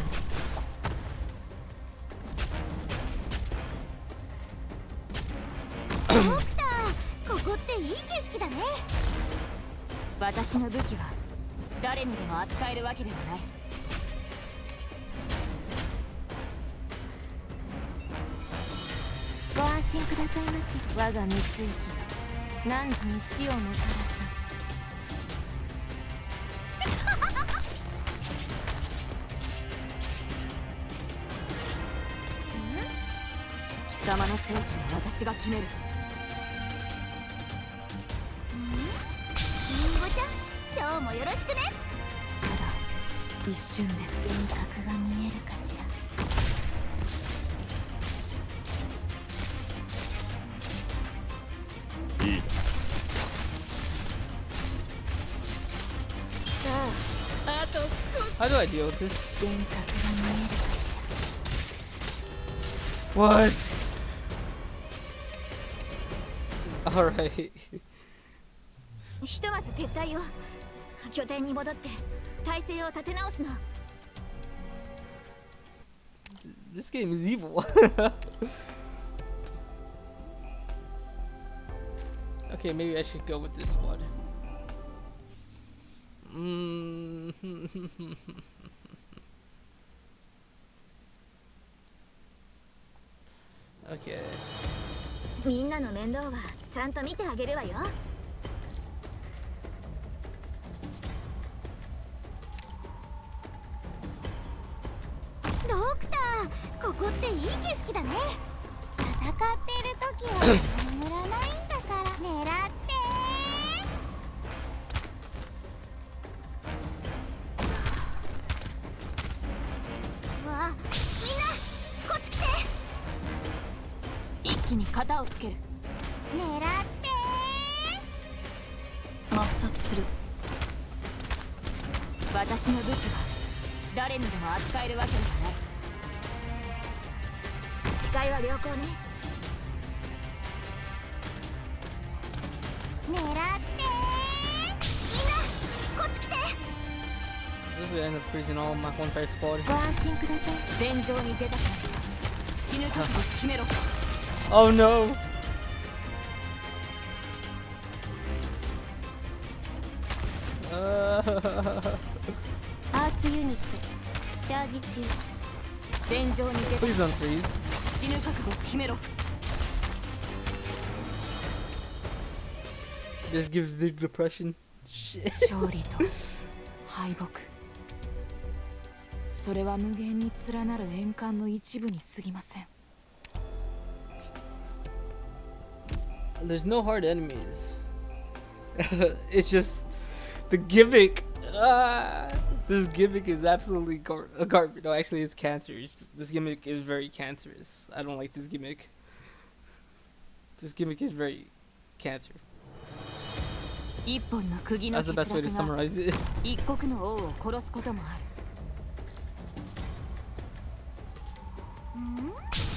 ドクター、ここっていい景色だね。私の武器は誰にでも扱えるわけではない。 ご安心くださいまし。我が三つ息が汝に死をもたらす。 貴様の生死は私が決める。リンゴちゃん、今日もよろしくね。ただ一瞬です。輪郭が見えるかしら。 いいだ あと How do I deal with this? 輪郭が見えるかし What? Alright. ひとまず撤退を。拠点に戻って体勢を立て直すの。 This game is evil. Okay, maybe I should go with this squad. Okay. みんなの面倒はちゃんと見てあげるわよ。ドクター、ここっていい景色だね。戦っている時は眠らないんだから狙ってわあ、みんなこっち来て。一気に型をつける。狙って抹殺する。私の武器は誰にでも扱えるわけではない。視界は良好ね。狙ってみんなこっち来て。 This is gonna end up freezing all my whole entire squad. ご安心ください。戦場に出たから死ぬ覚悟決めろ。 Oh no! Uh, アーツユニットチャージ中。戦場に出た please don't freeze. 死ぬ覚悟決めろ。 This gives big depression. Shit. 勝利と敗北、それは無限に連なる円環の一部に過ぎません。 There's no hard enemies. It's just the gimmick. This gimmick is absolutely garbage. No, actually, it's cancer. This gimmick is very cancerous. I don't like this gimmick. This gimmick is very cancer. 一本の釘の That's the best way to 決断が summarize it. 一国の王を殺すこともある。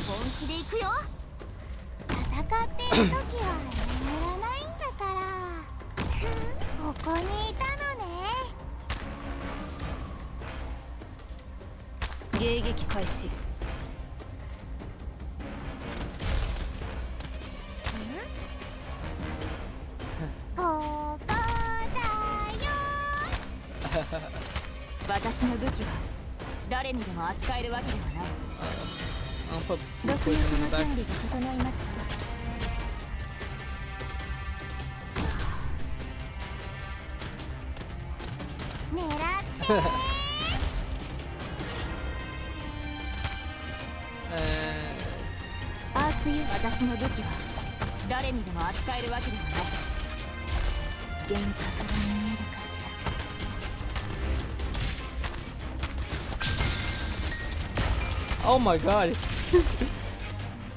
本気で行くよ。戦ってる時は眠らないんだから。ここにいたのね。迎撃開始。ここだよ。私の武器は誰にでも扱えるわけではない。 I'll put 毒 poison 薬 in の the back. 準備が整いました。狙ってアーツユニット。私の武器は誰にでも扱えるわけではない。幻覚が見えるかしら。 Oh my god.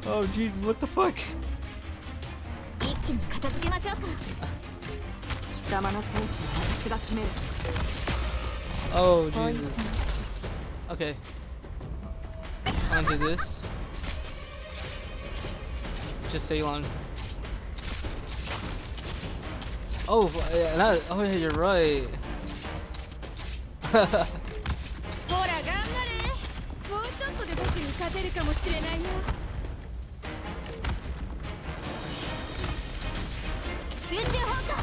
Oh Jesus, what the fuck? 一気に片付けましょうか。貴様の生死は私が決める。 Oh Jesus. Okay. I'll do this. Just stay on. Oh, yeah, oh yeah, you're right. ほら頑張れ。もうちょっとで僕に勝てるかもしれないよ。集中砲火。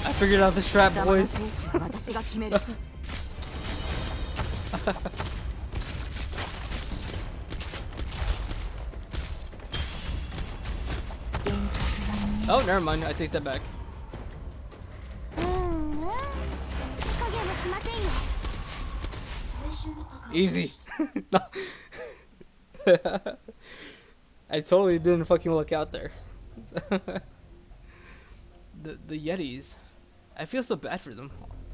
I figured out the trap, 貴様の boys. 生死は私が決める。 Oh, never mind. I take that back. 影もしませんよ。 Easy. No. I totally didn't fucking look out there. The Yetis. I feel so bad for them.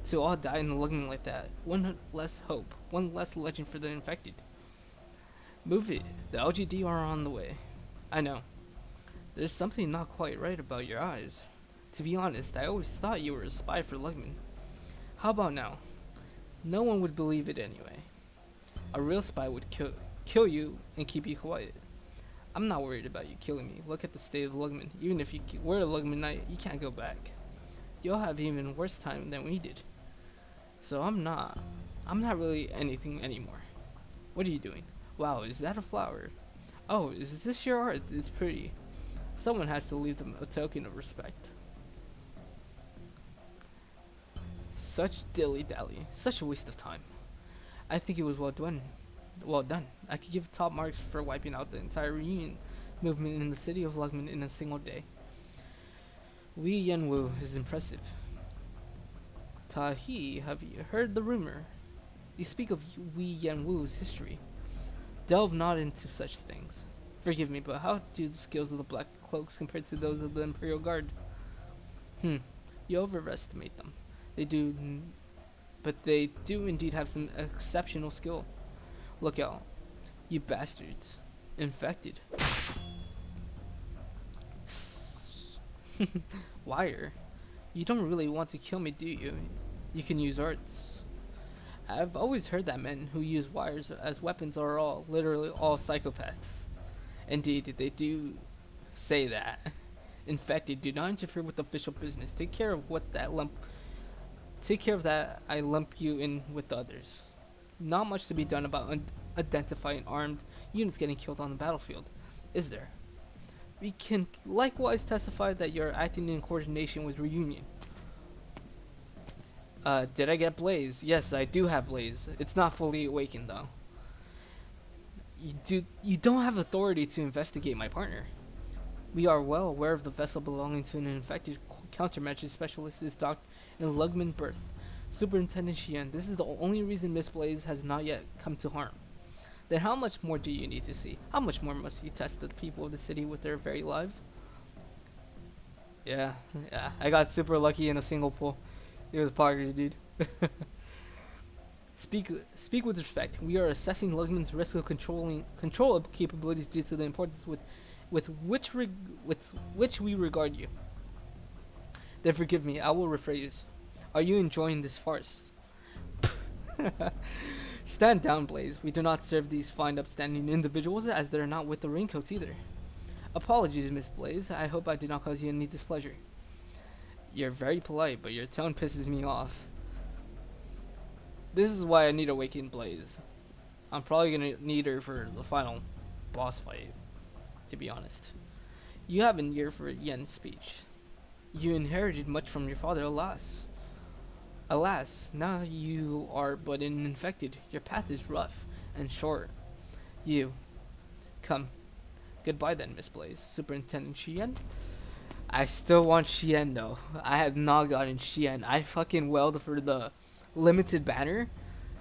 To all die in the looking like that. One less hope. One less legend for the infected. Move it. The LGD are on the way. I know. There's something not quite right about your eyes. To be honest, I always thought you were a spy for Lugman. How about now? No one would believe it anyway. A real spy would kill you and keep you quiet. I'm not worried about you killing me. Look at the state of Lugman. Even if you were a Lugman Knight, you can't go back. You'll have even worse time than we did. So I'm not really anything anymore. What are you doing? Wow, is that a flower? Oh, is this your art? It's pretty. Someone has to leave them a token of respect. Such dilly-dally. Such a waste of time. I think it was well done. Well done. I could give top marks for wiping out the entire reunion movement in the city of Lugman in a single day. Wei Yanwu is impressive. Tahi, have you heard the rumor? You speak of Wei Yanwu's history. Delve not into such things. Forgive me, but how do the skills of the Black Cloaks compare to those of the Imperial Guard? You overestimate them. But they do indeed have some exceptional skill. Look out, you bastards. Infected. Wire? You don't really want to kill me, do you? You can use arts. I've always heard that men who use wires as weapons are literally all psychopaths. Indeed, they do say that. Infected, do not interfere with official business. Take care of that I lump you in with the others. Not much to be done about identifying armed units getting killed on the battlefield, is there? We can likewise testify that you're acting in coordination with Reunion. Did I get Blaze? Yes, I do have Blaze. It's not fully awakened though. You don't have authority to investigate my partner. We are well aware of the vessel belonging to an infected countermeasures specialist is docked in Lugman Berth. Superintendent Xian, this is the only reason Miss Blaze has not yet come to harm. Then how much more do you need to see? How much more must you test the people of the city with their very lives? Yeah, I got super lucky in a single pull. It was poggers, dude. Speak with respect. We are assessing Lugman's risk of control capabilities due to the importance with which we regard you. Then forgive me, I will rephrase. Are you enjoying this farce? Stand down, Blaze. We do not serve these fine upstanding individuals as they are not with the raincoats either. Apologies, Miss Blaze. I hope I did not cause you any displeasure. You're very polite, but your tone pisses me off. This is why I need Awakened Blaze. I'm probably gonna need her for the final boss fight, to be honest. You have an ear for Yen's speech. You inherited much from your father, alas. Alas, now you are but an infected. Your path is rough and short. Come. Goodbye then, Miss Blaze. Superintendent Xian? I still want Xian though. I have not gotten Xian. I fucking wailed for the limited banner.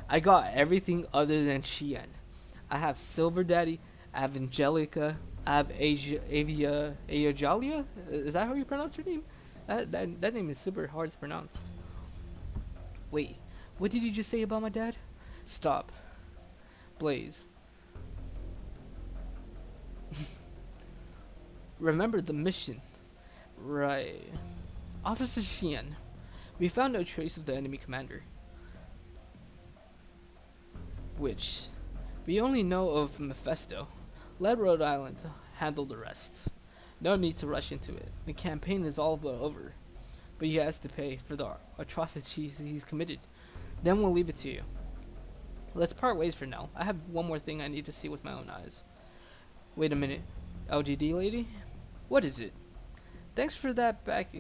I got everything other than Xian. I have Silver Daddy, I have Angelica, I have Ajalia? Is that how you pronounce your name? That name is super hard to pronounce. Wait, what did you just say about my dad? Stop. Blaze. Remember the mission. Right. Officer Xian, we found no trace of the enemy commander. Which? We only know of Mephisto. Let Rhode Island handle the rest. No need to rush into it. The campaign is all but over. But he has to pay for the atrocities he's committed. Then we'll leave it to you. Let's part ways for now. I have one more thing I need to see with my own eyes. Wait a minute. LGD lady? What is it? Thanks for that back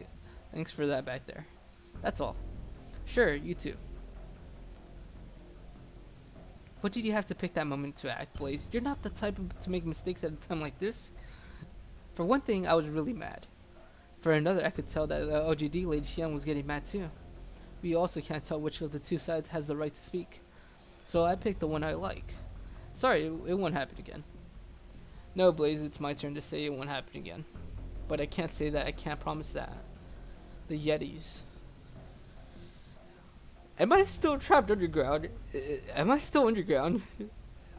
there. That's all. Sure, you too. What did you have to pick that moment to act, Blaze? You're not the type to make mistakes at a time like this. For one thing, I was really mad. For another, I could tell that the LGD lady Xian was getting mad too. We also can't tell which of the two sides has the right to speak. So I picked the one I like. Sorry, it won't happen again. No, Blaze, it's my turn to say it won't happen again. But I can't say that, I can't promise that. The Yetis. Am I still trapped underground? Am I still underground?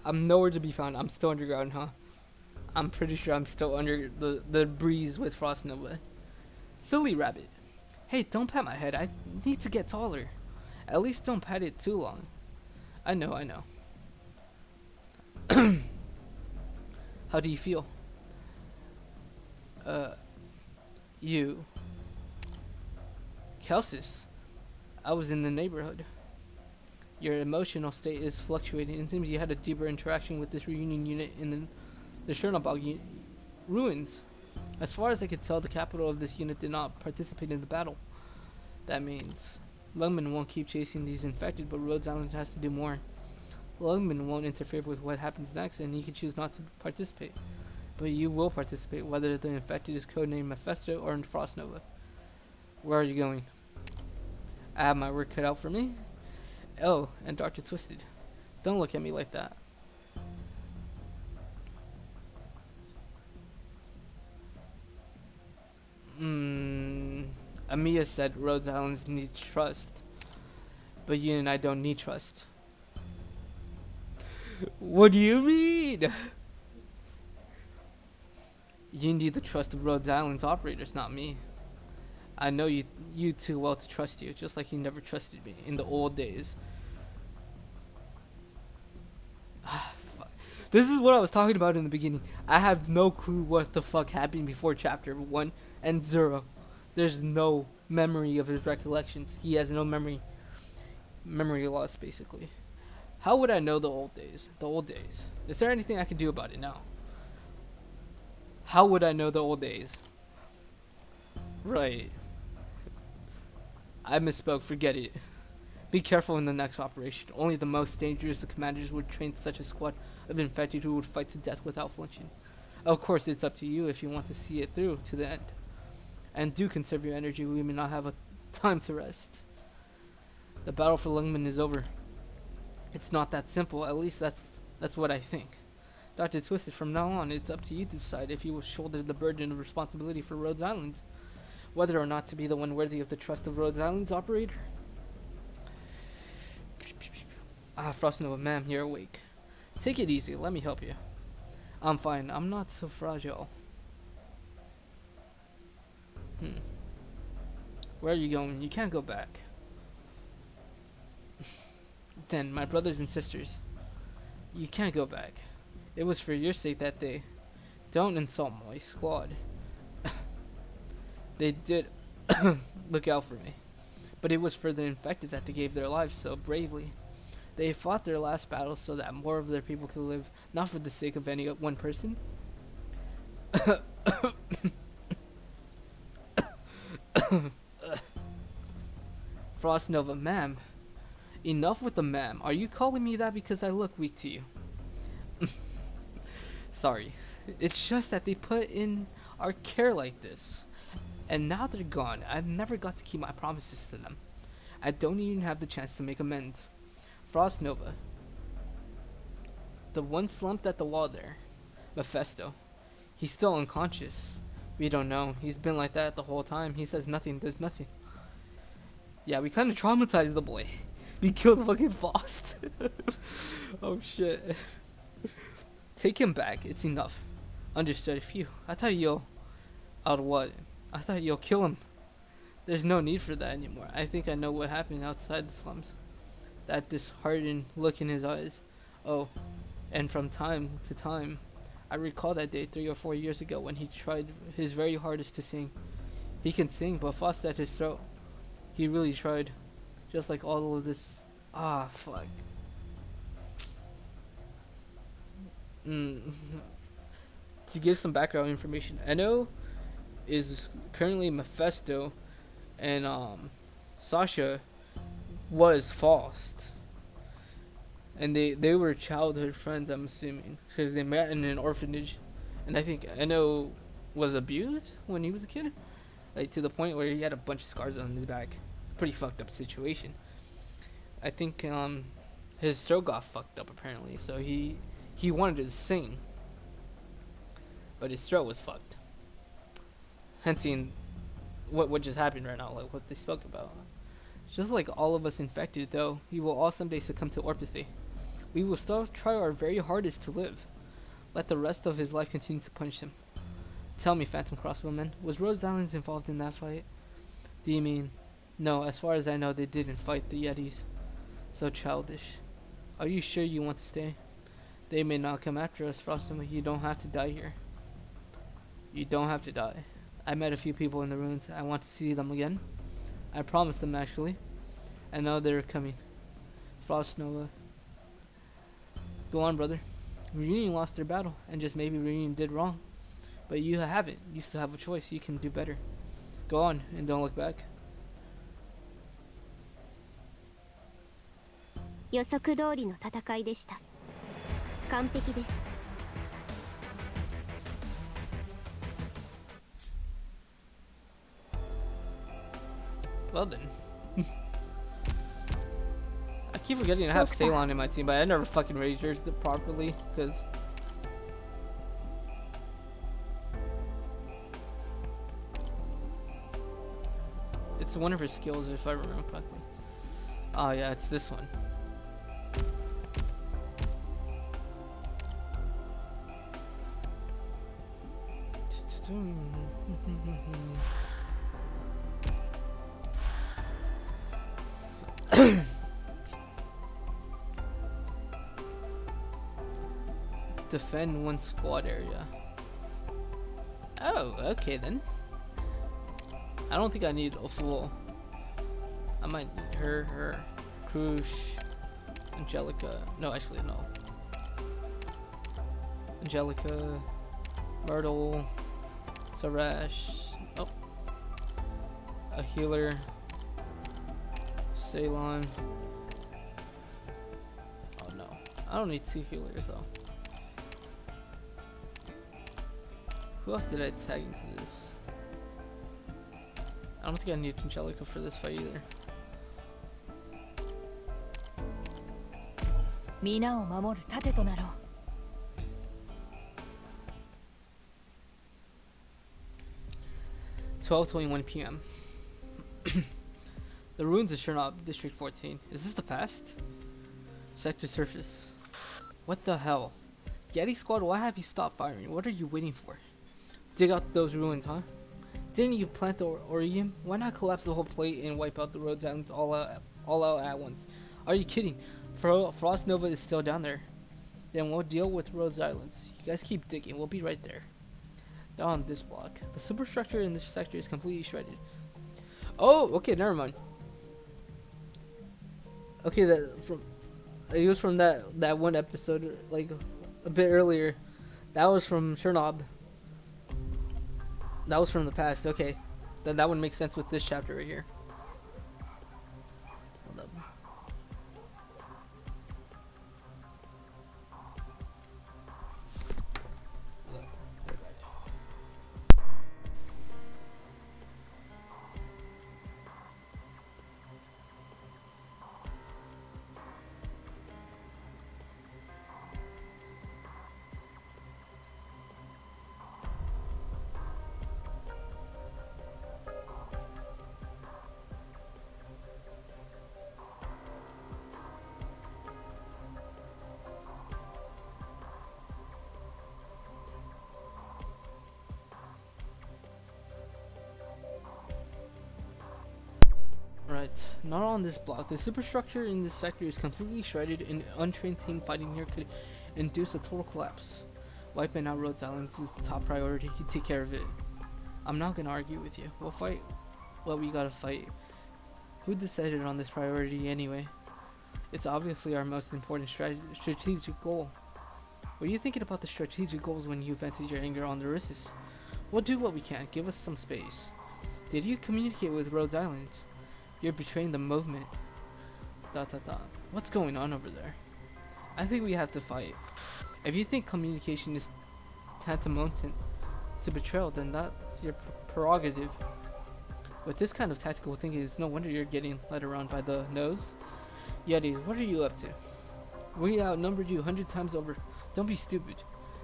I'm nowhere to be found. I'm still underground, huh? I'm pretty sure I'm still under the breeze with Frost Nova. Silly rabbit. Hey, don't pat my head. I need to get taller. At least don't pat it too long. I know. How do you feel? You. Ch.6. I was in the neighborhood. Your emotional state is fluctuating. It seems you had a deeper interaction with this reunion unit in the Chernobog ruins. As far as I could tell, the capital of this unit did not participate in the battle. That means Lungman won't keep chasing these infected, but Rhodes Island has to do more. Lungman won't interfere with what happens next, and he can choose not to participate. But you will participate, whether the infected is codenamed Mephisto or in Frost Nova. Where are you going? I have my work cut out for me. Oh, and Dr. Twisted. Don't look at me like that. Amiya said Rhodes Island needs trust. But you and I don't need trust. What do you mean? You need the trust of Rhodes Island's operators, not me. I know you too well to trust you, just like you never trusted me in the old days. Fuck. This is what I was talking about in the beginning. I have no clue what the fuck happened before chapter 1 and 0. There's no memory of his recollections. He has no memory loss, basically. How would I know the old days? The old days. Is there anything I can do about it now? How would I know the old days? Right. I misspoke. Forget it. Be careful in the next operation. Only the most dangerous of commanders would train such a squad of infected who would fight to death without flinching. Of course, it's up to you if you want to see it through to the end. And do conserve your energy. We may not have a time to rest. The battle for Lungman is over. It's not that simple. At least that's what I think. Dr. Twisted, from now on, it's up to you to decide if you will shoulder the burden of responsibility for Rhodes Island. Whether or not to be the one worthy of the trust of Rhodes Island's operator. Frost Nova, ma'am, you're awake. Take it easy. Let me help you. I'm fine. I'm not so fragile. Where are you going? You can't go back. Then, my brothers and sisters, you can't go back. It was for your sake that day. Don't insult my squad. They did look out for me. But it was for the infected that they gave their lives so bravely. They fought their last battle so that more of their people could live, not for the sake of any one person. Frost Nova, ma'am. Enough with the ma'am. Are you calling me that because I look weak to you? Sorry. It's just that they put in our care like this. And now they're gone. I've never got to keep my promises to them. I don't even have the chance to make amends. Frost Nova. The one slumped at the wall there. Mephisto. He's still unconscious. We don't know. He's been like that the whole time. He says nothing, does nothing. Yeah, we kind of traumatized the boy. We killed fucking Frost. Oh shit. Take him back. It's enough. Understood. Phew. I thought you'll... Out what? I thought you'll kill him. There's no need for that anymore. I think I know what happened outside the slums. That disheartened look in his eyes. Oh, and from time to time, I recall that day 3 or 4 years ago when he tried his very hardest to sing. He can sing, but Frost at his throat. He really tried. Just like all of this. Ah, fuck. To give some background information, Eno is currently Mephisto, and Sasha was Faust, and they were childhood friends, I'm assuming, because they met in an orphanage, and I think Eno was abused when he was a kid, like to the point where he had a bunch of scars on his back. Pretty fucked up situation. I think his throat got fucked up apparently, so he wanted to sing, but his throat was fucked. Hence seeing what just happened right now, like what they spoke about. Just like all of us infected, though, we will all someday succumb to orpathy. We will still try our very hardest to live. Let the rest of his life continue to punish him. Tell me, Phantom Crossbowman, was Rhodes Island involved in that fight? Do you mean? No, as far as I know, they didn't fight the Yetis. So childish. Are you sure you want to stay? They may not come after us, Frostman. You don't have to die here. You don't have to die. I met a few people in the ruins. I want to see them again. I promised them, actually. And now they're coming. Frost Nova. Go on, brother. Reunion lost their battle, and just maybe Reunion did wrong. But you haven't. You still have a choice. You can do better. Go on, and don't look back. 予測通りの戦いでした。完璧です。Well then. I keep forgetting to have Ceylon in my team, but I never fucking researched it properly, because... It's one of her skills, if I remember correctly. Oh yeah, it's this one. Defend one squad area. Oh, okay then. I don't think I need a full. I might need her, Krush, Angelica. No, actually, no. Angelica, Myrtle, Sarash. Oh. A healer. Ceylon. Oh no. I don't need 2 healers though. Who else did I tag into this? I don't think I need Angelica for this fight either. 皆を守る盾となろう。12:21 p.m. The ruins of Chernobyl, District 14. Is this the past? Sector surface. What the hell? Yeti squad, why have you stopped firing? What are you waiting for? Dig out those ruins, huh? Didn't you plant the Orium? Why not collapse the whole plate and wipe out the Rhodes Islands all out at once? Are you kidding? Frost Nova is still down there. Then we'll deal with Rhodes Islands. You guys keep digging. We'll be right there. Down on this block. The superstructure in this sector is completely shredded. Oh, okay, never mind. Okay, it was from that one episode, like a bit earlier. That was from Chernobyl. That was from the past. Okay, then that would make sense with this chapter right here. Hold up. Right, not on this block. The superstructure in this sector is completely shredded, and untrained team fighting here could induce a total collapse. Wiping out Rhodes Islands is the top priority. You take care of it. I'm not gonna argue with you. We'll fight what we gotta fight. Who decided on this priority anyway? It's obviously our most important strategic goal. Were you thinking about the strategic goals when you vented your anger on the Rissus? We'll do what we can. Give us some space. Did you communicate with Rhodes Islands? You're betraying the movement. ... What's going on over there? I think we have to fight. If you think communication is tantamount to betrayal, then that's your prerogative. With this kind of tactical thinking, it's no wonder you're getting led around by the nose. Yetis, what are you up to? We outnumbered you 100 times over. Don't be stupid.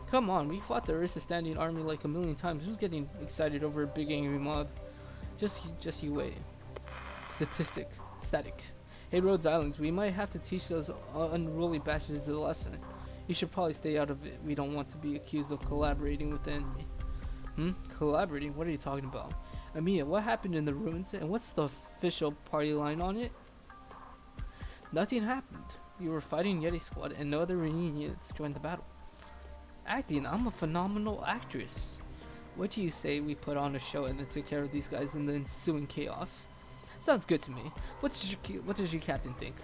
Come on, we fought the Arista standing army like a million times. Who's getting excited over a big angry mob? Just you wait. Static. Hey Rhodes Islands, we might have to teach those unruly bastards a lesson. You should probably stay out of it. We don't want to be accused of collaborating with the enemy. Collaborating? What are you talking about? Amiya, what happened in the ruins, and what's the official party line on it? Nothing happened. You were fighting Yeti Squad, and no other reunions joined the battle. Acting, I'm a phenomenal actress. What do you say we put on a show and then take care of these guys in the ensuing chaos? Sounds good to me. What does your captain think?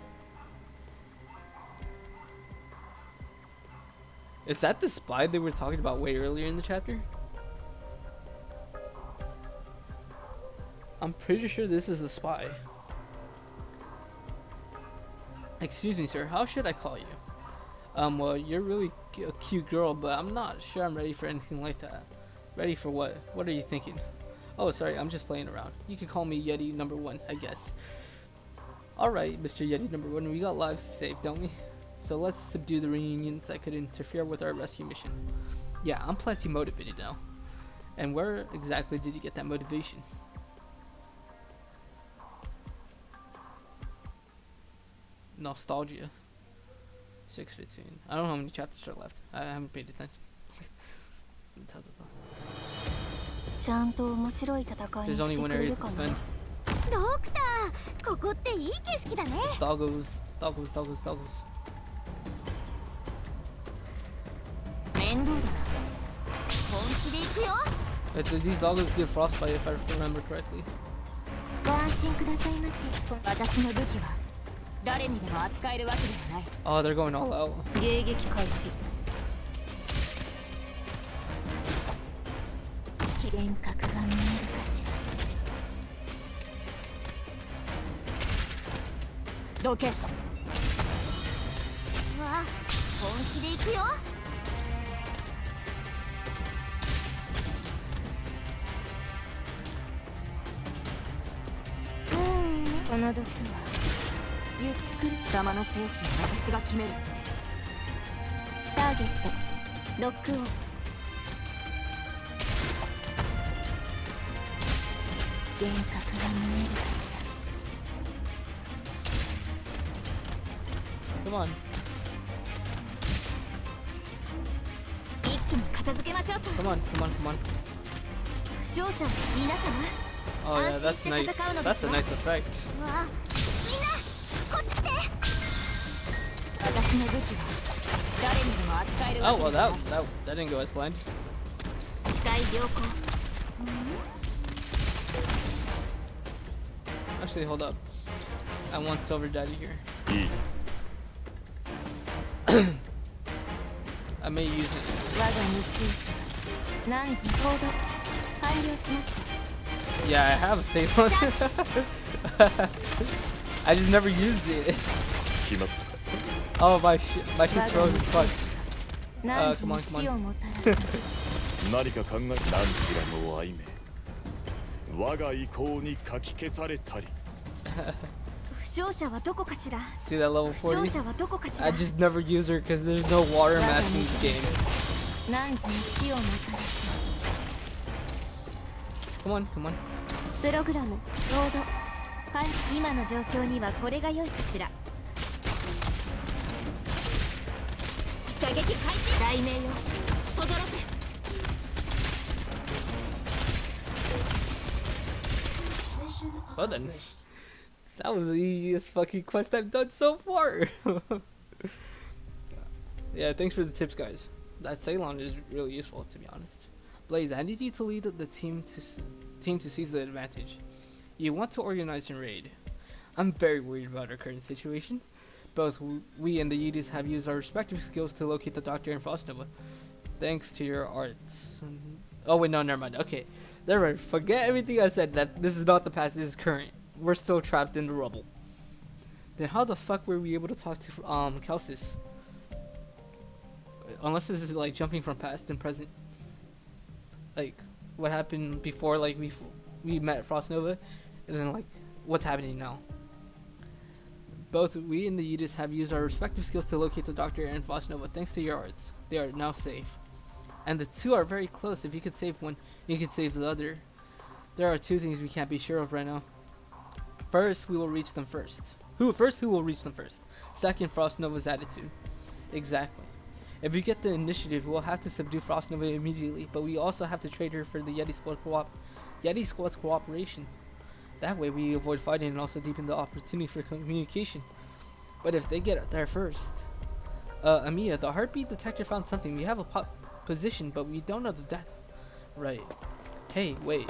Is that the spy they were talking about way earlier in the chapter? I'm pretty sure this is the spy. Excuse me, sir. How should I call you? Well, you're really a cute girl, but I'm not sure I'm ready for anything like that. Ready for what? What are you thinking? Oh, sorry, I'm just playing around. You can call me Yeti number 1, I guess. Alright, Mr. Yeti number 1, we got lives to save, don't we? So let's subdue the reunions that could interfere with our rescue mission. Yeah, I'm plenty motivated now. And where exactly did you get that motivation? Nostalgia. 6:15. I don't know how many chapters are left. I haven't paid attention. There's only one area to defend. Doggos. 面倒だな。本気で行くよ。 These doggos give frostbite if I remember correctly. ご安心くださいまし。私の武器は誰にでも扱えるわけではない。 Oh, they're going all out. 迎撃開始。幻覚が見えるかしら。どけ。うわ、本気で行くよ。この毒はゆっくり。貴様の生死は私が決める。ターゲットロックオン。幻覚が見えるかし Come on. ら。一気に片付けましょうか。 Come on, come on, come on. 負傷者皆様。 Oh yeah, that's nice. That's a nice effect. うわ、みんなこっち来て。私の武器は誰にでも扱えるわ Oh け well, では that ない。 that didn't go as planned. 視界良好。 Actually, hold up. I want Silver Daddy here. いい I may use it. 我が日記何時行動完了しました。 Yeah, I have a save one. I just never used it. 決まった Oh, my shit's frozen. Fuck. 何時 come に on, come on. 死をもたらす。何か考え何ちらの愛め我が意向にかき消されたり負傷者はどこかしら。 See that level 負傷 40? 者はどこかしら。 I just never use her because there's no water match in this game. 何時に死をもたらす。 Come on, come on. プログラムロード。今の状況にはこれが良いかしら。射撃開始。雷鳴よ轟け。 Mission Well then. accomplished. That was the easiest fucking quest I've done so far. Yeah, thanks for the tips, guys. That Ceylon is really useful, to be honest. Blaze, I need you to lead the team to seize the advantage. You want to organize and raid. I'm very worried about our current situation. Both we and the Yetis have used our respective skills to locate the Doctor and Frostnova. Thanks to your arts. Oh wait, no, never mind. Okay, never mind. Forget everything I said. That this is not the past. This is current. We're still trapped in the rubble. Then how the fuck were we able to talk to Ch.6? Unless this is like jumping from past and present. Like what happened before, like we met Frostnova, and then like what's happening now. Both we and the Yetis have used our respective skills to locate the Doctor and Frostnova. Thanks to your arts, they are now safe. And the two are very close. If you could save one, you could save the other. There are two things we can't be sure of right now. First, we will reach them first. Who will reach them first? Second, Frostnova's attitude. Exactly. If we get the initiative, we'll have to subdue Frostnova immediately, but we also have to trade her for the Yeti Squad's cooperation. That way we avoid fighting and also deepen the opportunity for communication. But if they get there first... Amiya, the heartbeat detector found something. We have a position, but we don't know the depth. Right. Hey, wait.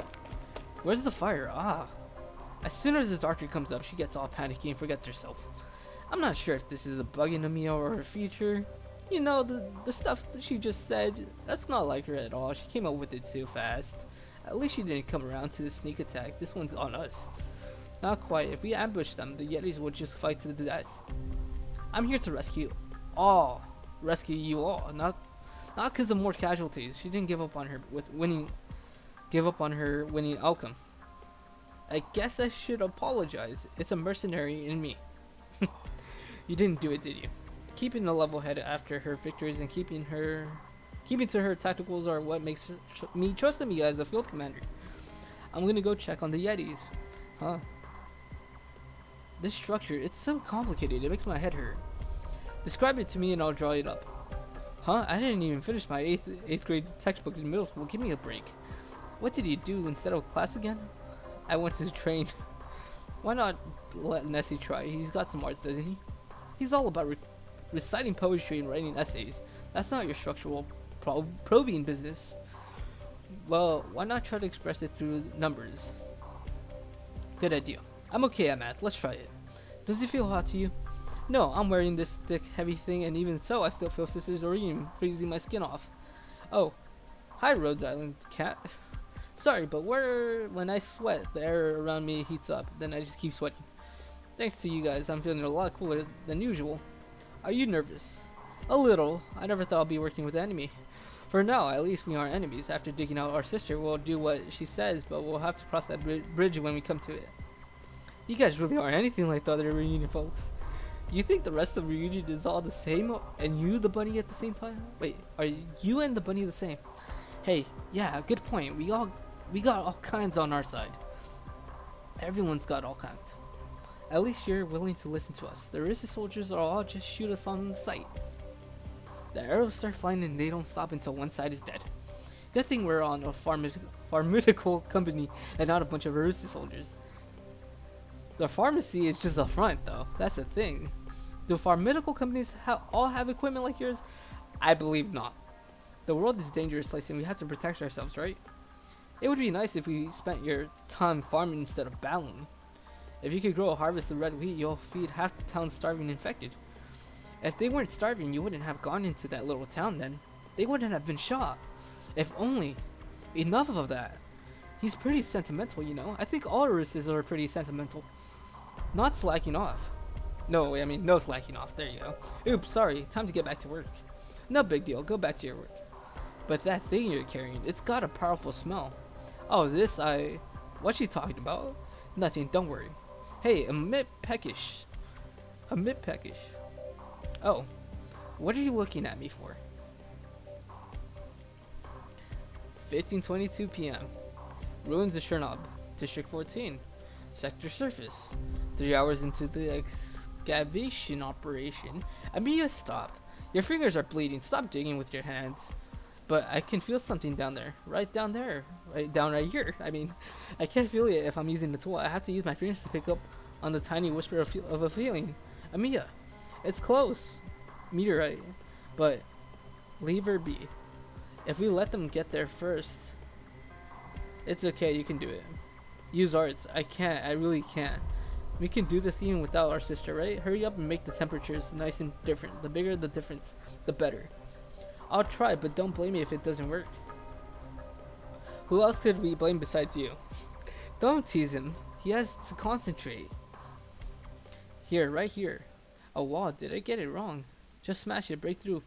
Where's the fire? Ah. As soon as the Doctor comes up, she gets all panicky and forgets herself. I'm not sure if this is a bug in Amiya or a feature. You know, the stuff that she just said, that's not like her at all. She came up with it too fast. At least she didn't come around to the sneak attack. This one's on us. Not quite. If we ambush them, the Yetis will just fight to the death. I'm here to rescue you all. Not because of more casualties. She didn't give up on her winning outcome. I guess I should apologize. It's a mercenary in me. You didn't do it, did you? Keeping a level head after her victories and keeping to her tacticals are what makes me trust me as a field commander. I'm gonna go check on the Yetis. Huh? This structure, it's so complicated, it makes my head hurt. Describe it to me and I'll draw it up. Huh? I didn't even finish my 8th grade textbook in middle school. Give me a break. What did you do instead of class again? I went to train. Why not let Nessie try? He's got some arts, doesn't he? He's all about reciting poetry and writing essays. That's not your structural probing business. Well, why not try to express it through numbers? Good idea. I'm okay at math. Let's try it. Does it feel hot to you? No, I'm wearing this thick, heavy thing, and even so, I still feel Sister's Oreum freezing my skin off. Oh, hi, Rhodes Island cat. Sorry, but when I sweat, the air around me heats up. Then I just keep sweating. Thanks to you guys, I'm feeling a lot cooler than usual. Are you nervous? A little. I never thought I'd be working with an enemy. For now, at least we aren't enemies. After digging out our sister, we'll do what she says, but we'll have to cross that bridge when we come to it. You guys really aren't anything like the other reunion folks. You think the rest of the reunion is all the same, and you the bunny at the same time? Wait, are you and the bunny the same? Hey, yeah, good point. We got all kinds on our side. Everyone's got all kinds. At least you're willing to listen to us. The resist soldiers are all just shoot us on sight. The arrows start flying and they don't stop until one side is dead. Good thing we're on a pharmaceutical company and not a bunch of resist soldiers. The pharmacy is just a front though. That's the thing. Do pharmaceutical companies all have equipment like yours? I believe not. The world is a dangerous place and we have to protect ourselves, right? It would be nice if we spent your time farming instead of battling. If you could grow a harvest of red wheat, you'll feed half the town starving infected. If they weren't starving, you wouldn't have gone into that little town then. They wouldn't have been shot. If only. Enough of that. He's pretty sentimental, you know. I think all Aristas are pretty sentimental. Not slacking off. No, I mean no slacking off. There you go. Oops, sorry. Time to get back to work. No big deal. Go back to your work. But that thing you're carrying, it's got a powerful smell. Oh, what's she talking about? Nothing, don't worry. Hey, a bit peckish. A bit peckish. Oh, what are you looking at me for? 15:22 p.m. Ruins of Chernobyl, District 14, Sector Surface. 3 hours into the excavation operation. Amiya, stop. Your fingers are bleeding. Stop digging with your hands. But I can feel something down there. Right down there. Right here. I mean, I can't feel it if I'm using the tool. I have to use my fingers to pick up on the tiny whisper of a feeling. Amiya, it's close. Meteorite. But leave her be. If we let them get there first, it's okay. You can do it. Use arts. I can't. I really can't. We can do this even without our sister, right? Hurry up and make the temperatures nice and different. The bigger the difference, the better. I'll try, but don't blame me if it doesn't work. Who else could we blame besides you? Don't tease him. He has to concentrate. Here, right here. A wall. Did I get it wrong? Just smash it, break through.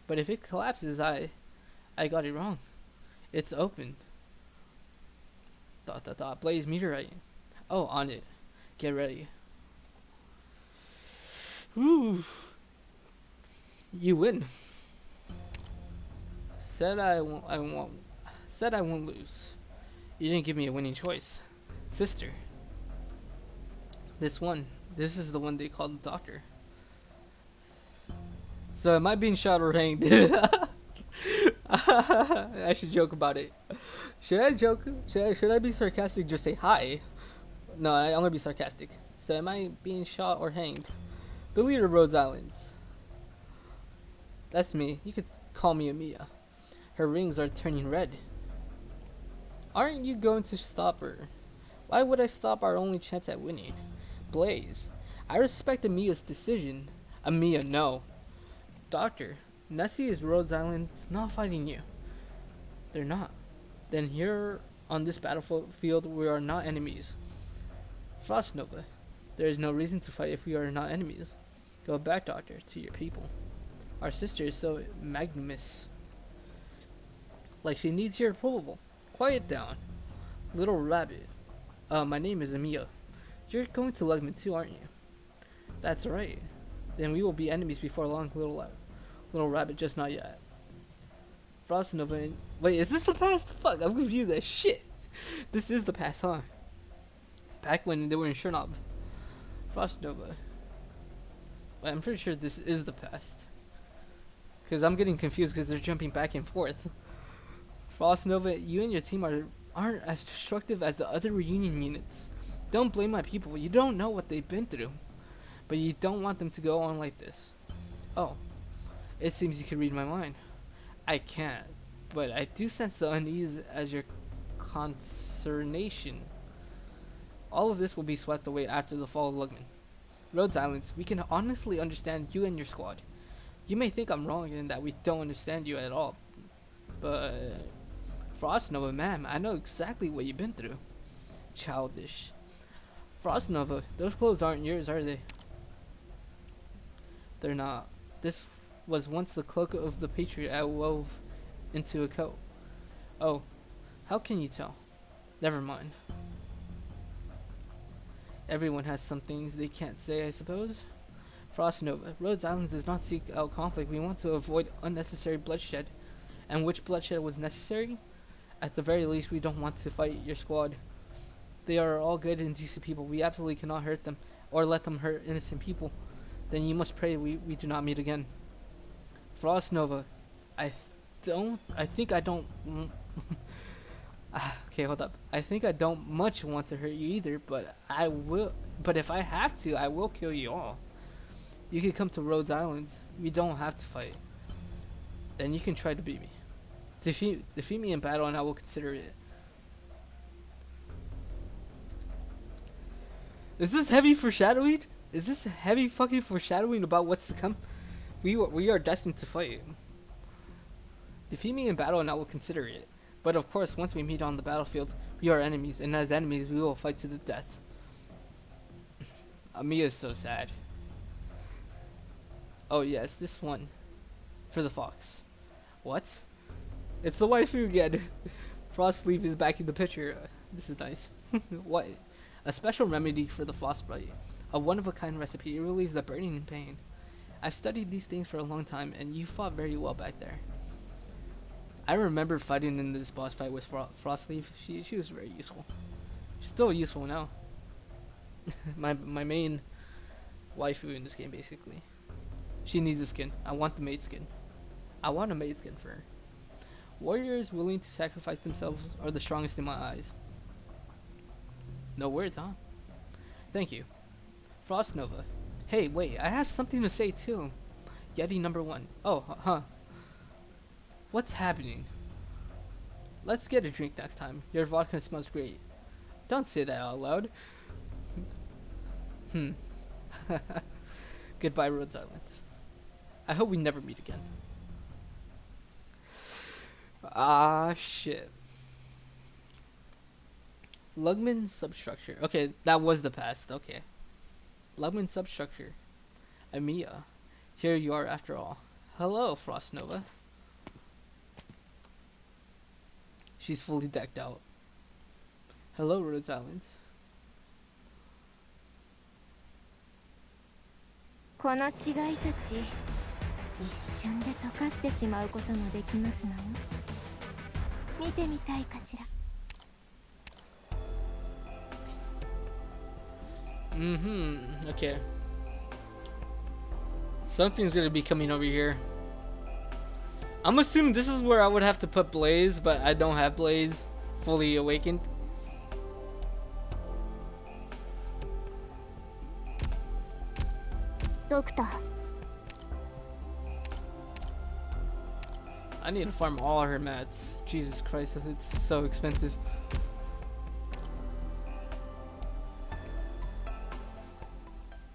But if it collapses, I got it wrong. It's open. ... Blaze meteorite. Oh, on it. Get ready. Ooh. You win. Said I won't lose. You didn't give me a winning choice. Sister. This is the one they call the doctor. So am I being shot or hanged? I should joke about it. Should I joke? Should I be sarcastic? Just say hi. No, I'm gonna be sarcastic. So am I being shot or hanged? The leader of Rhodes Islands. That's me. You could call me Amiya. Her rings are turning red. Aren't you going to stop her? Why would I stop our only chance at winning? Blaze. I respect Amiya's decision. Amiya, no. Doctor, Nessie is Rhodes Island's not fighting you. They're not. Then here on this battlefield we are not enemies. Frost Nova, there is no reason to fight if we are not enemies. Go back, Doctor, to your people. Our sister is so magnanimous. Like she needs your approval. Quiet down. Little rabbit. My name is Amiya. You're going to Lugman too, aren't you? That's right. Then we will be enemies before long, little rabbit, just not yet. Frost Nova. Wait, is this the past? Fuck, I'm confused as shit. This is the past, huh? Back when they were in Chernobyl. Frost Nova. Wait, I'm pretty sure this is the past. Because I'm getting confused because they're jumping back and forth. Frost Nova, you and your team aren't as destructive as the other reunion units. Don't blame my people. You don't know what they've been through. But you don't want them to go on like this. Oh. It seems you can read my mind. I can't, but I do sense the unease as your consternation. All of this will be swept away after the fall of Lugman. Rhodes Islands, we can honestly understand you and your squad. You may think I'm wrong in that we don't understand you at all, but Frost Nova, ma'am, I know exactly what you've been through. Childish. Frost Nova, those clothes aren't yours, are they? They're not. This was once the cloak of the Patriot I wove into a coat. Oh, how can you tell? Never mind. Everyone has some things they can't say, I suppose. Frost Nova, Rhodes Islands does not seek out conflict. We want to avoid unnecessary bloodshed. And which bloodshed was necessary? At the very least, we don't want to fight your squad. They are all good and decent people. We absolutely cannot hurt them, or let them hurt innocent people. Then you must pray we do not meet again. Frost Nova, I think I don't okay, hold up. I think I don't much want to hurt you either, but I will. But if I have to, I will kill you all. You can come to Rhodes Islands. We don't have to fight. Then you can try to beat me. Defeat me in battle, and I will consider it. Is this heavy foreshadowing? Is this heavy fucking foreshadowing about what's to come? We are destined to fight. Defeat me in battle, and I will consider it. But of course, once we meet on the battlefield, we are enemies, and as enemies, we will fight to the death. Amiya is so sad. Oh yes, this one. For the fox. What? It's the waifu again. Frostleaf is back in the picture. This is nice. What? A special remedy for the frostbite. A one-of-a-kind recipe. It relieves the burning and pain. I've studied these things for a long time, and you fought very well back there. I remember fighting in this boss fight with Frostleaf. She was very useful. She's still useful now. my main waifu in this game, basically. She needs a skin. I want the maid skin. I want a maid skin for her. Warriors willing to sacrifice themselves are the strongest in my eyes. No words, huh? Thank you. Frost Nova. Hey, wait, I have something to say too. Yeti number 1. Oh, huh. What's happening? Let's get a drink next time. Your vodka smells great. Don't say that out loud. Goodbye, Rhodes Island. I hope we never meet again. Ah, shit. Lugman substructure. Okay, that was the past. Okay. Lugman substructure. Amiya. Here you are after all. Hello, Frost Nova. She's fully decked out. Hello, Rhodes Islands. この死骸たち一瞬で溶かしてしまうこともできますのよ。見てみたいかしら。Okay. Something's gonna be coming over here. I'm assuming this is where I would have to put Blaze, but I don't have Blaze fully awakened. Doctor. I need to farm all her mats. Jesus Christ, it's so expensive.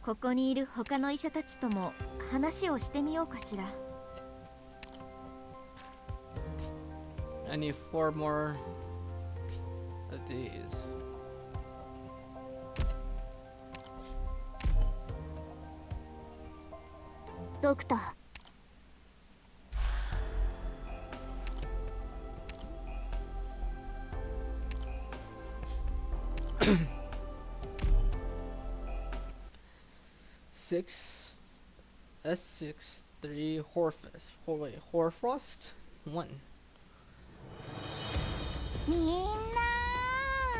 ここにいる他の医者たちとも話をしてみようかしら。I need 4 more of these. Doctor. S6 3 Horfrost. Wait, Horfrost 1. みんな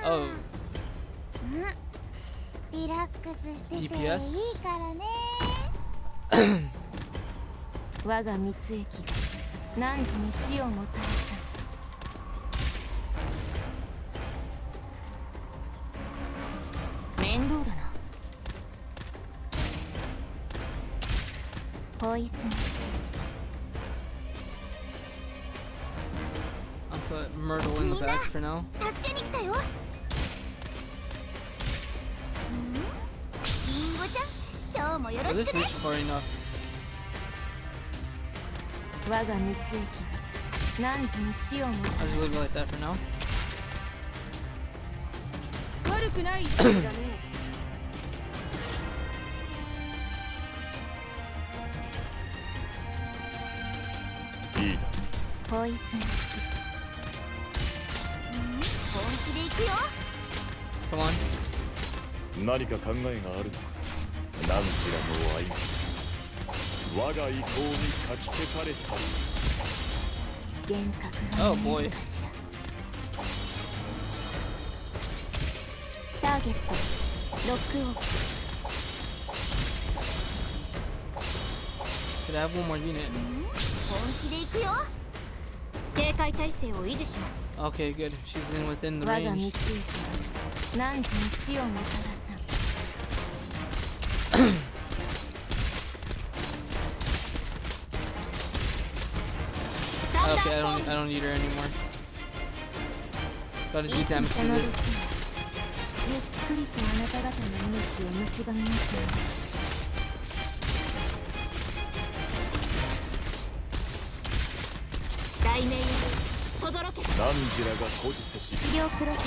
Oh. リラックスしてていい DPS? からね。我が蜜液が汝に死をもたらす。面倒だな。ポイズン。Myrtle in the back for now. 助けに来たよ。リンゴちゃん、今日もよろ Is し this くね。 reach far enough? 我が蜜液が汝に死をもた I'll just leave it like that for now. 悪くない一撃だね。いいだポイズン本気で行くよ。 Come on. 何か考えがあるのか。何ちらの愛我が意向にかき消された。幻覚が Oh 見え boy. るかしら。ターゲットロックオフ。 Could I have one more unit? 本気で行くよ。警戒態勢を維持します。 Okay, good. She's in within the 我が range. 蜜液が汝に死をもたらさん。 Okay, I don't need her anymore. Gotta do damage to の this. ゆっくりとあなた方の命を蝕みますよね。大名より轟け。何時らが孤児せし。治療プロセス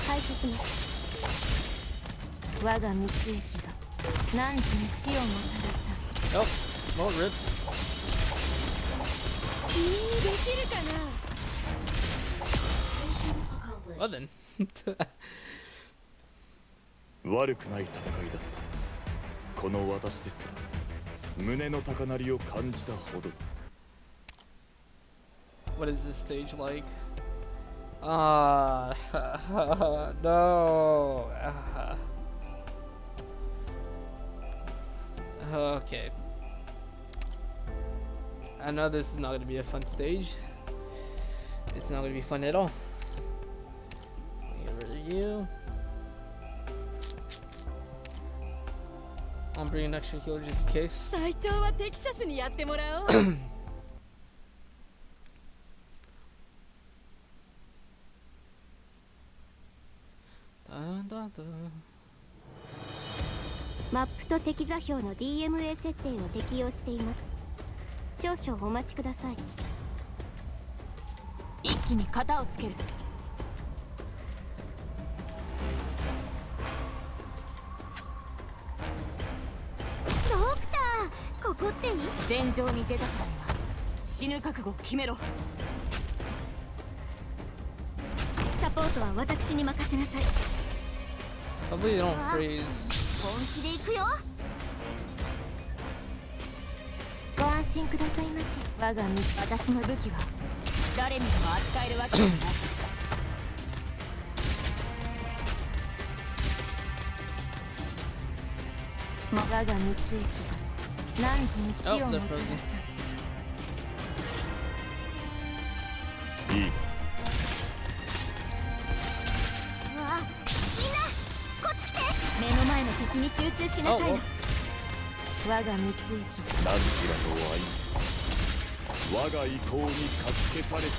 開始します。我が蜜液が汝に死をもたらさん。 Oh, well, rip. 君にできるかな。 Well then. 悪くない戦いだ。この私ですら胸の高鳴りを感じたほど。 What is this stage like? No. Okay. I know this is not going to be a fun stage. It's not going to be fun at all. Get rid of you. I'll bring an extra killer just in case. 隊長はテキサスにやってもらおう。マップと敵座標の DMA 設定を適用しています。少々お待ちください。一気に型をつける。ドクター、ここっていい？戦場に出たからには死ぬ覚悟を決めろ。サポートは私に任せなさい。 Hopefully they don't freeze. 本気で行くよ。ご安心くださいまし。我が身、私の武器は誰にでも扱えるわけじゃない。我が蜜液が汝に死を Oh, も they're たらさ frozen. いい。うわ、みんなこっち来て。目の前の敵に集中しな Oh, さい well. な。我が蜜液が何時らの愛我が意向にかき消されたり。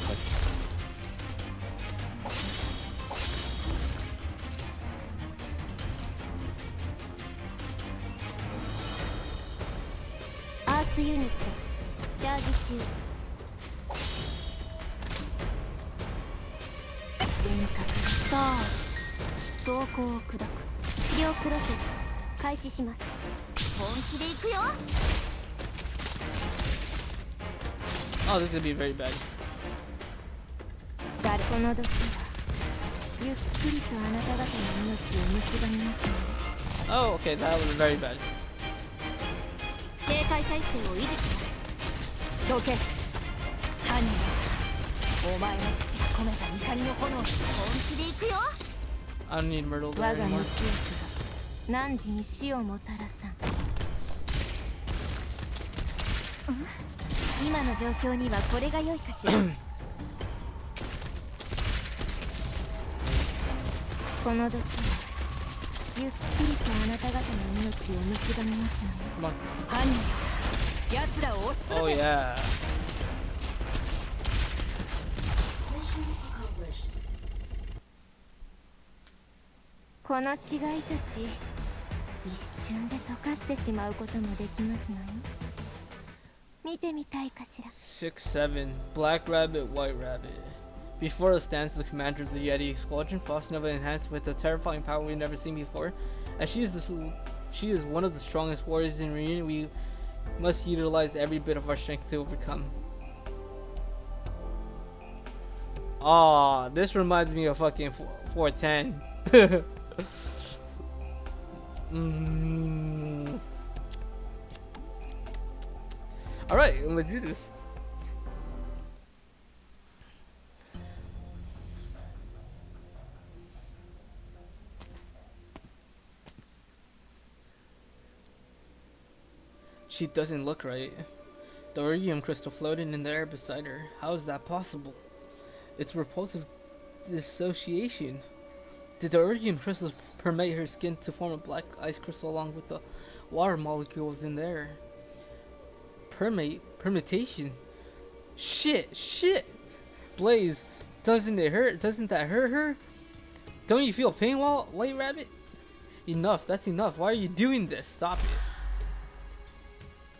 アーツユニットチャージ中。幻覚スター走行を砕く。治療プロセス開始します。本気で行くよ。 Oh, this is gonna be very bad. 誰この時はゆっくりとあなた方の命を蝕みますので。 Oh, okay, that was very bad. 警戒態勢を維持します。どけ。犯人はお前の父が込めた怒りの炎。本気で行くよ。 I don't need Myrtle 我 there が anymore. 蜜液が汝に死をもたらさん。今の状況にはこれが良いかしら。この時はゆっくりとあなた方の命を蝕みますの Come で。on. 犯人奴らを押し潰 Oh せ。 yeah. この死骸たち一瞬で溶かしてしまうこともできますのよ。見てみたいかしら。 6-7 Black Rabbit, White Rabbit. Before us stands the commander of the Yeti Squadron, Frost Nova enhanced with a terrifying power we've never seen before. As she is one of the strongest warriors in Reunion, we must utilize every bit of our strength to overcome. Aw, this reminds me of fucking 410. Alright, let's do this. She doesn't look right. The iridium crystal floating in the air beside her. How is that possible? It's repulsive dissociation. Did the iridium crystals permeate her skin to form a black ice crystal along with the water molecules in the air? Permutation? Shit! Blaze, doesn't it hurt? Doesn't that hurt her? Don't you feel pain, White Rabbit? Enough, that's enough. Why are you doing this? Stop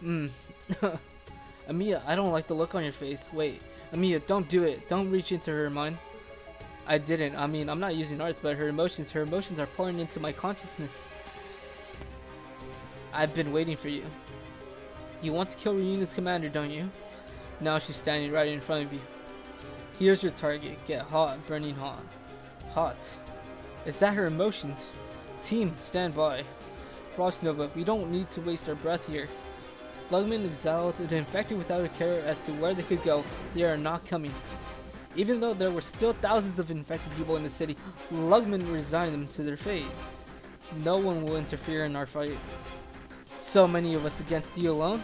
it. Amiya, I don't like the look on your face. Wait, Amiya, don't do it. Don't reach into her mind. I didn't. I mean, I'm not using arts, but her emotions are pouring into my consciousness. I've been waiting for you. You want to kill Reunion's commander, don't you? Now she's standing right in front of you. Here's your target. Get hot, burning hot. Hot. Is that her emotions? Team, stand by. Frost Nova, we don't need to waste our breath here. Lugman exiled the infected without a care as to where they could go. They are not coming. Even though there were still thousands of infected people in the city, Lugman resigned them to their fate. No one will interfere in our fight. So many of us against you alone?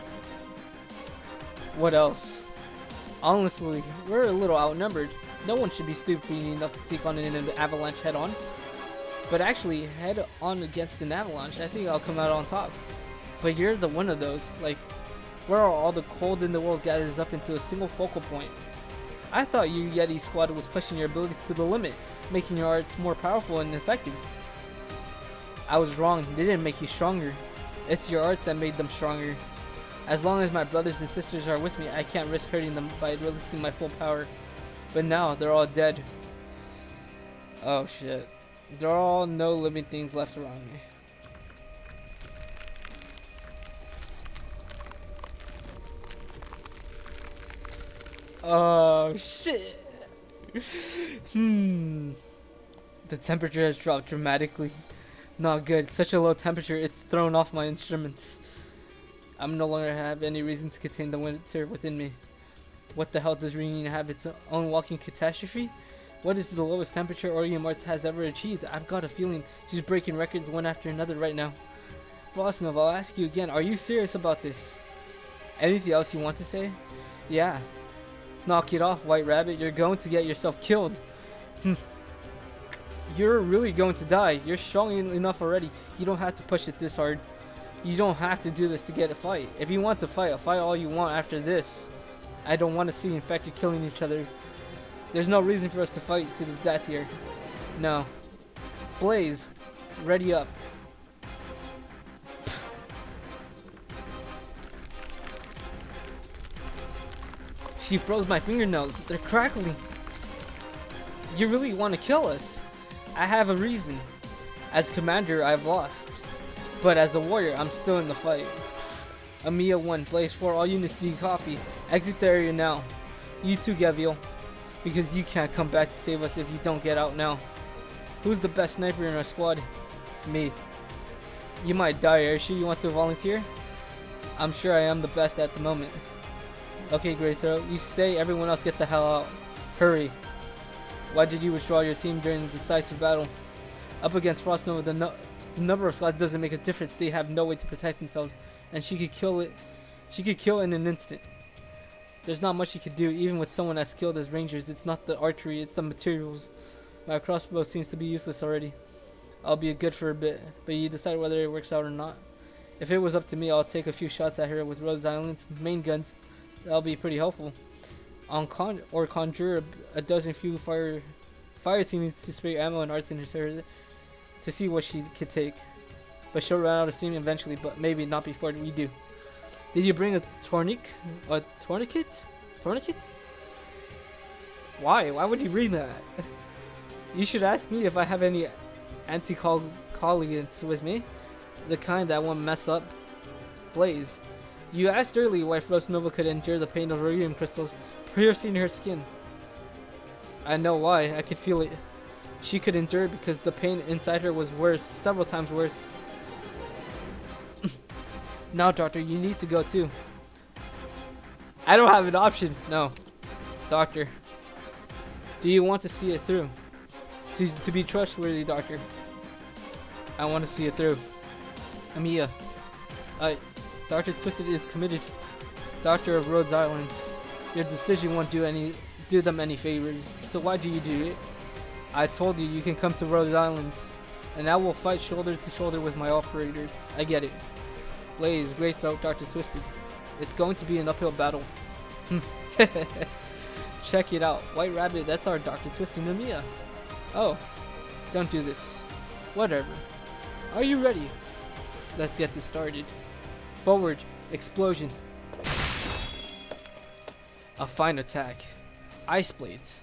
What else? Honestly, we're a little outnumbered. No one should be stupid enough to take on an avalanche head on. But actually, head on against an avalanche, I think I'll come out on top. But you're the one of those, like, where all the cold in the world gathers up into a single focal point. I thought your Yeti squad was pushing your abilities to the limit, making your arts more powerful and effective. I was wrong, they didn't make you stronger. It's your arts that made them stronger. As long as my brothers and sisters are with me, I can't risk hurting them by releasing my full power. But now, they're all dead. Oh shit. There are all no living things left around me. Oh shit. The temperature has dropped dramatically. Not good. Such a low temperature, it's thrown off my instruments. I'm no longer have any reason to contain the winter within me. What the hell does Reunion have, its own walking catastrophe? What is the lowest temperature Orium Arts has ever achieved? I've got a feeling she's breaking records one after another right now. Frostnov, I'll ask you again, are you serious about this? Anything else you want to say? Yeah. Knock it off, White Rabbit. You're going to get yourself killed. You're really going to die. You're strong enough already. You don't have to push it this hard. You don't have to do this to get a fight. If you want to fight, I'll fight all you want after this. I don't want to see infected killing each other. There's no reason for us to fight to the death here. No. Blaze, ready up. She froze my fingernails. They're crackling. You really want to kill us? I have a reason. As commander, I've lost. But as a warrior, I'm still in the fight. Amiya 1, Blaze 4, all units need copy. Exit the area now. You too, Gaviel. Because you can't come back to save us if you don't get out now. Who's the best sniper in our squad? Me. You might die. Are you sure you want to volunteer? I'm sure I am the best at the moment. Okay, Grey Throat. You stay. Everyone else get the hell out. Hurry. Why did you withdraw your team during the decisive battle? Up against Frostnova, the number of squads doesn't make a difference. They have no way to protect themselves, and she could kill it. She could kill in an instant. There's not much she could do, even with someone as skilled as Rangers. It's not the archery, it's the materials. My crossbow seems to be useless already. I'll be good for a bit, but you decide whether it works out or not. If it was up to me, I'll take a few shots at her with Rhodes Island's main guns. That'll be pretty helpful. Conjure a dozen few fire team needs to spray ammo and arts in her. to see what she could take. But she'll run out of steam eventually, but maybe not before we do. Did you bring a tourniquet? A tourniquet? Tourniquet? Why? Why would you bring that? You should ask me if I have any anti-coagulants with me. The kind that won't mess up Blaze. You asked earlier why Frost Nova could endure the pain of radium crystals piercing her skin. I know why. I could feel it. She could endure it because the pain inside her was worse, several times worse. Now, Doctor, you need to go too. I don't have an option. No. Doctor. Do you want to see it through? To be trustworthy, Doctor. I want to see it through. Amiya. Dr. Twisted is committed. Doctor of Rhodes Islands. Your decision won't do them any favors. So why do you do it? I told you you can come to Rhodes Islands. And I will fight shoulder to shoulder with my operators. I get it. Blaze, Great Throat, Dr. Twisted. It's going to be an uphill battle. Check it out. White Rabbit, that's our Dr. Twisted Nomiya. Oh, don't do this. Whatever. Are you ready? Let's get this started. Forward. Explosion. A fine attack. Ice blades.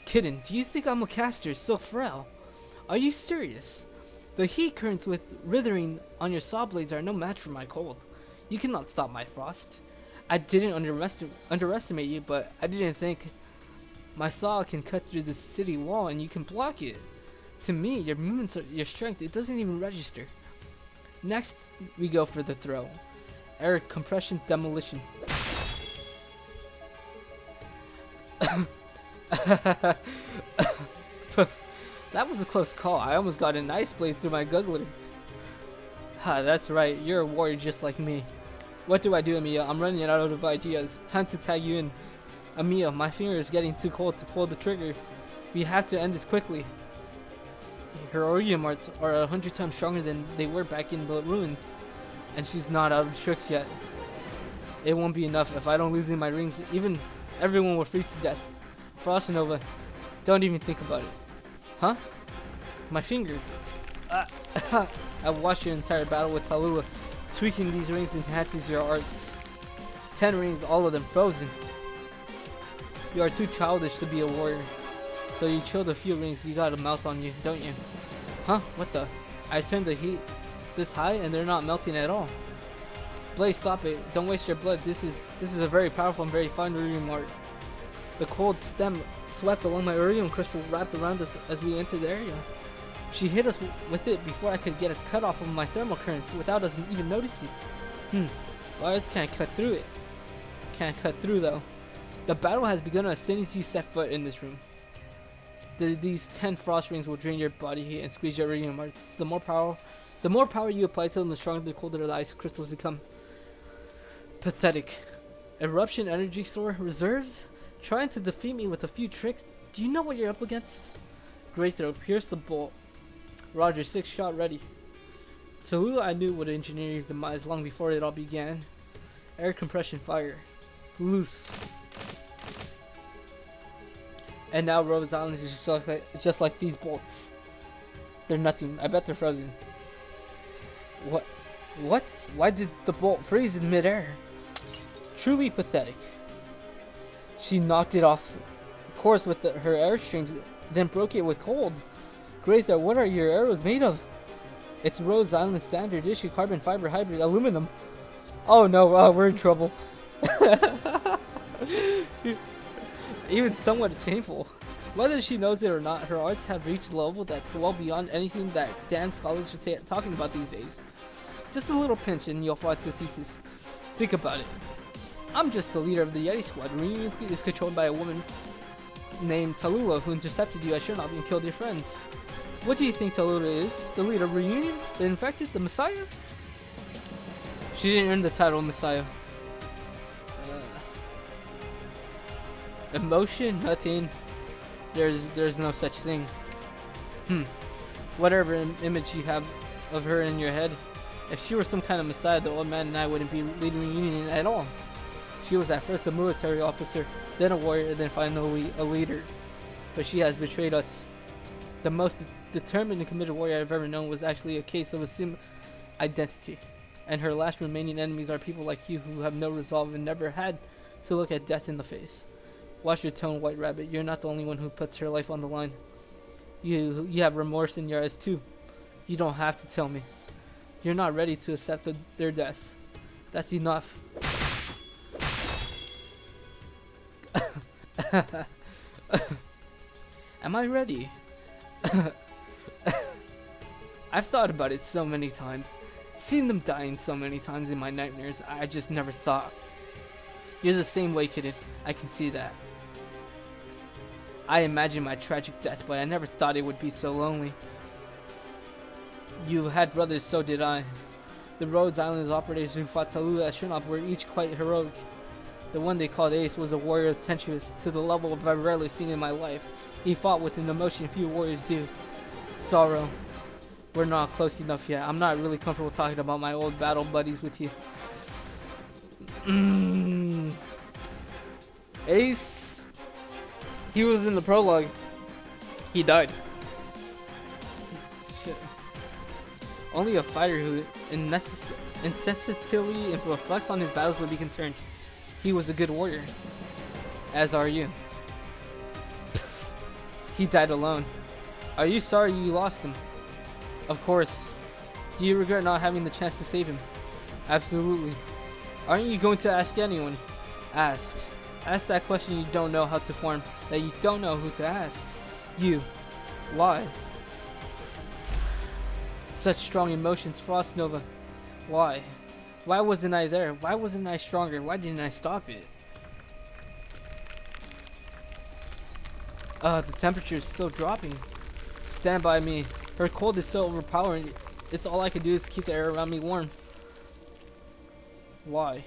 Kitten, do you think I'm a caster so frail? Are you serious? The heat currents with withering on your saw blades are no match for my cold. You cannot stop my frost. I didn't underestimate you, but I didn't think my saw can cut through the city wall and you can block it. To me, your movements, your strength, it doesn't even register. Next, we go for the throw. Air compression demolition. That was a close call. I almost got an ice blade through my guggler. Ha, that's right. You're a warrior just like me. What do I do, Amiya? I'm running out of ideas. Time to tag you in. Amiya, my finger is getting too cold to pull the trigger. We have to end this quickly. Her Iridium arts are 100 times stronger than they were back in the ruins. And she's not out of tricks yet. It won't be enough. If I don't lose in my rings, everyone will freeze to death. Frost Nova, don't even think about it. Huh? My finger. I've watched your entire battle with Tallulah. Tweaking these rings enhances your arts. 10 rings, all of them frozen. You are too childish to be a warrior. So you chilled a few rings, you got a mouth on you, don't you? Huh? What the? I turned the heat this high and they're not melting at all. Blaze, stop it. Don't waste your blood. This is a very powerful and very fine Iridium art. The cold stem swept along my Iridium crystal wrapped around us as we entered the area. She hit us with it before I could get a cut off of my thermal currents without us even noticing. Wires can't cut through it. Can't cut through though. The battle has begun as soon as you set foot in this room. These 10 frost rings will drain your body heat and squeeze your Iridium arts. The more power you apply to them, the stronger the colder the ice crystals become. Pathetic. Eruption energy store reserves? Trying to defeat me with a few tricks? Do you know what you're up against? Great Throat, pierce the bolt. Roger, 6 shot ready. Tallulah I knew would engineer your demise long before it all began. Air compression fire. Loose. And now Rhodes Islands is just like these bolts. They're nothing. I bet they're frozen. What? What? Why did the bolt freeze in midair? Truly pathetic. She knocked it off course with her air strings, then broke it with cold. Great, what are your arrows made of? It's Rhodes Island standard issue carbon fiber hybrid aluminum. Oh no, we're in trouble. Even somewhat shameful. Whether she knows it or not, her arts have reached a level that's well beyond anything that damn scholars are talking about these days. Just a little pinch and you'll fall to pieces. Think about it. I'm just the leader of the Yeti squad. Reunion is controlled by a woman named Tallulah who intercepted you at Chernobyl and killed your friends. What do you think Tallulah is? The leader of Reunion? The infected? The Messiah? She didn't earn the title Messiah. Emotion? Nothing. There's no such thing. Whatever image you have of her in your head. If she were some kind of Messiah, the old man and I wouldn't be leading Reunion at all. She was at first a military officer, then a warrior, and then finally a leader. But she has betrayed us. The most determined and committed warrior I've ever known was actually a case of assumed identity. And her last remaining enemies are people like you who have no resolve and never had to look at death in the face. Watch your tone, White Rabbit. You're not the only one who puts her life on the line. You have remorse in your eyes too. You don't have to tell me. You're not ready to accept their deaths. That's enough. Am I ready? I've thought about it so many times. Seen them dying so many times in my nightmares. I just never thought. You're the same way, kid. I can see that. I imagined my tragic death, but I never thought it would be so lonely. You had brothers, so did I. The Rhodes Islands operators who fought Tallulah at Chernobyl were each quite heroic. The one they called Ace was a warrior tempestuous to the level I've rarely seen in my life. He fought with an emotion few warriors do. Sorrow. We're not close enough yet. I'm not really comfortable talking about my old battle buddies with you. Ace. He was in the prologue. He died. Shit. Only a fighter who incessantly reflects on his battles would be concerned. He was a good warrior. As are you. He died alone. Are you sorry you lost him? Of course. Do you regret not having the chance to save him? Absolutely. Aren't you going to ask anyone? Ask. Ask that question you don't know how to form, that you don't know who to ask. You. Why? Such strong emotions, Frost Nova. Why? Why wasn't I there? Why wasn't I stronger? Why didn't I stop it? The temperature is still dropping. Stand by me. Her cold is so overpowering. It's all I can do is keep the air around me warm. Why?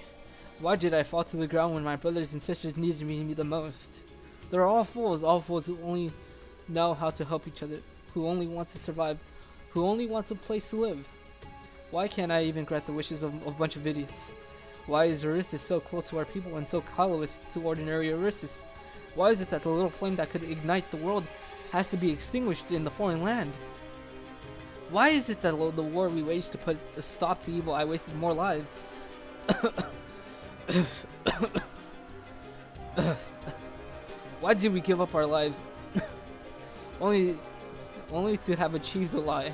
Why did I fall to the ground when my brothers and sisters needed me the most? They're all fools who only know how to help each other, who only want to survive, who only wants a place to live. Why can't I even grant the wishes of a bunch of idiots? Why is Erissus so cruel to our people and so callous to ordinary Erissus? Why is it that the little flame that could ignite the world has to be extinguished in the foreign land? Why is it that the war we waged to put a stop to evil I wasted more lives? Why did we give up our lives? only to have achieved a lie.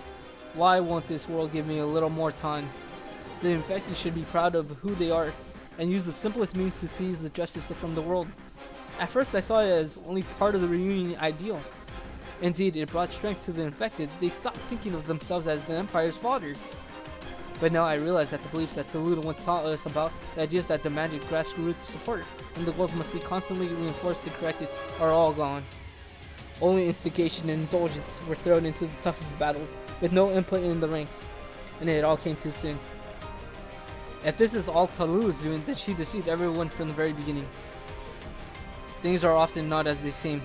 Why won't this world give me a little more time? The infected should be proud of who they are and use the simplest means to seize the justice from the world. At first I saw it as only part of the reunion ideal. Indeed, it brought strength to the infected. They stopped thinking of themselves as the Empire's fodder. But now I realize that the beliefs that Tallulah once taught us about, the ideas that demanded grassroots support, and the goals must be constantly reinforced and corrected, are all gone. Only instigation and indulgence were thrown into the toughest battles, with no input in the ranks, and it all came too soon. If this is all Tallulah's doing, then she deceived everyone from the very beginning. Things are often not as they seem.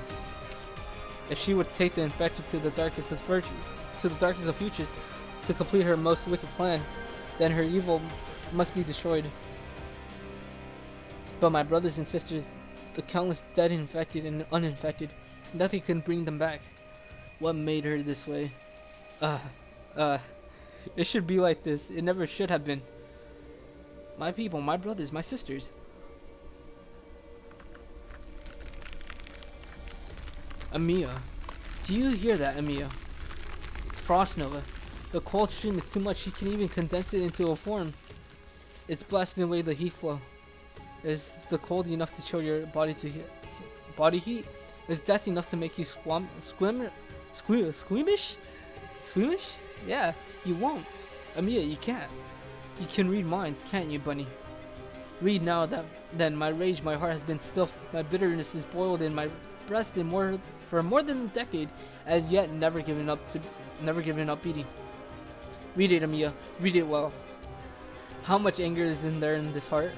If she would take the infected to the darkest of futures to complete her most wicked plan, then her evil must be destroyed. But my brothers and sisters, the countless dead, infected and uninfected, nothing can bring them back. What made her this way? It should be like this. It never should have been. My people, my brothers, my sisters. Amiya. Do you hear that, Amiya? Frost Nova. The cold stream is too much. She can even condense it into a form. It's blasting away the heat flow. Is the cold enough to show your body to body heat? Is death enough to make you squeamish? Squeamish? Yeah, you won't. Amiya, you can't. You can read minds, can't you, bunny? Read now that then my rage, my heart has been stuffed. My bitterness is boiled in my breast for more than a decade, and yet never given up beating. Read it, Amiya. Read it well. How much anger is in there in this heart?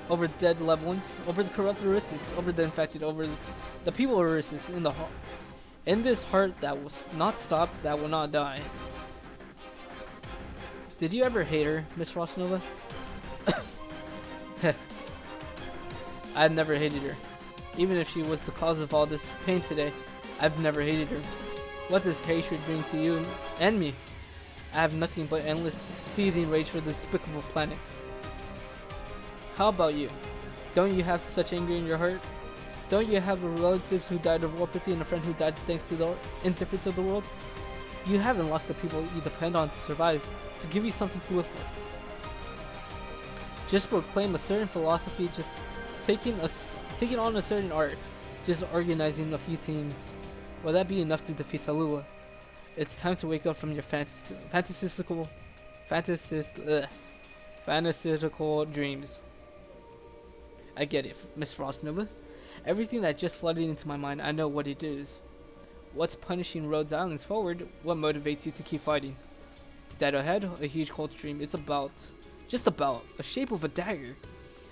Over dead loved ones, over the corrupt Erissus, over the infected, over the people of Erissus, in this heart that will not stop, that will not die. Did you ever hate her, Miss Frostnova? I've never hated her. Even if she was the cause of all this pain today, I've never hated her. What does hatred bring to you and me? I have nothing but endless seething rage for this despicable planet. How about you? Don't you have such anger in your heart? Don't you have relatives who died of warpathy and a friend who died thanks to the indifference of the world? You haven't lost the people you depend on to survive, to give you something to live for. Just proclaim a certain philosophy, just taking on a certain art, just organizing a few teams. Will that be enough to defeat Tallulah? It's time to wake up from your fantastical dreams. I get it, Miss Frostnova. Everything that just flooded into my mind, I know what it is. What's punishing Rhodes Islands forward? What motivates you to keep fighting? Dead ahead, a huge cold stream. It's just about, a shape of a dagger.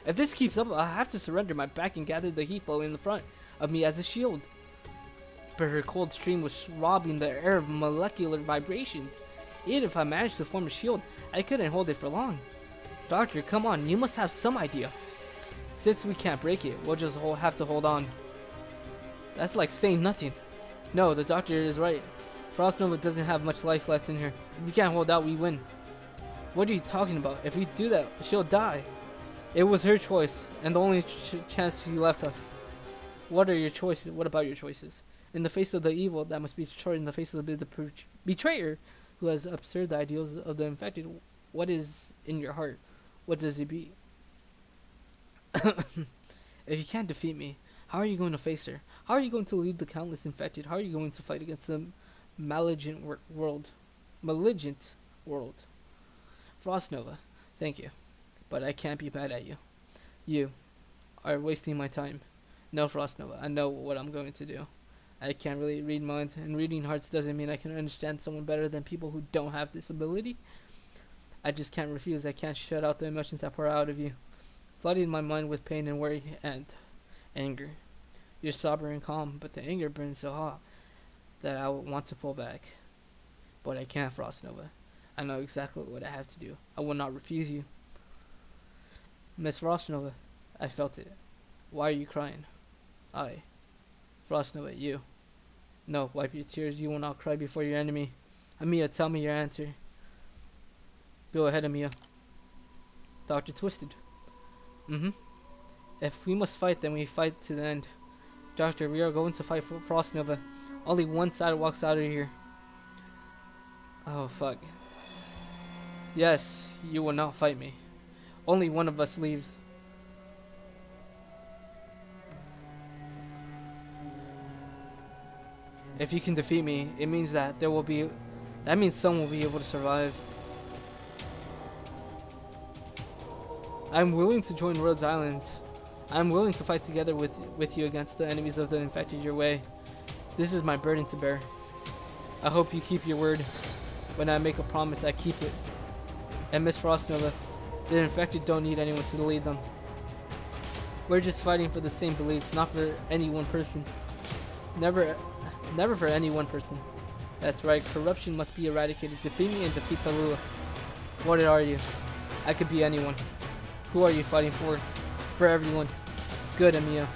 If this keeps up, I'll have to surrender my back and gather the heat flow in the front of me as a shield. But her cold stream was robbing the air of molecular vibrations. Even if I managed to form a shield, I couldn't hold it for long. Doctor, come on, you must have some idea. Since we can't break it, we'll just have to hold on. That's like saying nothing. No, the doctor is right. Frostnova doesn't have much life left in her. If we can't hold out, we win. What are you talking about? If we do that, she'll die. It was her choice, and the only chance she left us. What are your choices? What about your choices? In the face of the evil that must be destroyed, in the face of the betrayer who has absurd the ideals of the infected, what is in your heart? What does it be? If you can't defeat me, how are you going to face her? How are you going to lead the countless infected? How are you going to fight against the malignant world? Frostnova, thank you, but I can't be bad at you. You are wasting my time. No, Frostnova, I know what I'm going to do. I can't really read minds, and reading hearts doesn't mean I can understand someone better than people who don't have this ability. I just can't refuse. I can't shut out the emotions that pour out of you, flooding my mind with pain and worry and anger. You're sober and calm, but the anger burns so hot that I would want to pull back. But I can't, Frostnova. I know exactly what I have to do. I will not refuse you. Miss Frostnova, I felt it. Why are you crying? Frostnova, you. No, wipe your tears. You will not cry before your enemy. Amiya, tell me your answer. Go ahead, Amiya. Dr. Twisted. If we must fight, then we fight to the end. Doctor, we are going to fight for Frostnova. Only one side walks out of here. Oh, fuck. Yes, you will not fight me. Only one of us leaves. If you can defeat me, it means that that means someone will be able to survive. I'm willing to join Rhodes Island. I'm willing to fight together with you against the enemies of the infected your way. This is my burden to bear. I hope you keep your word. When I make a promise, I keep it. And Miss Frostnova, the infected don't need anyone to lead them. We're just fighting for the same beliefs, not for any one person. Never for any one person. That's right, corruption must be eradicated. Defeat me and defeat Tallulah. What are you? I could be anyone. Who are you fighting for? For everyone. Good, Amiya.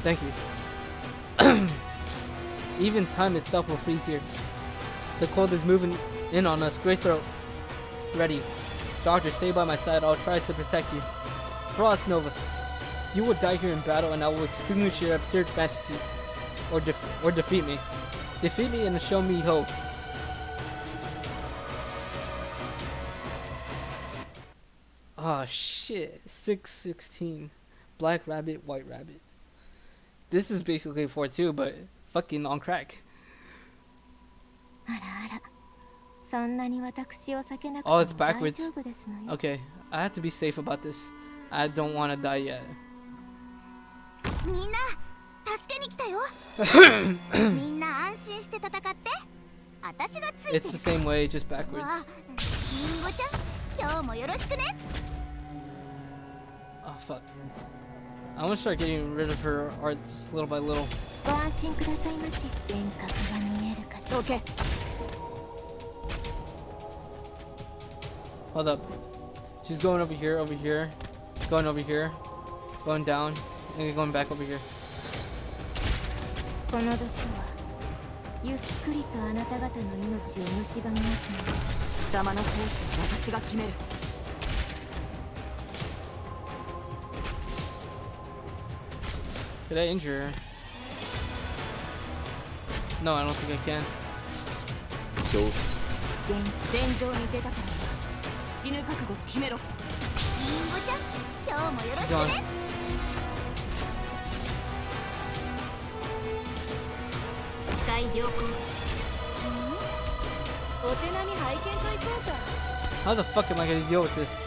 Thank you. Even time itself will freeze here. The cold is moving in on us. Great throat. Ready. Doctor, stay by my side. I'll try to protect you. Frostnova, you will die here in battle and I will extinguish your absurd fantasies. Or defeat me. Defeat me and show me hope. Oh shit. 6/16. Black rabbit, white rabbit. This is basically 4-2, but fucking on crack. Oh, it's backwards. Okay, I have to be safe about this. I don't want to die yet. It's the same way, just backwards. Oh fuck. I want to start getting rid of her arts little by little. Okay. Hold up. She's going over here, going over here, going down, and going back over here. ゆっくりとあなた方の命を蝕みますので。貴様の生死は私が決める。 Did I injure her? No, I don't think I can. 戦場に出たから死ぬ覚悟決めろ。リンゴちゃん、今日もよろし She's く gone. ね。視界良好。お手並み拝見といこうか。 How the fuck am I gonna deal with this?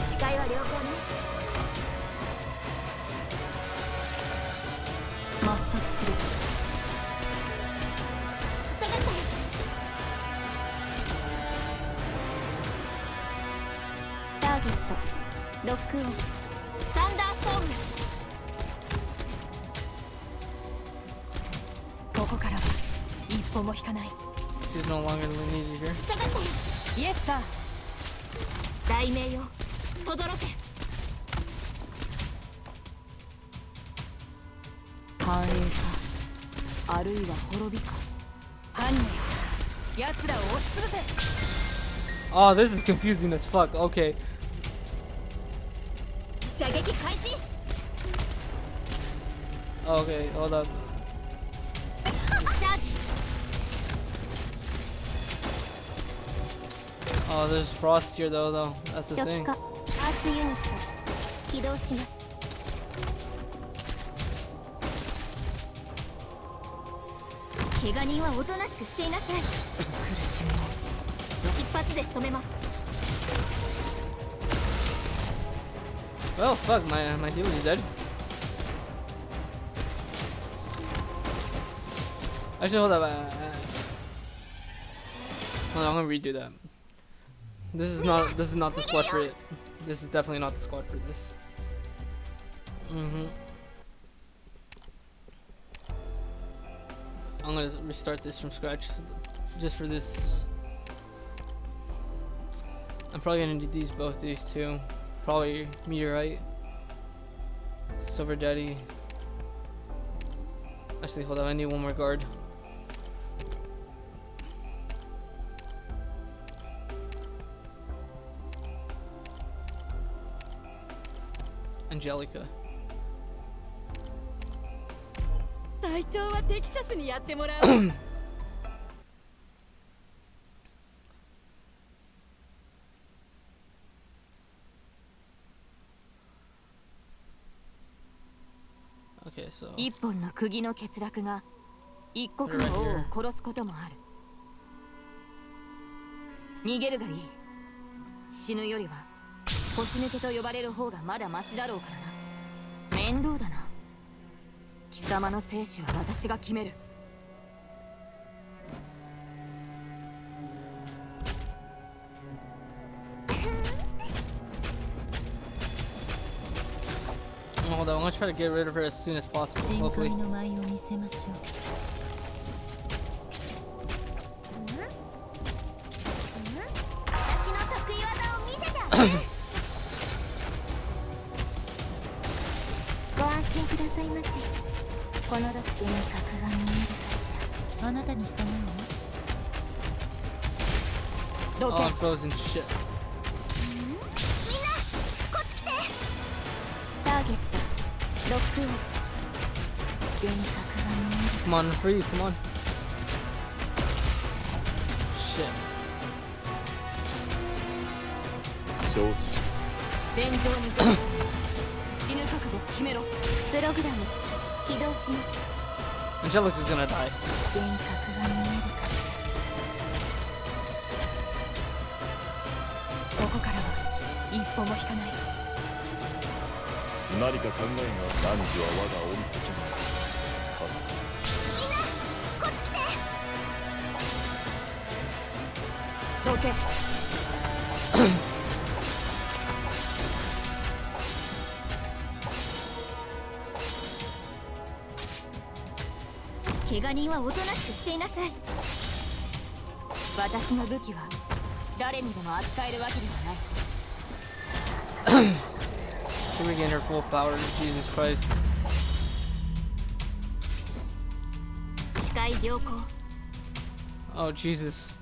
視界は良好ね。抹殺する。下がって。ターゲットロックオン。スタンダーストーム。ここからは一歩も引かない。 She's no longer needed here. 下がって。イエスさ。大名よ、轟け。繁栄か、あるいは滅びか。犯人よ、奴らを押しつぶせ。 Oh, this is confusing as fuck. Okay. 射撃開始。 Okay, hold up. チャージ。 Oh, there's frost here though. That's the 初期 thing. 化アーツユニット起動します。怪我人はおとなしくしていなさい。苦しみを一発で仕留めます。 Well, fuck, my healer is dead. Actually, hold up. Hold on, I'm gonna redo that. This is not the squad for it. This is definitely not the squad for this. I'm gonna restart this from scratch just for this. I'm probably gonna do both these two. Probably Meteorite, Silver Jetty. Actually, hold on, I need one more guard. Angelica. 隊長はテキサスにやってもらう。 Okay, so 一本の釘の欠落が一国の王を殺すこともある。逃げるがいい。死ぬよりは腰抜けと呼ばれる方がまだマシだろうからな。面倒だな。貴様の生死は私が決める。 hold on, I'm gonna try to get rid of her as soon as possible. 深 Hopefully. 海の舞を見せましょう。 私の得意技を見せてあげる。ご安心くださいませ。このドッキに格が見えるかしら。あなたに従うわ。ど Oh, け。 I'm frozen. Shit. みんなこっち来て。ターゲットロックオン。幻覚が見える。 Come on, freeze. Come on. Shit. 承知。戦場に出る。死ぬ覚悟決めろ。プログラム起動します。 Angelica's gonna die. 幻覚が見えるかしここからは一歩も引かない。何か考えが何時は我が恩敵にみんなこっち来て。どけ。怪我人はおとなしくしていなさい。私の武器は誰にでも扱えるわけではない。She regained her full power. Jesus Christ. 視界良好 Oh Jesus.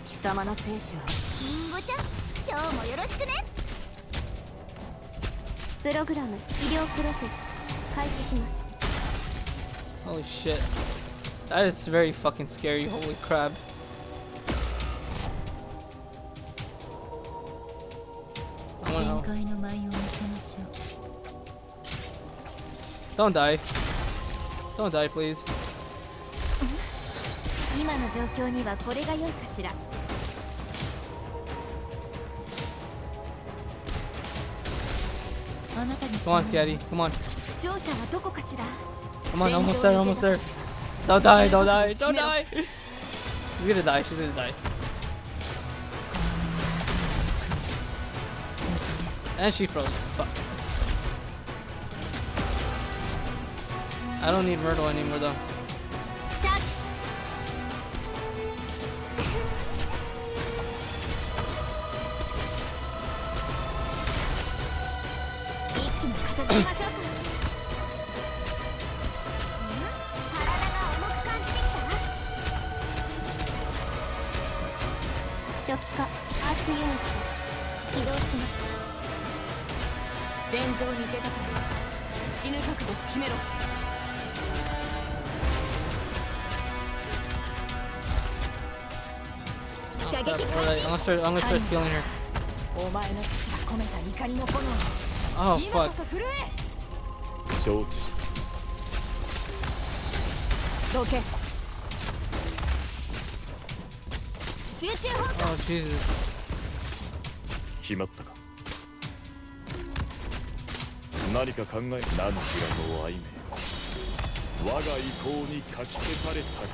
貴様の生死はリンゴちゃん今日もよろしくね。プログラム医療プロセス開始します Holy shit. That is very fucking scary. Holy crap. I don't know. 深海の舞を見せましょう Don't die. Don't die, please. 今の状況にはこれが良いかしら Come on, Scatty. Come on. 負傷者はどこかしら Come on, almost there, almost there. Don't die, don't die, don't die. She's gonna die, she's gonna die. And she froze. Fuck. I don't need Myrtle anymore though. チャージ 一気に片付けましょう体が重く感じてきた。初期化アーツユニット起動します戦場に出たから死ぬ覚悟決めろ 射撃 Alright, I'm gonna start skilling her. お前の父が込めた怒りの炎 Oh 今 fuck. こそ震え承知した。どけ集中砲 Oh Jesus. 決まったか。何か考え、何しらの愛名。我が意向にかき消されたか。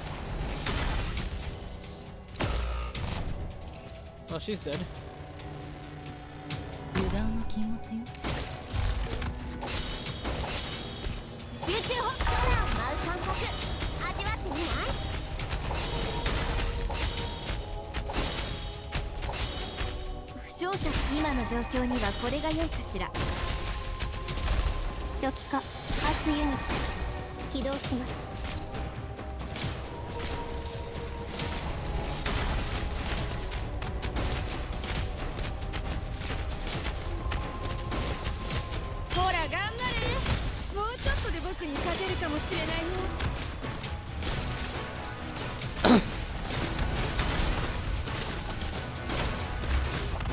Oh, she's dead. 油断は禁物よ集中砲空を舞う感覚味わってみない負傷者今の状況にはこれが良いかしら初期化圧ユニット起動しますほら頑張れもうちょっとで僕に勝てるかもしれないよ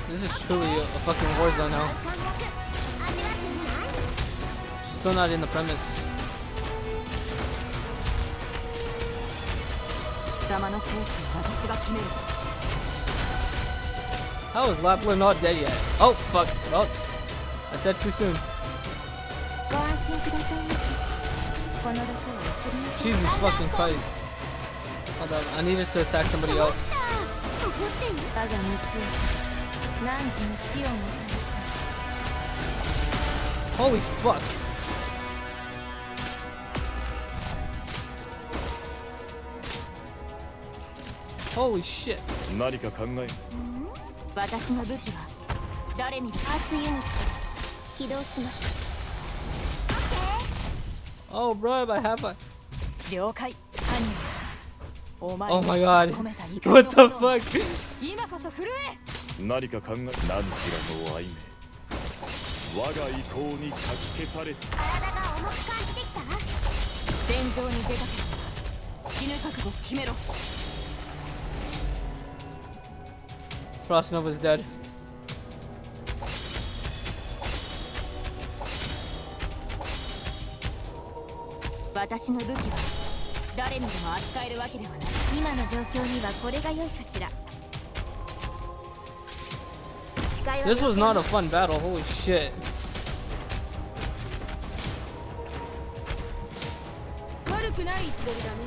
This is truly a fucking war zone now. 感覚味わってみない？ She's still not in the premise. 貴様の生死を私が決める How is Lapler not dead yet? Oh fuck. Oh, I said too soon. ご安心くださいましこの毒を移りましょう Jesus fucking Christ. Hold on, I needed to attack somebody else. 怒ってんの？我が三つ何時の死をもたら Holy fuck. Holy shit. 何か考え、私の武器は誰にアーツユニット起動します Oh bro, I have a... 了解犯人お前 Oh の my 死を god. 込めた怒りの What the 炎 fuck? 今こそ震え何か考え、何しらの愛名。我が意向にかき消された。体が重く感じてきた？戦場に出たから死ぬ覚悟決めろ Frost Nova's dead. 私の武器は誰にでも扱えるわけではない今の状況にはこれが良いかしら視界は This was not a fun battle. Holy shit. 悪くない位置取りだね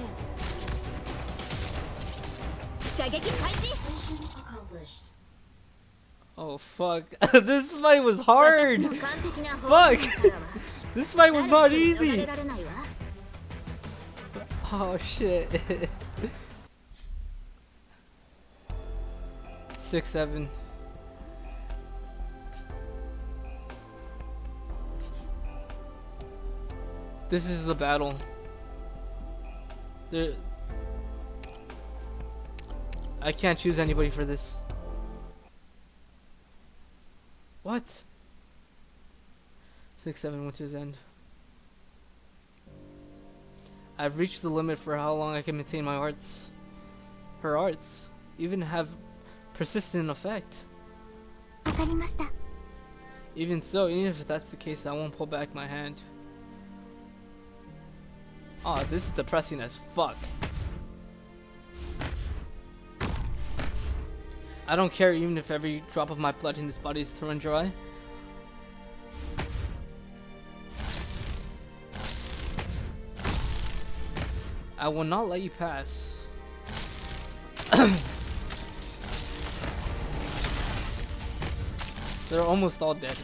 射撃開始 Mission accomplished. Oh fuck. This fight was hard. 私の完璧な方 Fuck. 法からは This fight was not 誰にも逃 easy. れられないわ Oh shit. 6-7. This is a battle. There, I can't choose anybody for this. What? 6-7 Winter's End. I've reached the limit for how long I can maintain my arts. Her arts even have persistent effect. わかりました。 Even so, even if that's the case, I won't pull back my hand. Aw, this is depressing as fuck. I don't care even if every drop of my blood in this body is to run dry. I will not let you pass. They're almost all dead.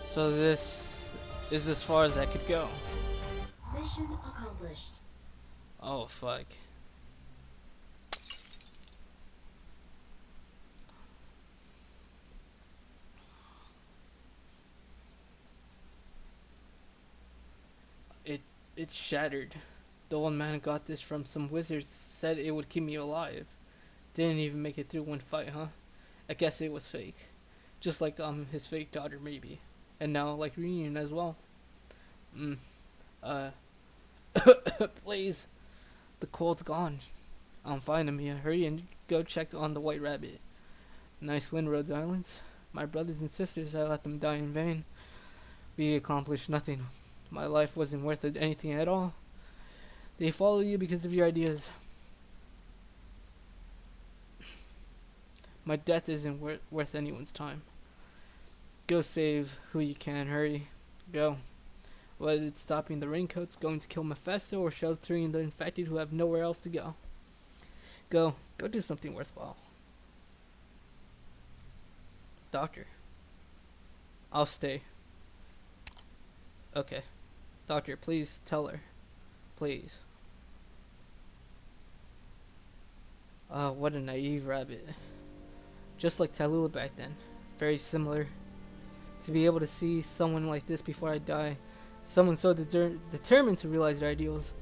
So this is as far as I could go. Mission accomplished. Oh fuck. It shattered. The old man got this from some wizards, said it would keep me alive. Didn't even make it through one fight, huh? I guess it was fake. Just like his fake daughter maybe. And now like reunion as well. Please. The cold's gone. I'm fine, Amia. Hurry and go check on the White Rabbit. Nice win, Rhodes Islands. My brothers and sisters, I let them die in vain. We accomplished nothing. My life wasn't worth anything at all. They follow you because of your ideas. My death isn't worth anyone's time. Go save who you can. Hurry. Go. Whether it's stopping the raincoats, going to kill Mephisto, or sheltering the infected who have nowhere else to go. Go. Go do something worthwhile. Doctor. I'll stay. Okay. Doctor, please tell her. Please. What a naive rabbit. Just like Tallulah back then. Very similar. To be able to see someone like this before I die. Someone so determined to realize their ideals.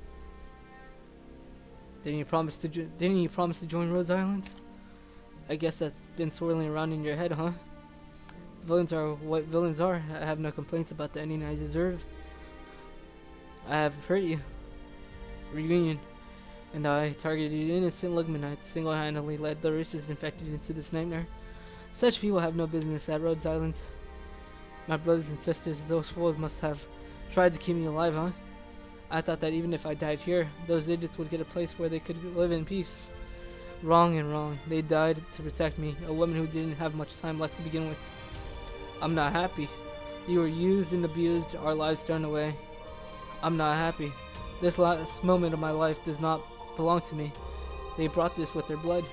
Didn't you promise to join Rhodes Island? I guess that's been swirling around in your head, huh? Villains are what villains are. I have no complaints about the ending I deserve. I have hurt you. Reunion. And I targeted innocent Lugmanites, single-handedly led the races infected into this nightmare. Such people have no business at Rhodes Island. My brothers and sisters, those fools must have tried to keep me alive, huh? I thought that even if I died here, those idiots would get a place where they could live in peace. Wrong and wrong. They died to protect me, a woman who didn't have much time left to begin with. I'm not happy. You were used and abused, our lives thrown away. I'm not happy. This last moment of my life does not belong to me. They brought this with their blood.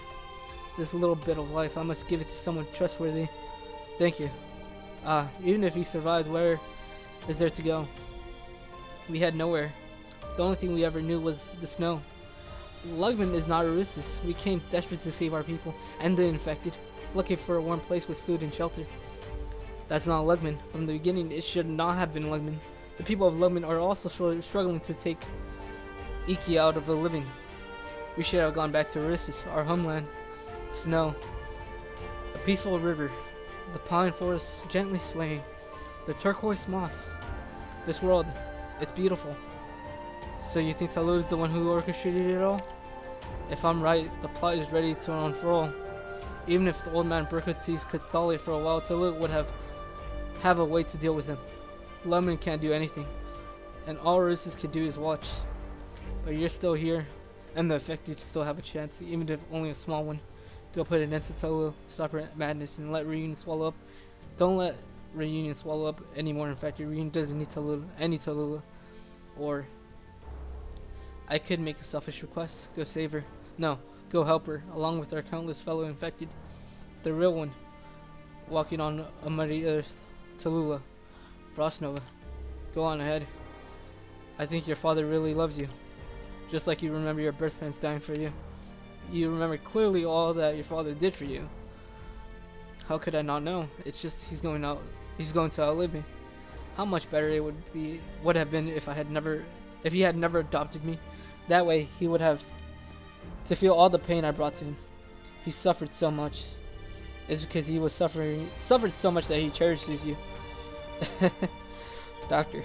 This little bit of life, I must give it to someone trustworthy. Thank you. Even if you survived, where is there to go? We had nowhere. The only thing we ever knew was the snow. Lugman is not Arusis. We came desperate to save our people and the infected, looking for a warm place with food and shelter. That's not Lugman. From the beginning, it should not have been Lugman. The people of Lugman are also struggling to take Iki out of a living. We should have gone back to Arusis, our homeland. Snow. A peaceful river. The pine forests gently swaying. The turquoise moss. This world, it's beautiful. So you think Tallulah is the one who orchestrated it all? If I'm right, the plot is ready to unfurl. Even if the old man Burkotis could stall it for a while, Tallulah would have a way to deal with him. Lemon can't do anything, and all Arusis can do is watch. But you're still here, and the affected still have a chance, even if only a small one. Go put an end to Tallulah, stop her madness, and let Reunion swallow up. Don't let Reunion swallow up any more infected. Reunion doesn't need Tallulah, any Tallulah, or I could make a selfish request. Go save her. No, go help her, along with our countless fellow infected. The real one, walking on a muddy earth. Tallulah. Frost Nova. Go on ahead. I think your father really loves you. Just like you remember your birth parents dying for you. You remember clearly all that your father did for you. How could I not know? It's just he's going to outlive me. How much better it would have been if he had never adopted me. That way he would have to feel all the pain I brought to him. He suffered so much. It's because he was suffered so much that he cherishes you. Doctor.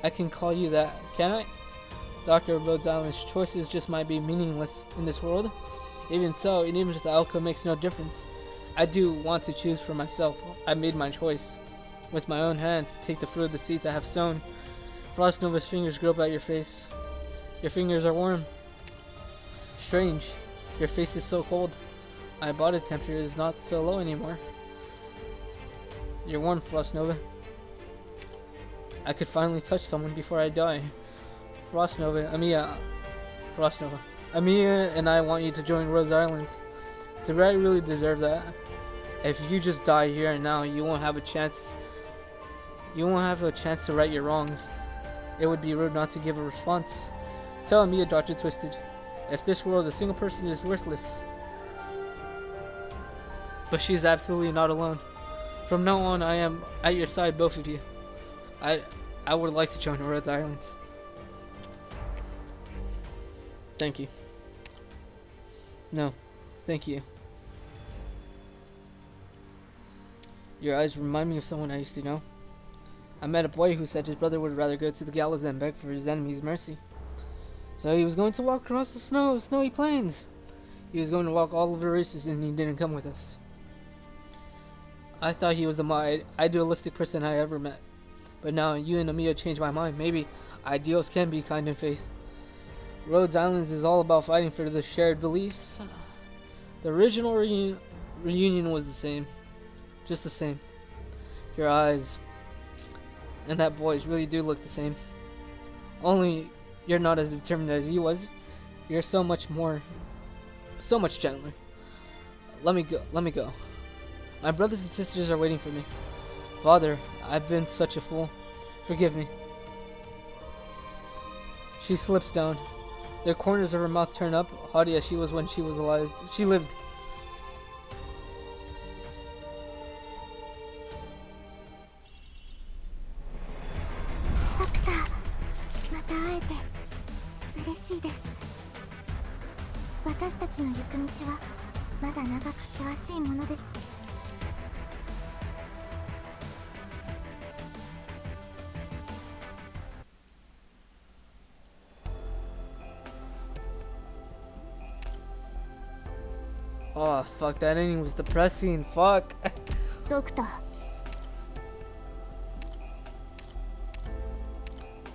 I can call you that, can I? Doctor of Rhodes Island's choices just might be meaningless in this world. Even so, and even if the outcome makes no difference, I do want to choose for myself. I made my choice. With my own hands, take the fruit of the seeds I have sown. Frost Nova's fingers grope at your face. Your fingers are warm. Strange. Your face is so cold. My body temperature is not so low anymore. You're warm, Frost Nova. I could finally touch someone before I die. Frost Nova, Amiya and I want you to join Rhodes Island. Do I really deserve that? If you just die here and now, you won't have a chance. You won't have a chance to right your wrongs. It would be rude not to give a response. Tell Amiya, Dr. Twisted. If this world, a single person is worthless. But she's absolutely not alone. From now on, I am at your side, both of you. I would like to join Rhodes Island. Thank you. No, thank you. Your eyes remind me of someone I used to know. I met a boy who said his brother would rather go to the gallows than beg for his enemy's mercy. So he was going to walk across the snowy plains. He was going to walk all over races and he didn't come with us. I thought he was the most idealistic person I ever met. But now you and Amiya changed my mind. Maybe ideals can be kind in faith. Rhodes Islands is all about fighting for the shared beliefs. The original reunion was the same. Just the same. Your eyes and that boy's really do look the same. Only you're not as determined as he was. You're so much gentler. Let me go. My brothers and sisters are waiting for me. Father, I've been such a fool. Forgive me. She slips down. The corners of her mouth turn up, haughty as she was when she was alive. She lived. Doctor, また会えて嬉しいです。私たちの行く道はまだ長く険しいものです。Oh, fuck, that ending was depressing. Fuck. ドクター、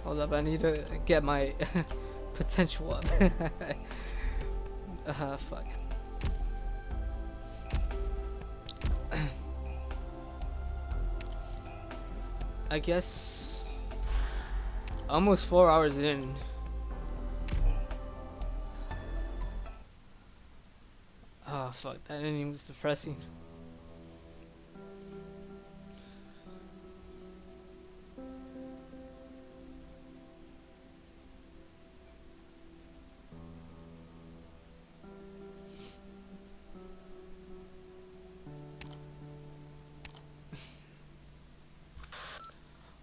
Hold up, I need to get my potential up. Fuck. I guess almost 4 hours in. Oh fuck, that ending was depressing.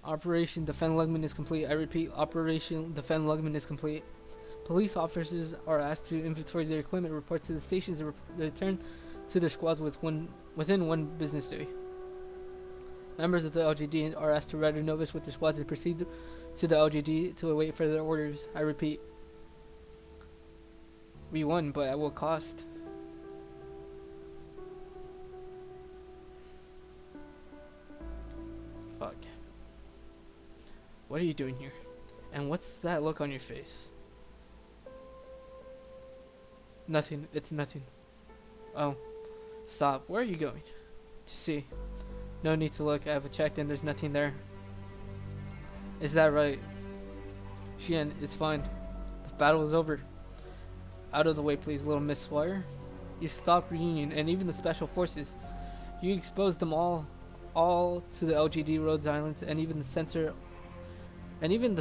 Operation Defend Lugman is complete. I repeat, Operation Defend Lugman is complete. Police officers are asked to inventory their equipment, report to the stations, and return to their squads within one business day. Members of the LGD are asked to render notice with their squads and proceed to the LGD to await further orders. I repeat, we won, but at what cost? Fuck. What are you doing here? And what's that look on your face? Nothing. It's nothing. Oh. Stop. Where are you going? To see. No need to look. I have checked and there's nothing there. Is that right? Shien, it's fine. Battle is over. Out of the way, please, little Miss Sawyer. You stopped Reunion and even the special forces. You exposed them all to the LGD Rhodes Islands and even the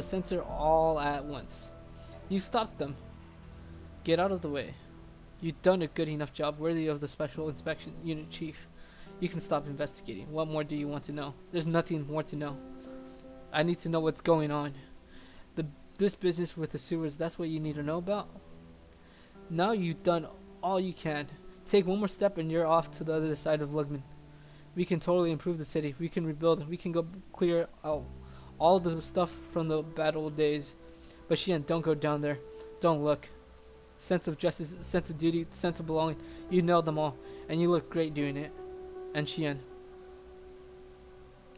center all at once. You stopped them. Get out of the way. You've done a good enough job worthy of the Special Inspection Unit Chief. You can stop investigating. What more do you want to know? There's nothing more to know. I need to know what's going on. This business with the sewers, that's what you need to know about? Now you've done all you can. Take one more step and you're off to the other side of Lugman. We can totally improve the city. We can rebuild it. We can go clear out all the stuff from the battle days. But Xian, don't go down there. Don't look. Sense of justice, sense of duty, sense of belonging. You nailed them all. And you look great doing it. And Xian,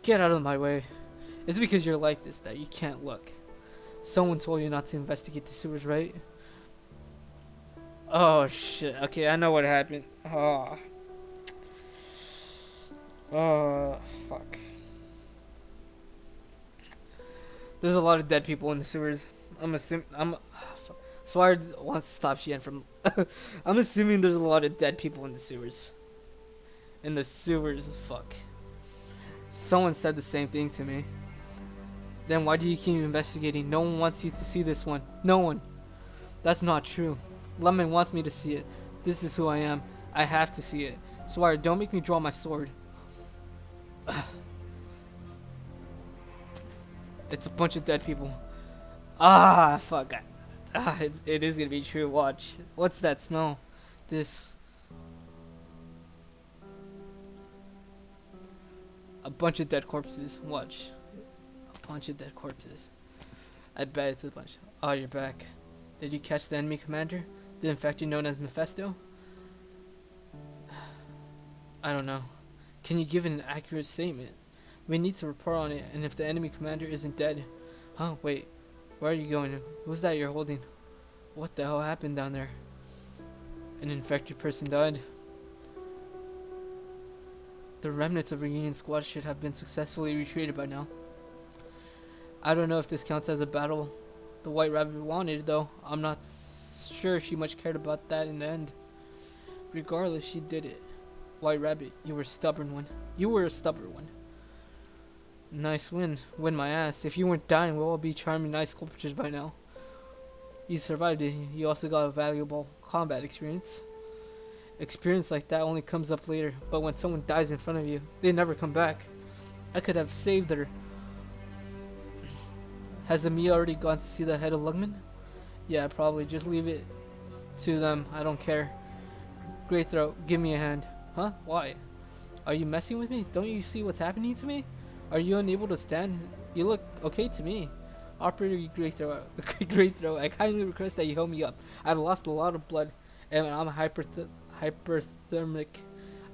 get out of my way. It's because you're like this that you can't look. Someone told you not to investigate the sewers, right? Oh shit. Okay, I know what happened. Oh. Oh, fuck. There's a lot of dead people in the sewers. Swire wants to stop Xian from... I'm assuming there's a lot of dead people in the sewers. In the sewers, fuck. Someone said the same thing to me. Then why do you keep investigating? No one wants you to see this one. No one. That's not true. Lemon wants me to see it. This is who I am. I have to see it. Swire, don't make me draw my sword. It's a bunch of dead people. Ah, fuck. It is gonna be true. Watch. What's that smell? This. A bunch of dead corpses. Watch. A bunch of dead corpses. I bet it's a bunch. Oh, you're back. Did you catch the enemy commander? The infected known as Mephisto? I don't know. Can you give an accurate statement? We need to report on it, and if the enemy commander isn't dead... Huh, wait. Where are you going? Who's that you're holding? What the hell happened down there? An infected person died. The remnants of Reunion Squad should have been successfully retreated by now. I don't know if this counts as a battle the White Rabbit wanted, though. I'm not sure she much cared about that in the end. Regardless, she did it. White Rabbit, you were a stubborn one. You were a stubborn one. Nice win. Win my ass. If you weren't dying, we'll all be charming, nice sculptures by now. You survived it. You also got a valuable combat experience. Experience like that only comes up later, but when someone dies in front of you, they never come back. I could have saved her. Has Amiya already gone to see the head of Lugman? Yeah, probably. Just leave it to them. I don't care. Great Throat, give me a hand. Huh? Why? Are you messing with me? Don't you see what's happening to me? Are you unable to stand? You look okay to me. Operator Great Throat, Great Throat, I kindly request that you help me up. I've lost a lot of blood, and I'm hyperthermic.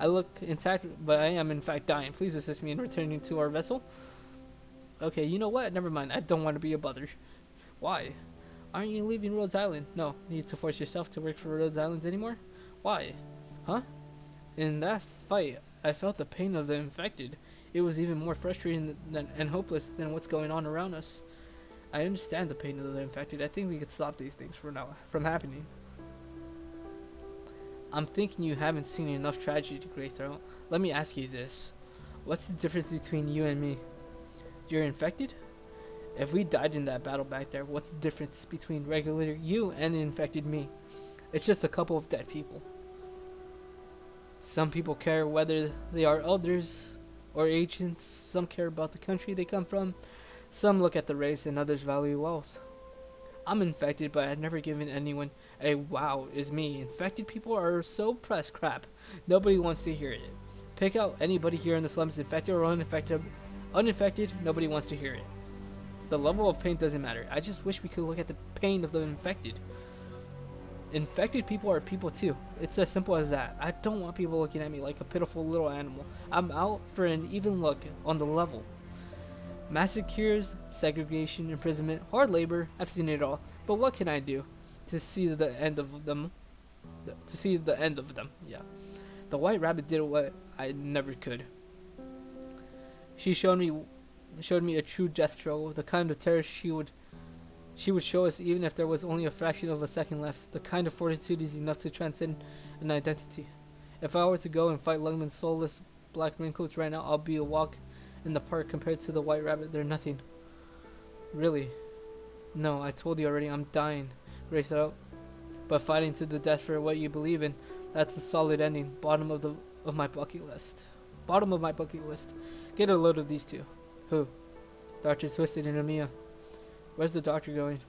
I look intact, but I am in fact dying. Please assist me in returning to our vessel. Okay, you know what? Never mind. I don't want to be a bother. Why? Aren't you leaving Rhodes Island? No. Need to force yourself to work for Rhodes Islands anymore? Why? Huh? In that fight, I felt the pain of the infected. It was even more frustrating and hopeless than what's going on around us. I understand the pain of the infected. I think we could stop these things from happening. I'm thinking you haven't seen enough tragedy, Great Throat. Let me ask you this. What's the difference between you and me? You're infected? If we died in that battle back there, what's the difference between regular you and the infected me? It's just a couple of dead people. Some people care whether they are elders or agents. Some care about the country they come from. Some look at the race and others value wealth. I'm infected, but I've never given anyone a wow is me. Infected people are so pressed crap. Nobody wants to hear it. Pick out anybody here in the slums, infected or uninfected. Uninfected, nobody wants to hear it. The level of pain doesn't matter. I just wish we could look at the pain of the infected. Infected people are people too. It's as simple as that. I don't want people looking at me like a pitiful little animal. I'm out for an even look on the level. Massacres, segregation, imprisonment, hard labor, I've seen it all. But what can I do to see the end of them? Yeah. The White Rabbit did what I never could. She showed me a true death struggle, the kind of terror she would She would show us even if there was only a fraction of a second left. The kind of fortitude is enough to transcend an identity. If I were to go and fight Lungman's soulless black raincoats right now, I'll be a walk in the park compared to the white rabbit. They're nothing. Really? No, I told you already, I'm dying. Grace out. But fighting to the death for what you believe in, that's a solid ending. Bottom of my bucket list. Bottom of my bucket list. Get a load of these two. Who? Dr. Twisted and Amiya. Where's the doctor going?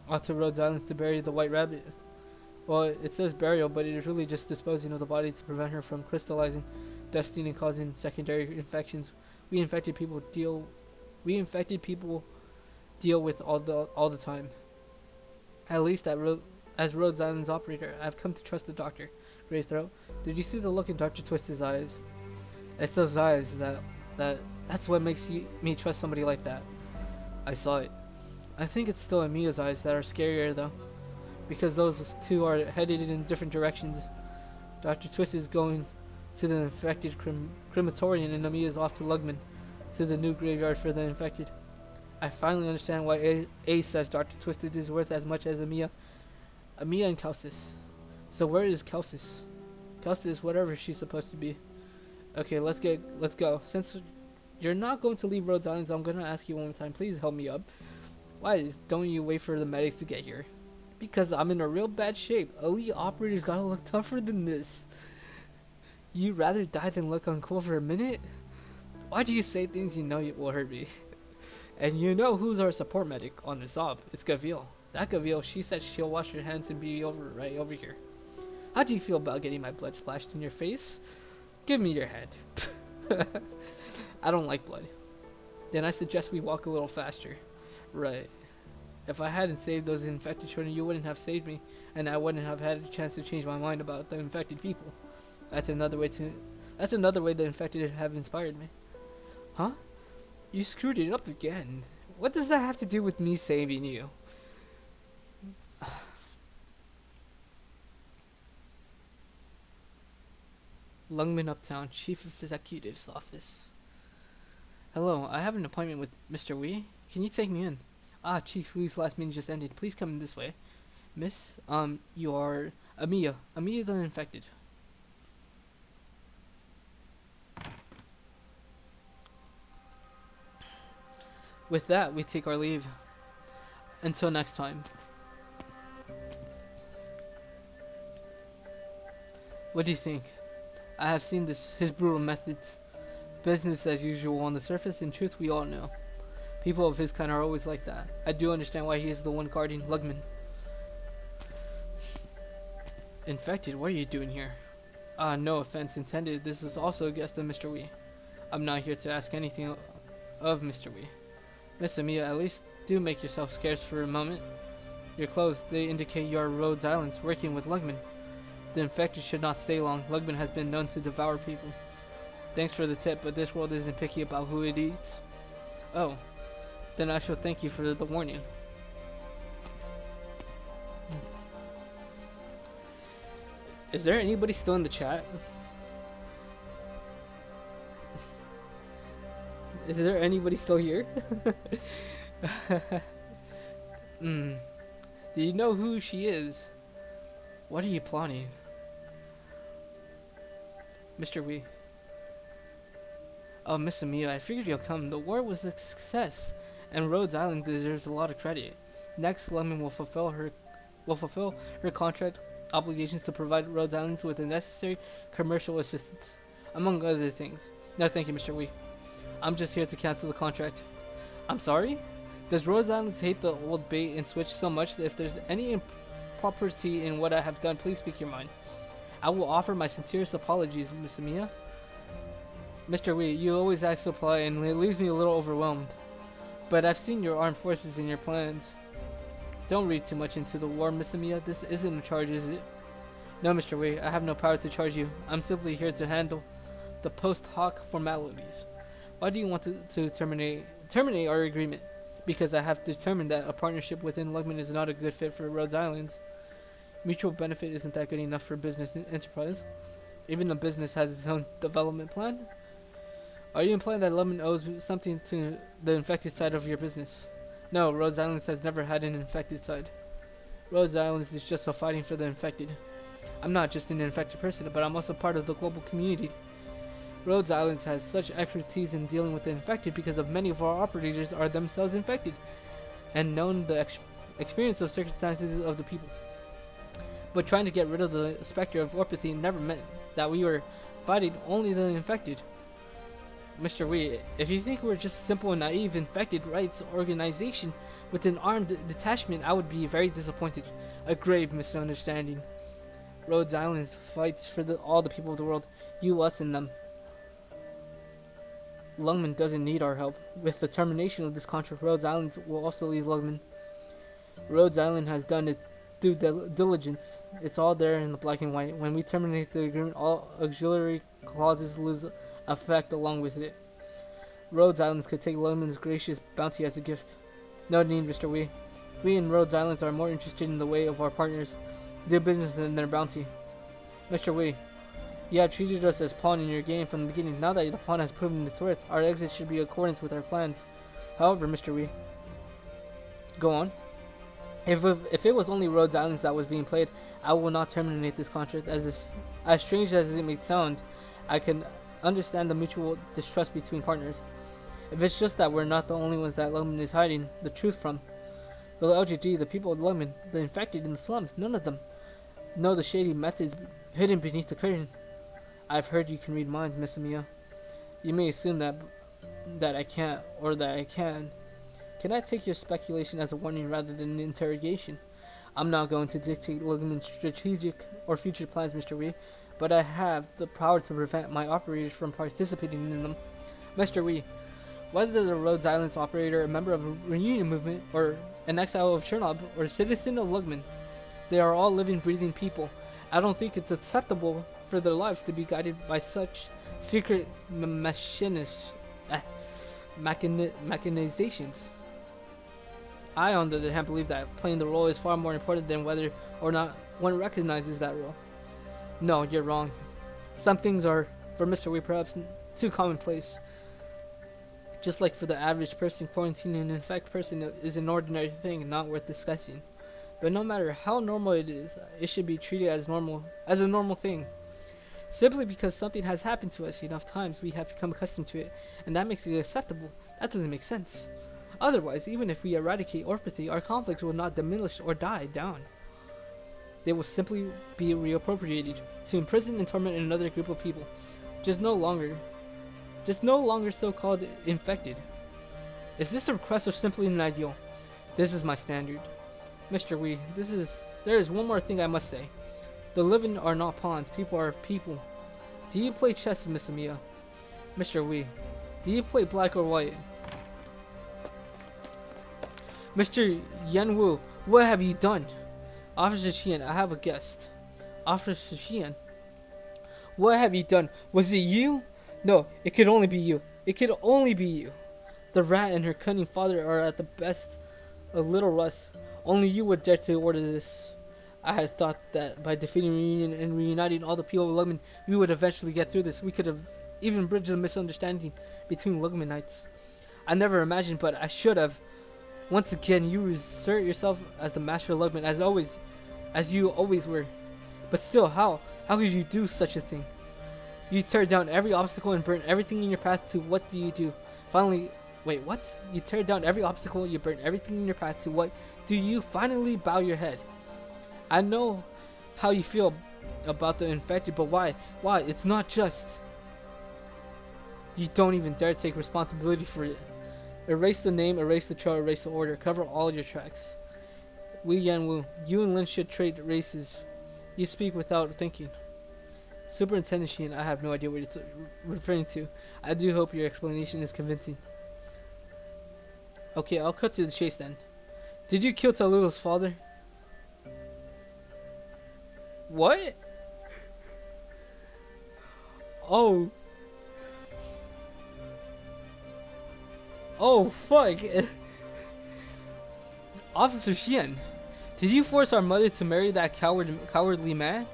Off to Rhodes Island to bury the white rabbit. Well, it says burial, but it is really just disposing of the body to prevent her from crystallizing, dusting, and causing secondary infections. We infected people deal with all the time. At least as Rhodes Island's operator, I've come to trust the doctor. Grey Throat. Did you see the look in Dr. Twisted's eyes? It's those eyes that's what makes me trust somebody like that. I saw it. I think it's still Amiya's eyes that are scarier though, because those two are headed in different directions. Dr. Twist is going to the infected crematorium and Amiya's off to Lugman, to the new graveyard for the infected. I finally understand why A says Dr. Twisted is worth as much as Amiya. Amiya and Ch.6. So where is Ch.6? Ch.6 is whatever she's supposed to be. Okay, let's go. Since you're not going to leave Rhodes Island, I'm gonna ask you one more time. Please help me up. Why don't you wait for the medics to get here? Because I'm in a real bad shape. Elite operators gotta look tougher than this. You'd rather die than look uncool for a minute? Why do you say things you know will hurt me? And you know who's our support medic on this op? It's Gavil. That Gavil, she said she'll wash her hands and be right over here. How do you feel about getting my blood splashed in your face? Give me your hand. I don't like blood. Then I suggest we walk a little faster. Right. If I hadn't saved those infected children, you wouldn't have saved me, and I wouldn't have had a chance to change my mind about the infected people. That's another way the infected have inspired me. Huh? You screwed it up again. What does that have to do with me saving you? Lungman Uptown, Chief of Executive's Office. Hello, I have an appointment with Mr. Wee. Can you take me in? Ah, Chief Wee's last meeting just ended. Please come in this way. Miss, you are Amiya. Amiya the infected. With that, we take our leave. Until next time. What do you think? I have seen his brutal methods. Business as usual on the surface. In truth, we all know. People of his kind are always like that. I do understand why he is the one guarding Lugman. Infected, what are you doing here? No offense intended. This is also a guest of Mr. Wee. I'm not here to ask anything of Mr. Wee. Miss Amiya, at least do make yourself scarce for a moment. Your clothes, they indicate you are Rhodes Islands working with Lugman. The infected should not stay long. Lugman has been known to devour people. Thanks for the tip, but this world isn't picky about who it eats. Oh, then I shall thank you for the warning. Is there anybody still in the chat? Is there anybody still here? Do you know who she is? What are you plotting? Mr. Wee. Oh, Miss Amiya, I figured you'll come. The war was a success, and Rhodes Island deserves a lot of credit. Next, Lemon will fulfill her contract obligations to provide Rhodes Islands with the necessary commercial assistance, among other things. No, thank you, Mr. Wee. I'm just here to cancel the contract. I'm sorry? Does Rhodes Islands hate the old bait and switch so much that if there's any impropriety in what I have done, please speak your mind. I will offer my sincerest apologies, Miss Amiya. Mr. Wee, you always act so polite and it leaves me a little overwhelmed. But I've seen your armed forces and your plans. Don't read too much into the war, Miss Amiya. This isn't a charge, is it? No, Mr. Wee, I have no power to charge you. I'm simply here to handle the post hoc formalities. Why do you want to terminate our agreement? Because I have determined that a partnership within Lugman is not a good fit for Rhodes Island. Mutual benefit isn't that good enough for business enterprise. Even a business has its own development plan. Are you implying that Lugman owes something to the infected side of your business? No, Rhodes Island has never had an infected side. Rhodes Island is just a fighting for the infected. I'm not just an infected person, but I'm also part of the global community. Rhodes Island has such expertise in dealing with the infected because of many of our operators are themselves infected and known the experience of circumstances of the people. But trying to get rid of the specter of orpathy never meant that we were fighting only the infected. Mr. Wee, if you think we're just simple and naive infected rights organization with an armed detachment, I would be very disappointed. A grave misunderstanding. Rhodes Island fights for all the people of the world, you, us, and them. Lungman doesn't need our help. With the termination of this contract, Rhodes Island will also leave Lungman. Rhodes Island has done its due diligence. It's all there in the black and white. When we terminate the agreement, all auxiliary clauses lose effect along with it. Rhodes Islands could take Lungman's gracious bounty as a gift. No need, Mr. Wee. We in Rhodes Islands are more interested in the way of our partners do business than their bounty. Mr. Wee, you have treated us as pawn in your game from the beginning. Now that the pawn has proven its worth, our exit should be in accordance with our plans. However, Mr. Wee, go on. If it was only Rhodes Islands that was being played, I will not terminate this contract. As strange as it may sound, I can understand the mutual distrust between partners. If it's just that we're not the only ones that Lungman is hiding the truth from. The LGD, the people of Lungman, the infected in the slums, none of them know the shady methods hidden beneath the curtain. I've heard you can read minds, Miss Amiya. You may assume that I can't, or that I can. Can I take your speculation as a warning rather than an interrogation? I'm not going to dictate Lungman's strategic or future plans, Mr. Wee, but I have the power to prevent my operators from participating in them. Mr. Wee, whether the Rhodes Islands operator, a member of a reunion movement, or an exile of Chernobyl, or a citizen of Lungman, they are all living, breathing people. I don't think it's acceptable for their lives to be guided by such secret machinizations. I, on the other hand, believe that playing the role is far more important than whether or not one recognizes that role. No, you're wrong. Some things are, for Mr. Wee, perhaps too commonplace. Just like for the average person, quarantining an infected person is an ordinary thing, not worth discussing. But no matter how normal it is, it should be treated as a normal thing. Simply because something has happened to us enough times, we have become accustomed to it, and that makes it acceptable. That doesn't make sense. Otherwise, even if we eradicate orpathy, our conflicts will not diminish or die down. They will simply be reappropriated to imprison and torment another group of people, just no longer so-called infected. Is this a request or simply an ideal? This is my standard. Mr. Wee, there is one more thing I must say. The living are not pawns, people are people. Do you play chess, Miss Amiya? Mr. Wee, do you play black or white? Mr. Yanwu, what have you done? Officer Xian, I have a guest. Officer Xian, what have you done? Was it you? No, it could only be you. It could only be you. The rat and her cunning father are at the best a little rust. Only you would dare to order this. I had thought that by defeating Reunion and reuniting all the people of Lungman, we would eventually get through this. We could have even bridged the misunderstanding between Lungmanites. I never imagined, but I should have. Once again, you assert yourself as the master of Lungman, as you always were. But still, how? How could you do such a thing? You tear down every obstacle and burn everything in your path to what do you do? Finally, wait, what? You tear down every obstacle, you burn everything in your path to what do you finally bow your head? I know how you feel about the infected, but why? Why? It's not just. You don't even dare take responsibility for it. Erase the name, erase the trail, erase the order. Cover all your tracks. Wee Yanwu, you and Lin should trade races. You speak without thinking. Superintendent Xian, I have no idea what you're referring to. I do hope your explanation is convincing. Okay, I'll cut to the chase then. Did you kill Tallulo's father? What? Oh. Oh, fuck. Officer Xian, did you force our mother to marry that cowardly man?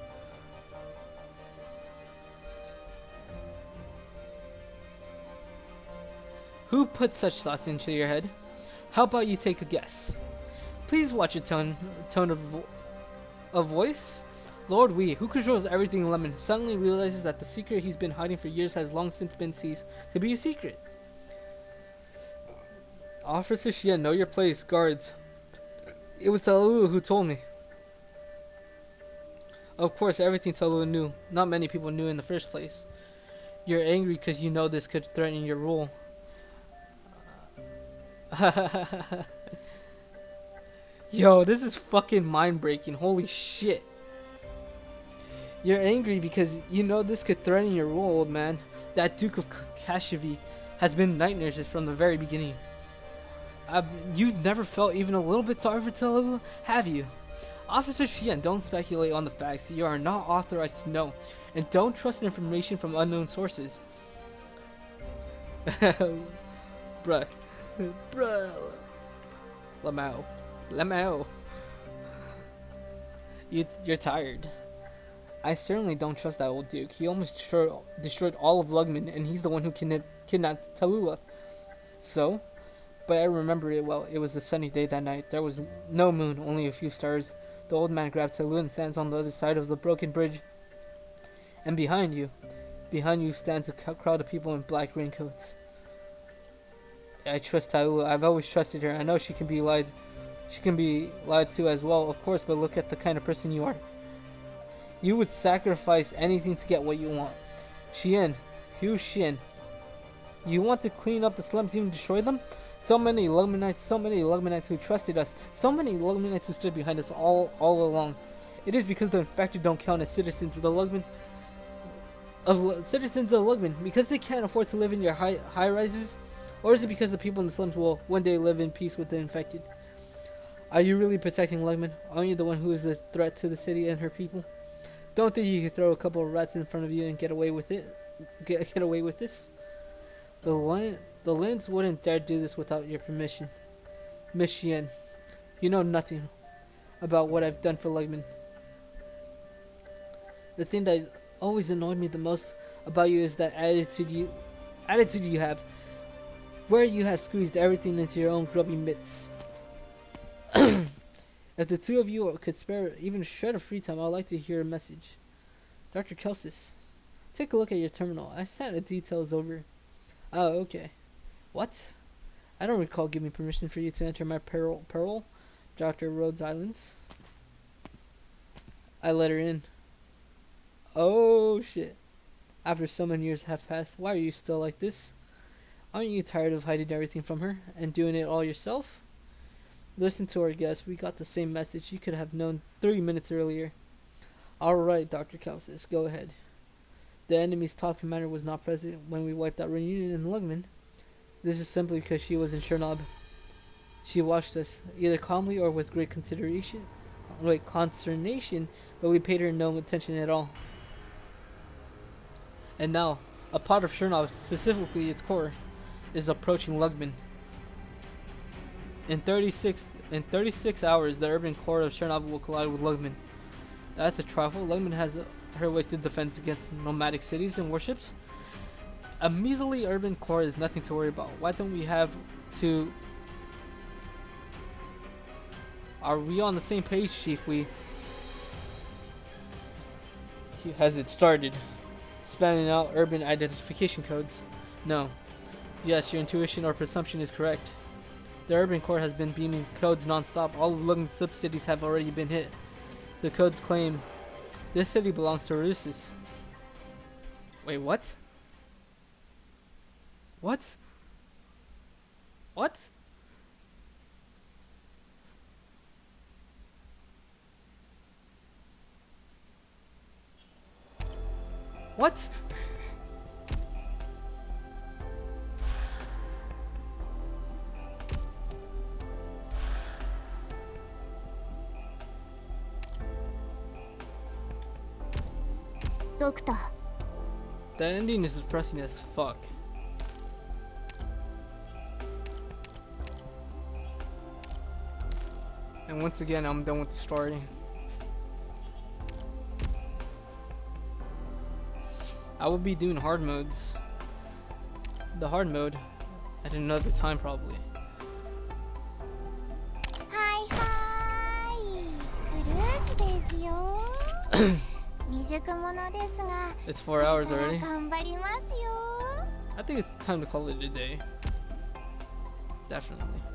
Who put such thoughts into your head? How about you take a guess? Please watch your tone of voice. Lord Wee, who controls everything in Lemon, suddenly realizes that the secret he's been hiding for years has long since been ceased to be a secret. Officer Shien, know your place, guards. It was Talua who told me. Of course, everything Talua knew. Not many people knew in the first place. You're angry because you know this could threaten your rule. Yo, this is fucking mind-breaking. Holy shit. You're angry because you know this could threaten your rule, old man. That Duke of Kashivi has been nightmares from the very beginning. You've never felt even a little bit sorry for Talua, have you? Officer Shien, don't speculate on the facts. You are not authorized to know. And don't trust information from unknown sources. Bruh. Bruh. Lamau. You're tired. I certainly don't trust that old Duke. He almost destroyed all of Lugman, and he's the one who kidnapped Talua. So? But I remember it well. It was a sunny day that night. There was no moon, only a few stars. The old man grabs Talua and stands on the other side of the broken bridge. And behind you stands a crowd of people in black raincoats. I trust Talua. I've always trusted her. I know she can be lied to as well, of course, but look at the kind of person you are. You would sacrifice anything to get what you want. Hugh Shien. You want to clean up the slums, even destroy them? So many Lugmanites who trusted us. So many Lugmanites who stood behind us all along. It is because the infected don't count as citizens of the Lugman. Citizens of Lugman, because they can't afford to live in your high rises? Or is it because the people in the slums will one day live in peace with the infected? Are you really protecting Lugman? Aren't you the one who is a threat to the city and her people? Don't think you can throw a couple of rats in front of you and get away with it? Get away with this? The Lands wouldn't dare do this without your permission. Miss Shien, you know nothing about what I've done for Lugman. The thing that always annoyed me the most about you is that attitude you have, where you have squeezed everything into your own grubby mitts. If the two of you could spare even a shred of free time, I'd like to hear a message. Dr. Ch.6, take a look at your terminal. I sent the details over. Oh, okay. What? I don't recall giving permission for you to enter my peril, Dr. Rhodes Islands. I let her in. Oh, shit. After so many years have passed, why are you still like this? Aren't you tired of hiding everything from her and doing it all yourself? Listen to our guest. We got the same message. You could have known 3 minutes earlier. Alright, Dr. Ch.6, go ahead. The enemy's top commander was not present when we wiped out Reunion in Lugman. This is simply because she was in Chernobyl. She watched us, either calmly or with great consternation, but we paid her no attention at all. And now, a part of Chernobyl, specifically its core, is approaching Lugman. In 36 hours, the urban core of Chernobyl will collide with Lugman. That's a trifle. Lugman has her wasted defense against nomadic cities and warships. A measly urban core is nothing to worry about. Why don't we have to... Are we on the same page, Chief? Has it started? Spanning out urban identification codes. No. Yes, your intuition or presumption is correct. The urban core has been beaming codes non-stop. All of Lugman's sub-cities have already been hit. The codes claim this city belongs to Rusus. Wait, what? What? What? What? Doctor. The ending is depressing as fuck. And once again, I'm done with the story. I will be doing hard modes. The hard mode at another time probably. ますよ。未熟者ですが、 It's 4 hours これから already. 頑張りますよ。 I think it's time to call it a day. Definitely.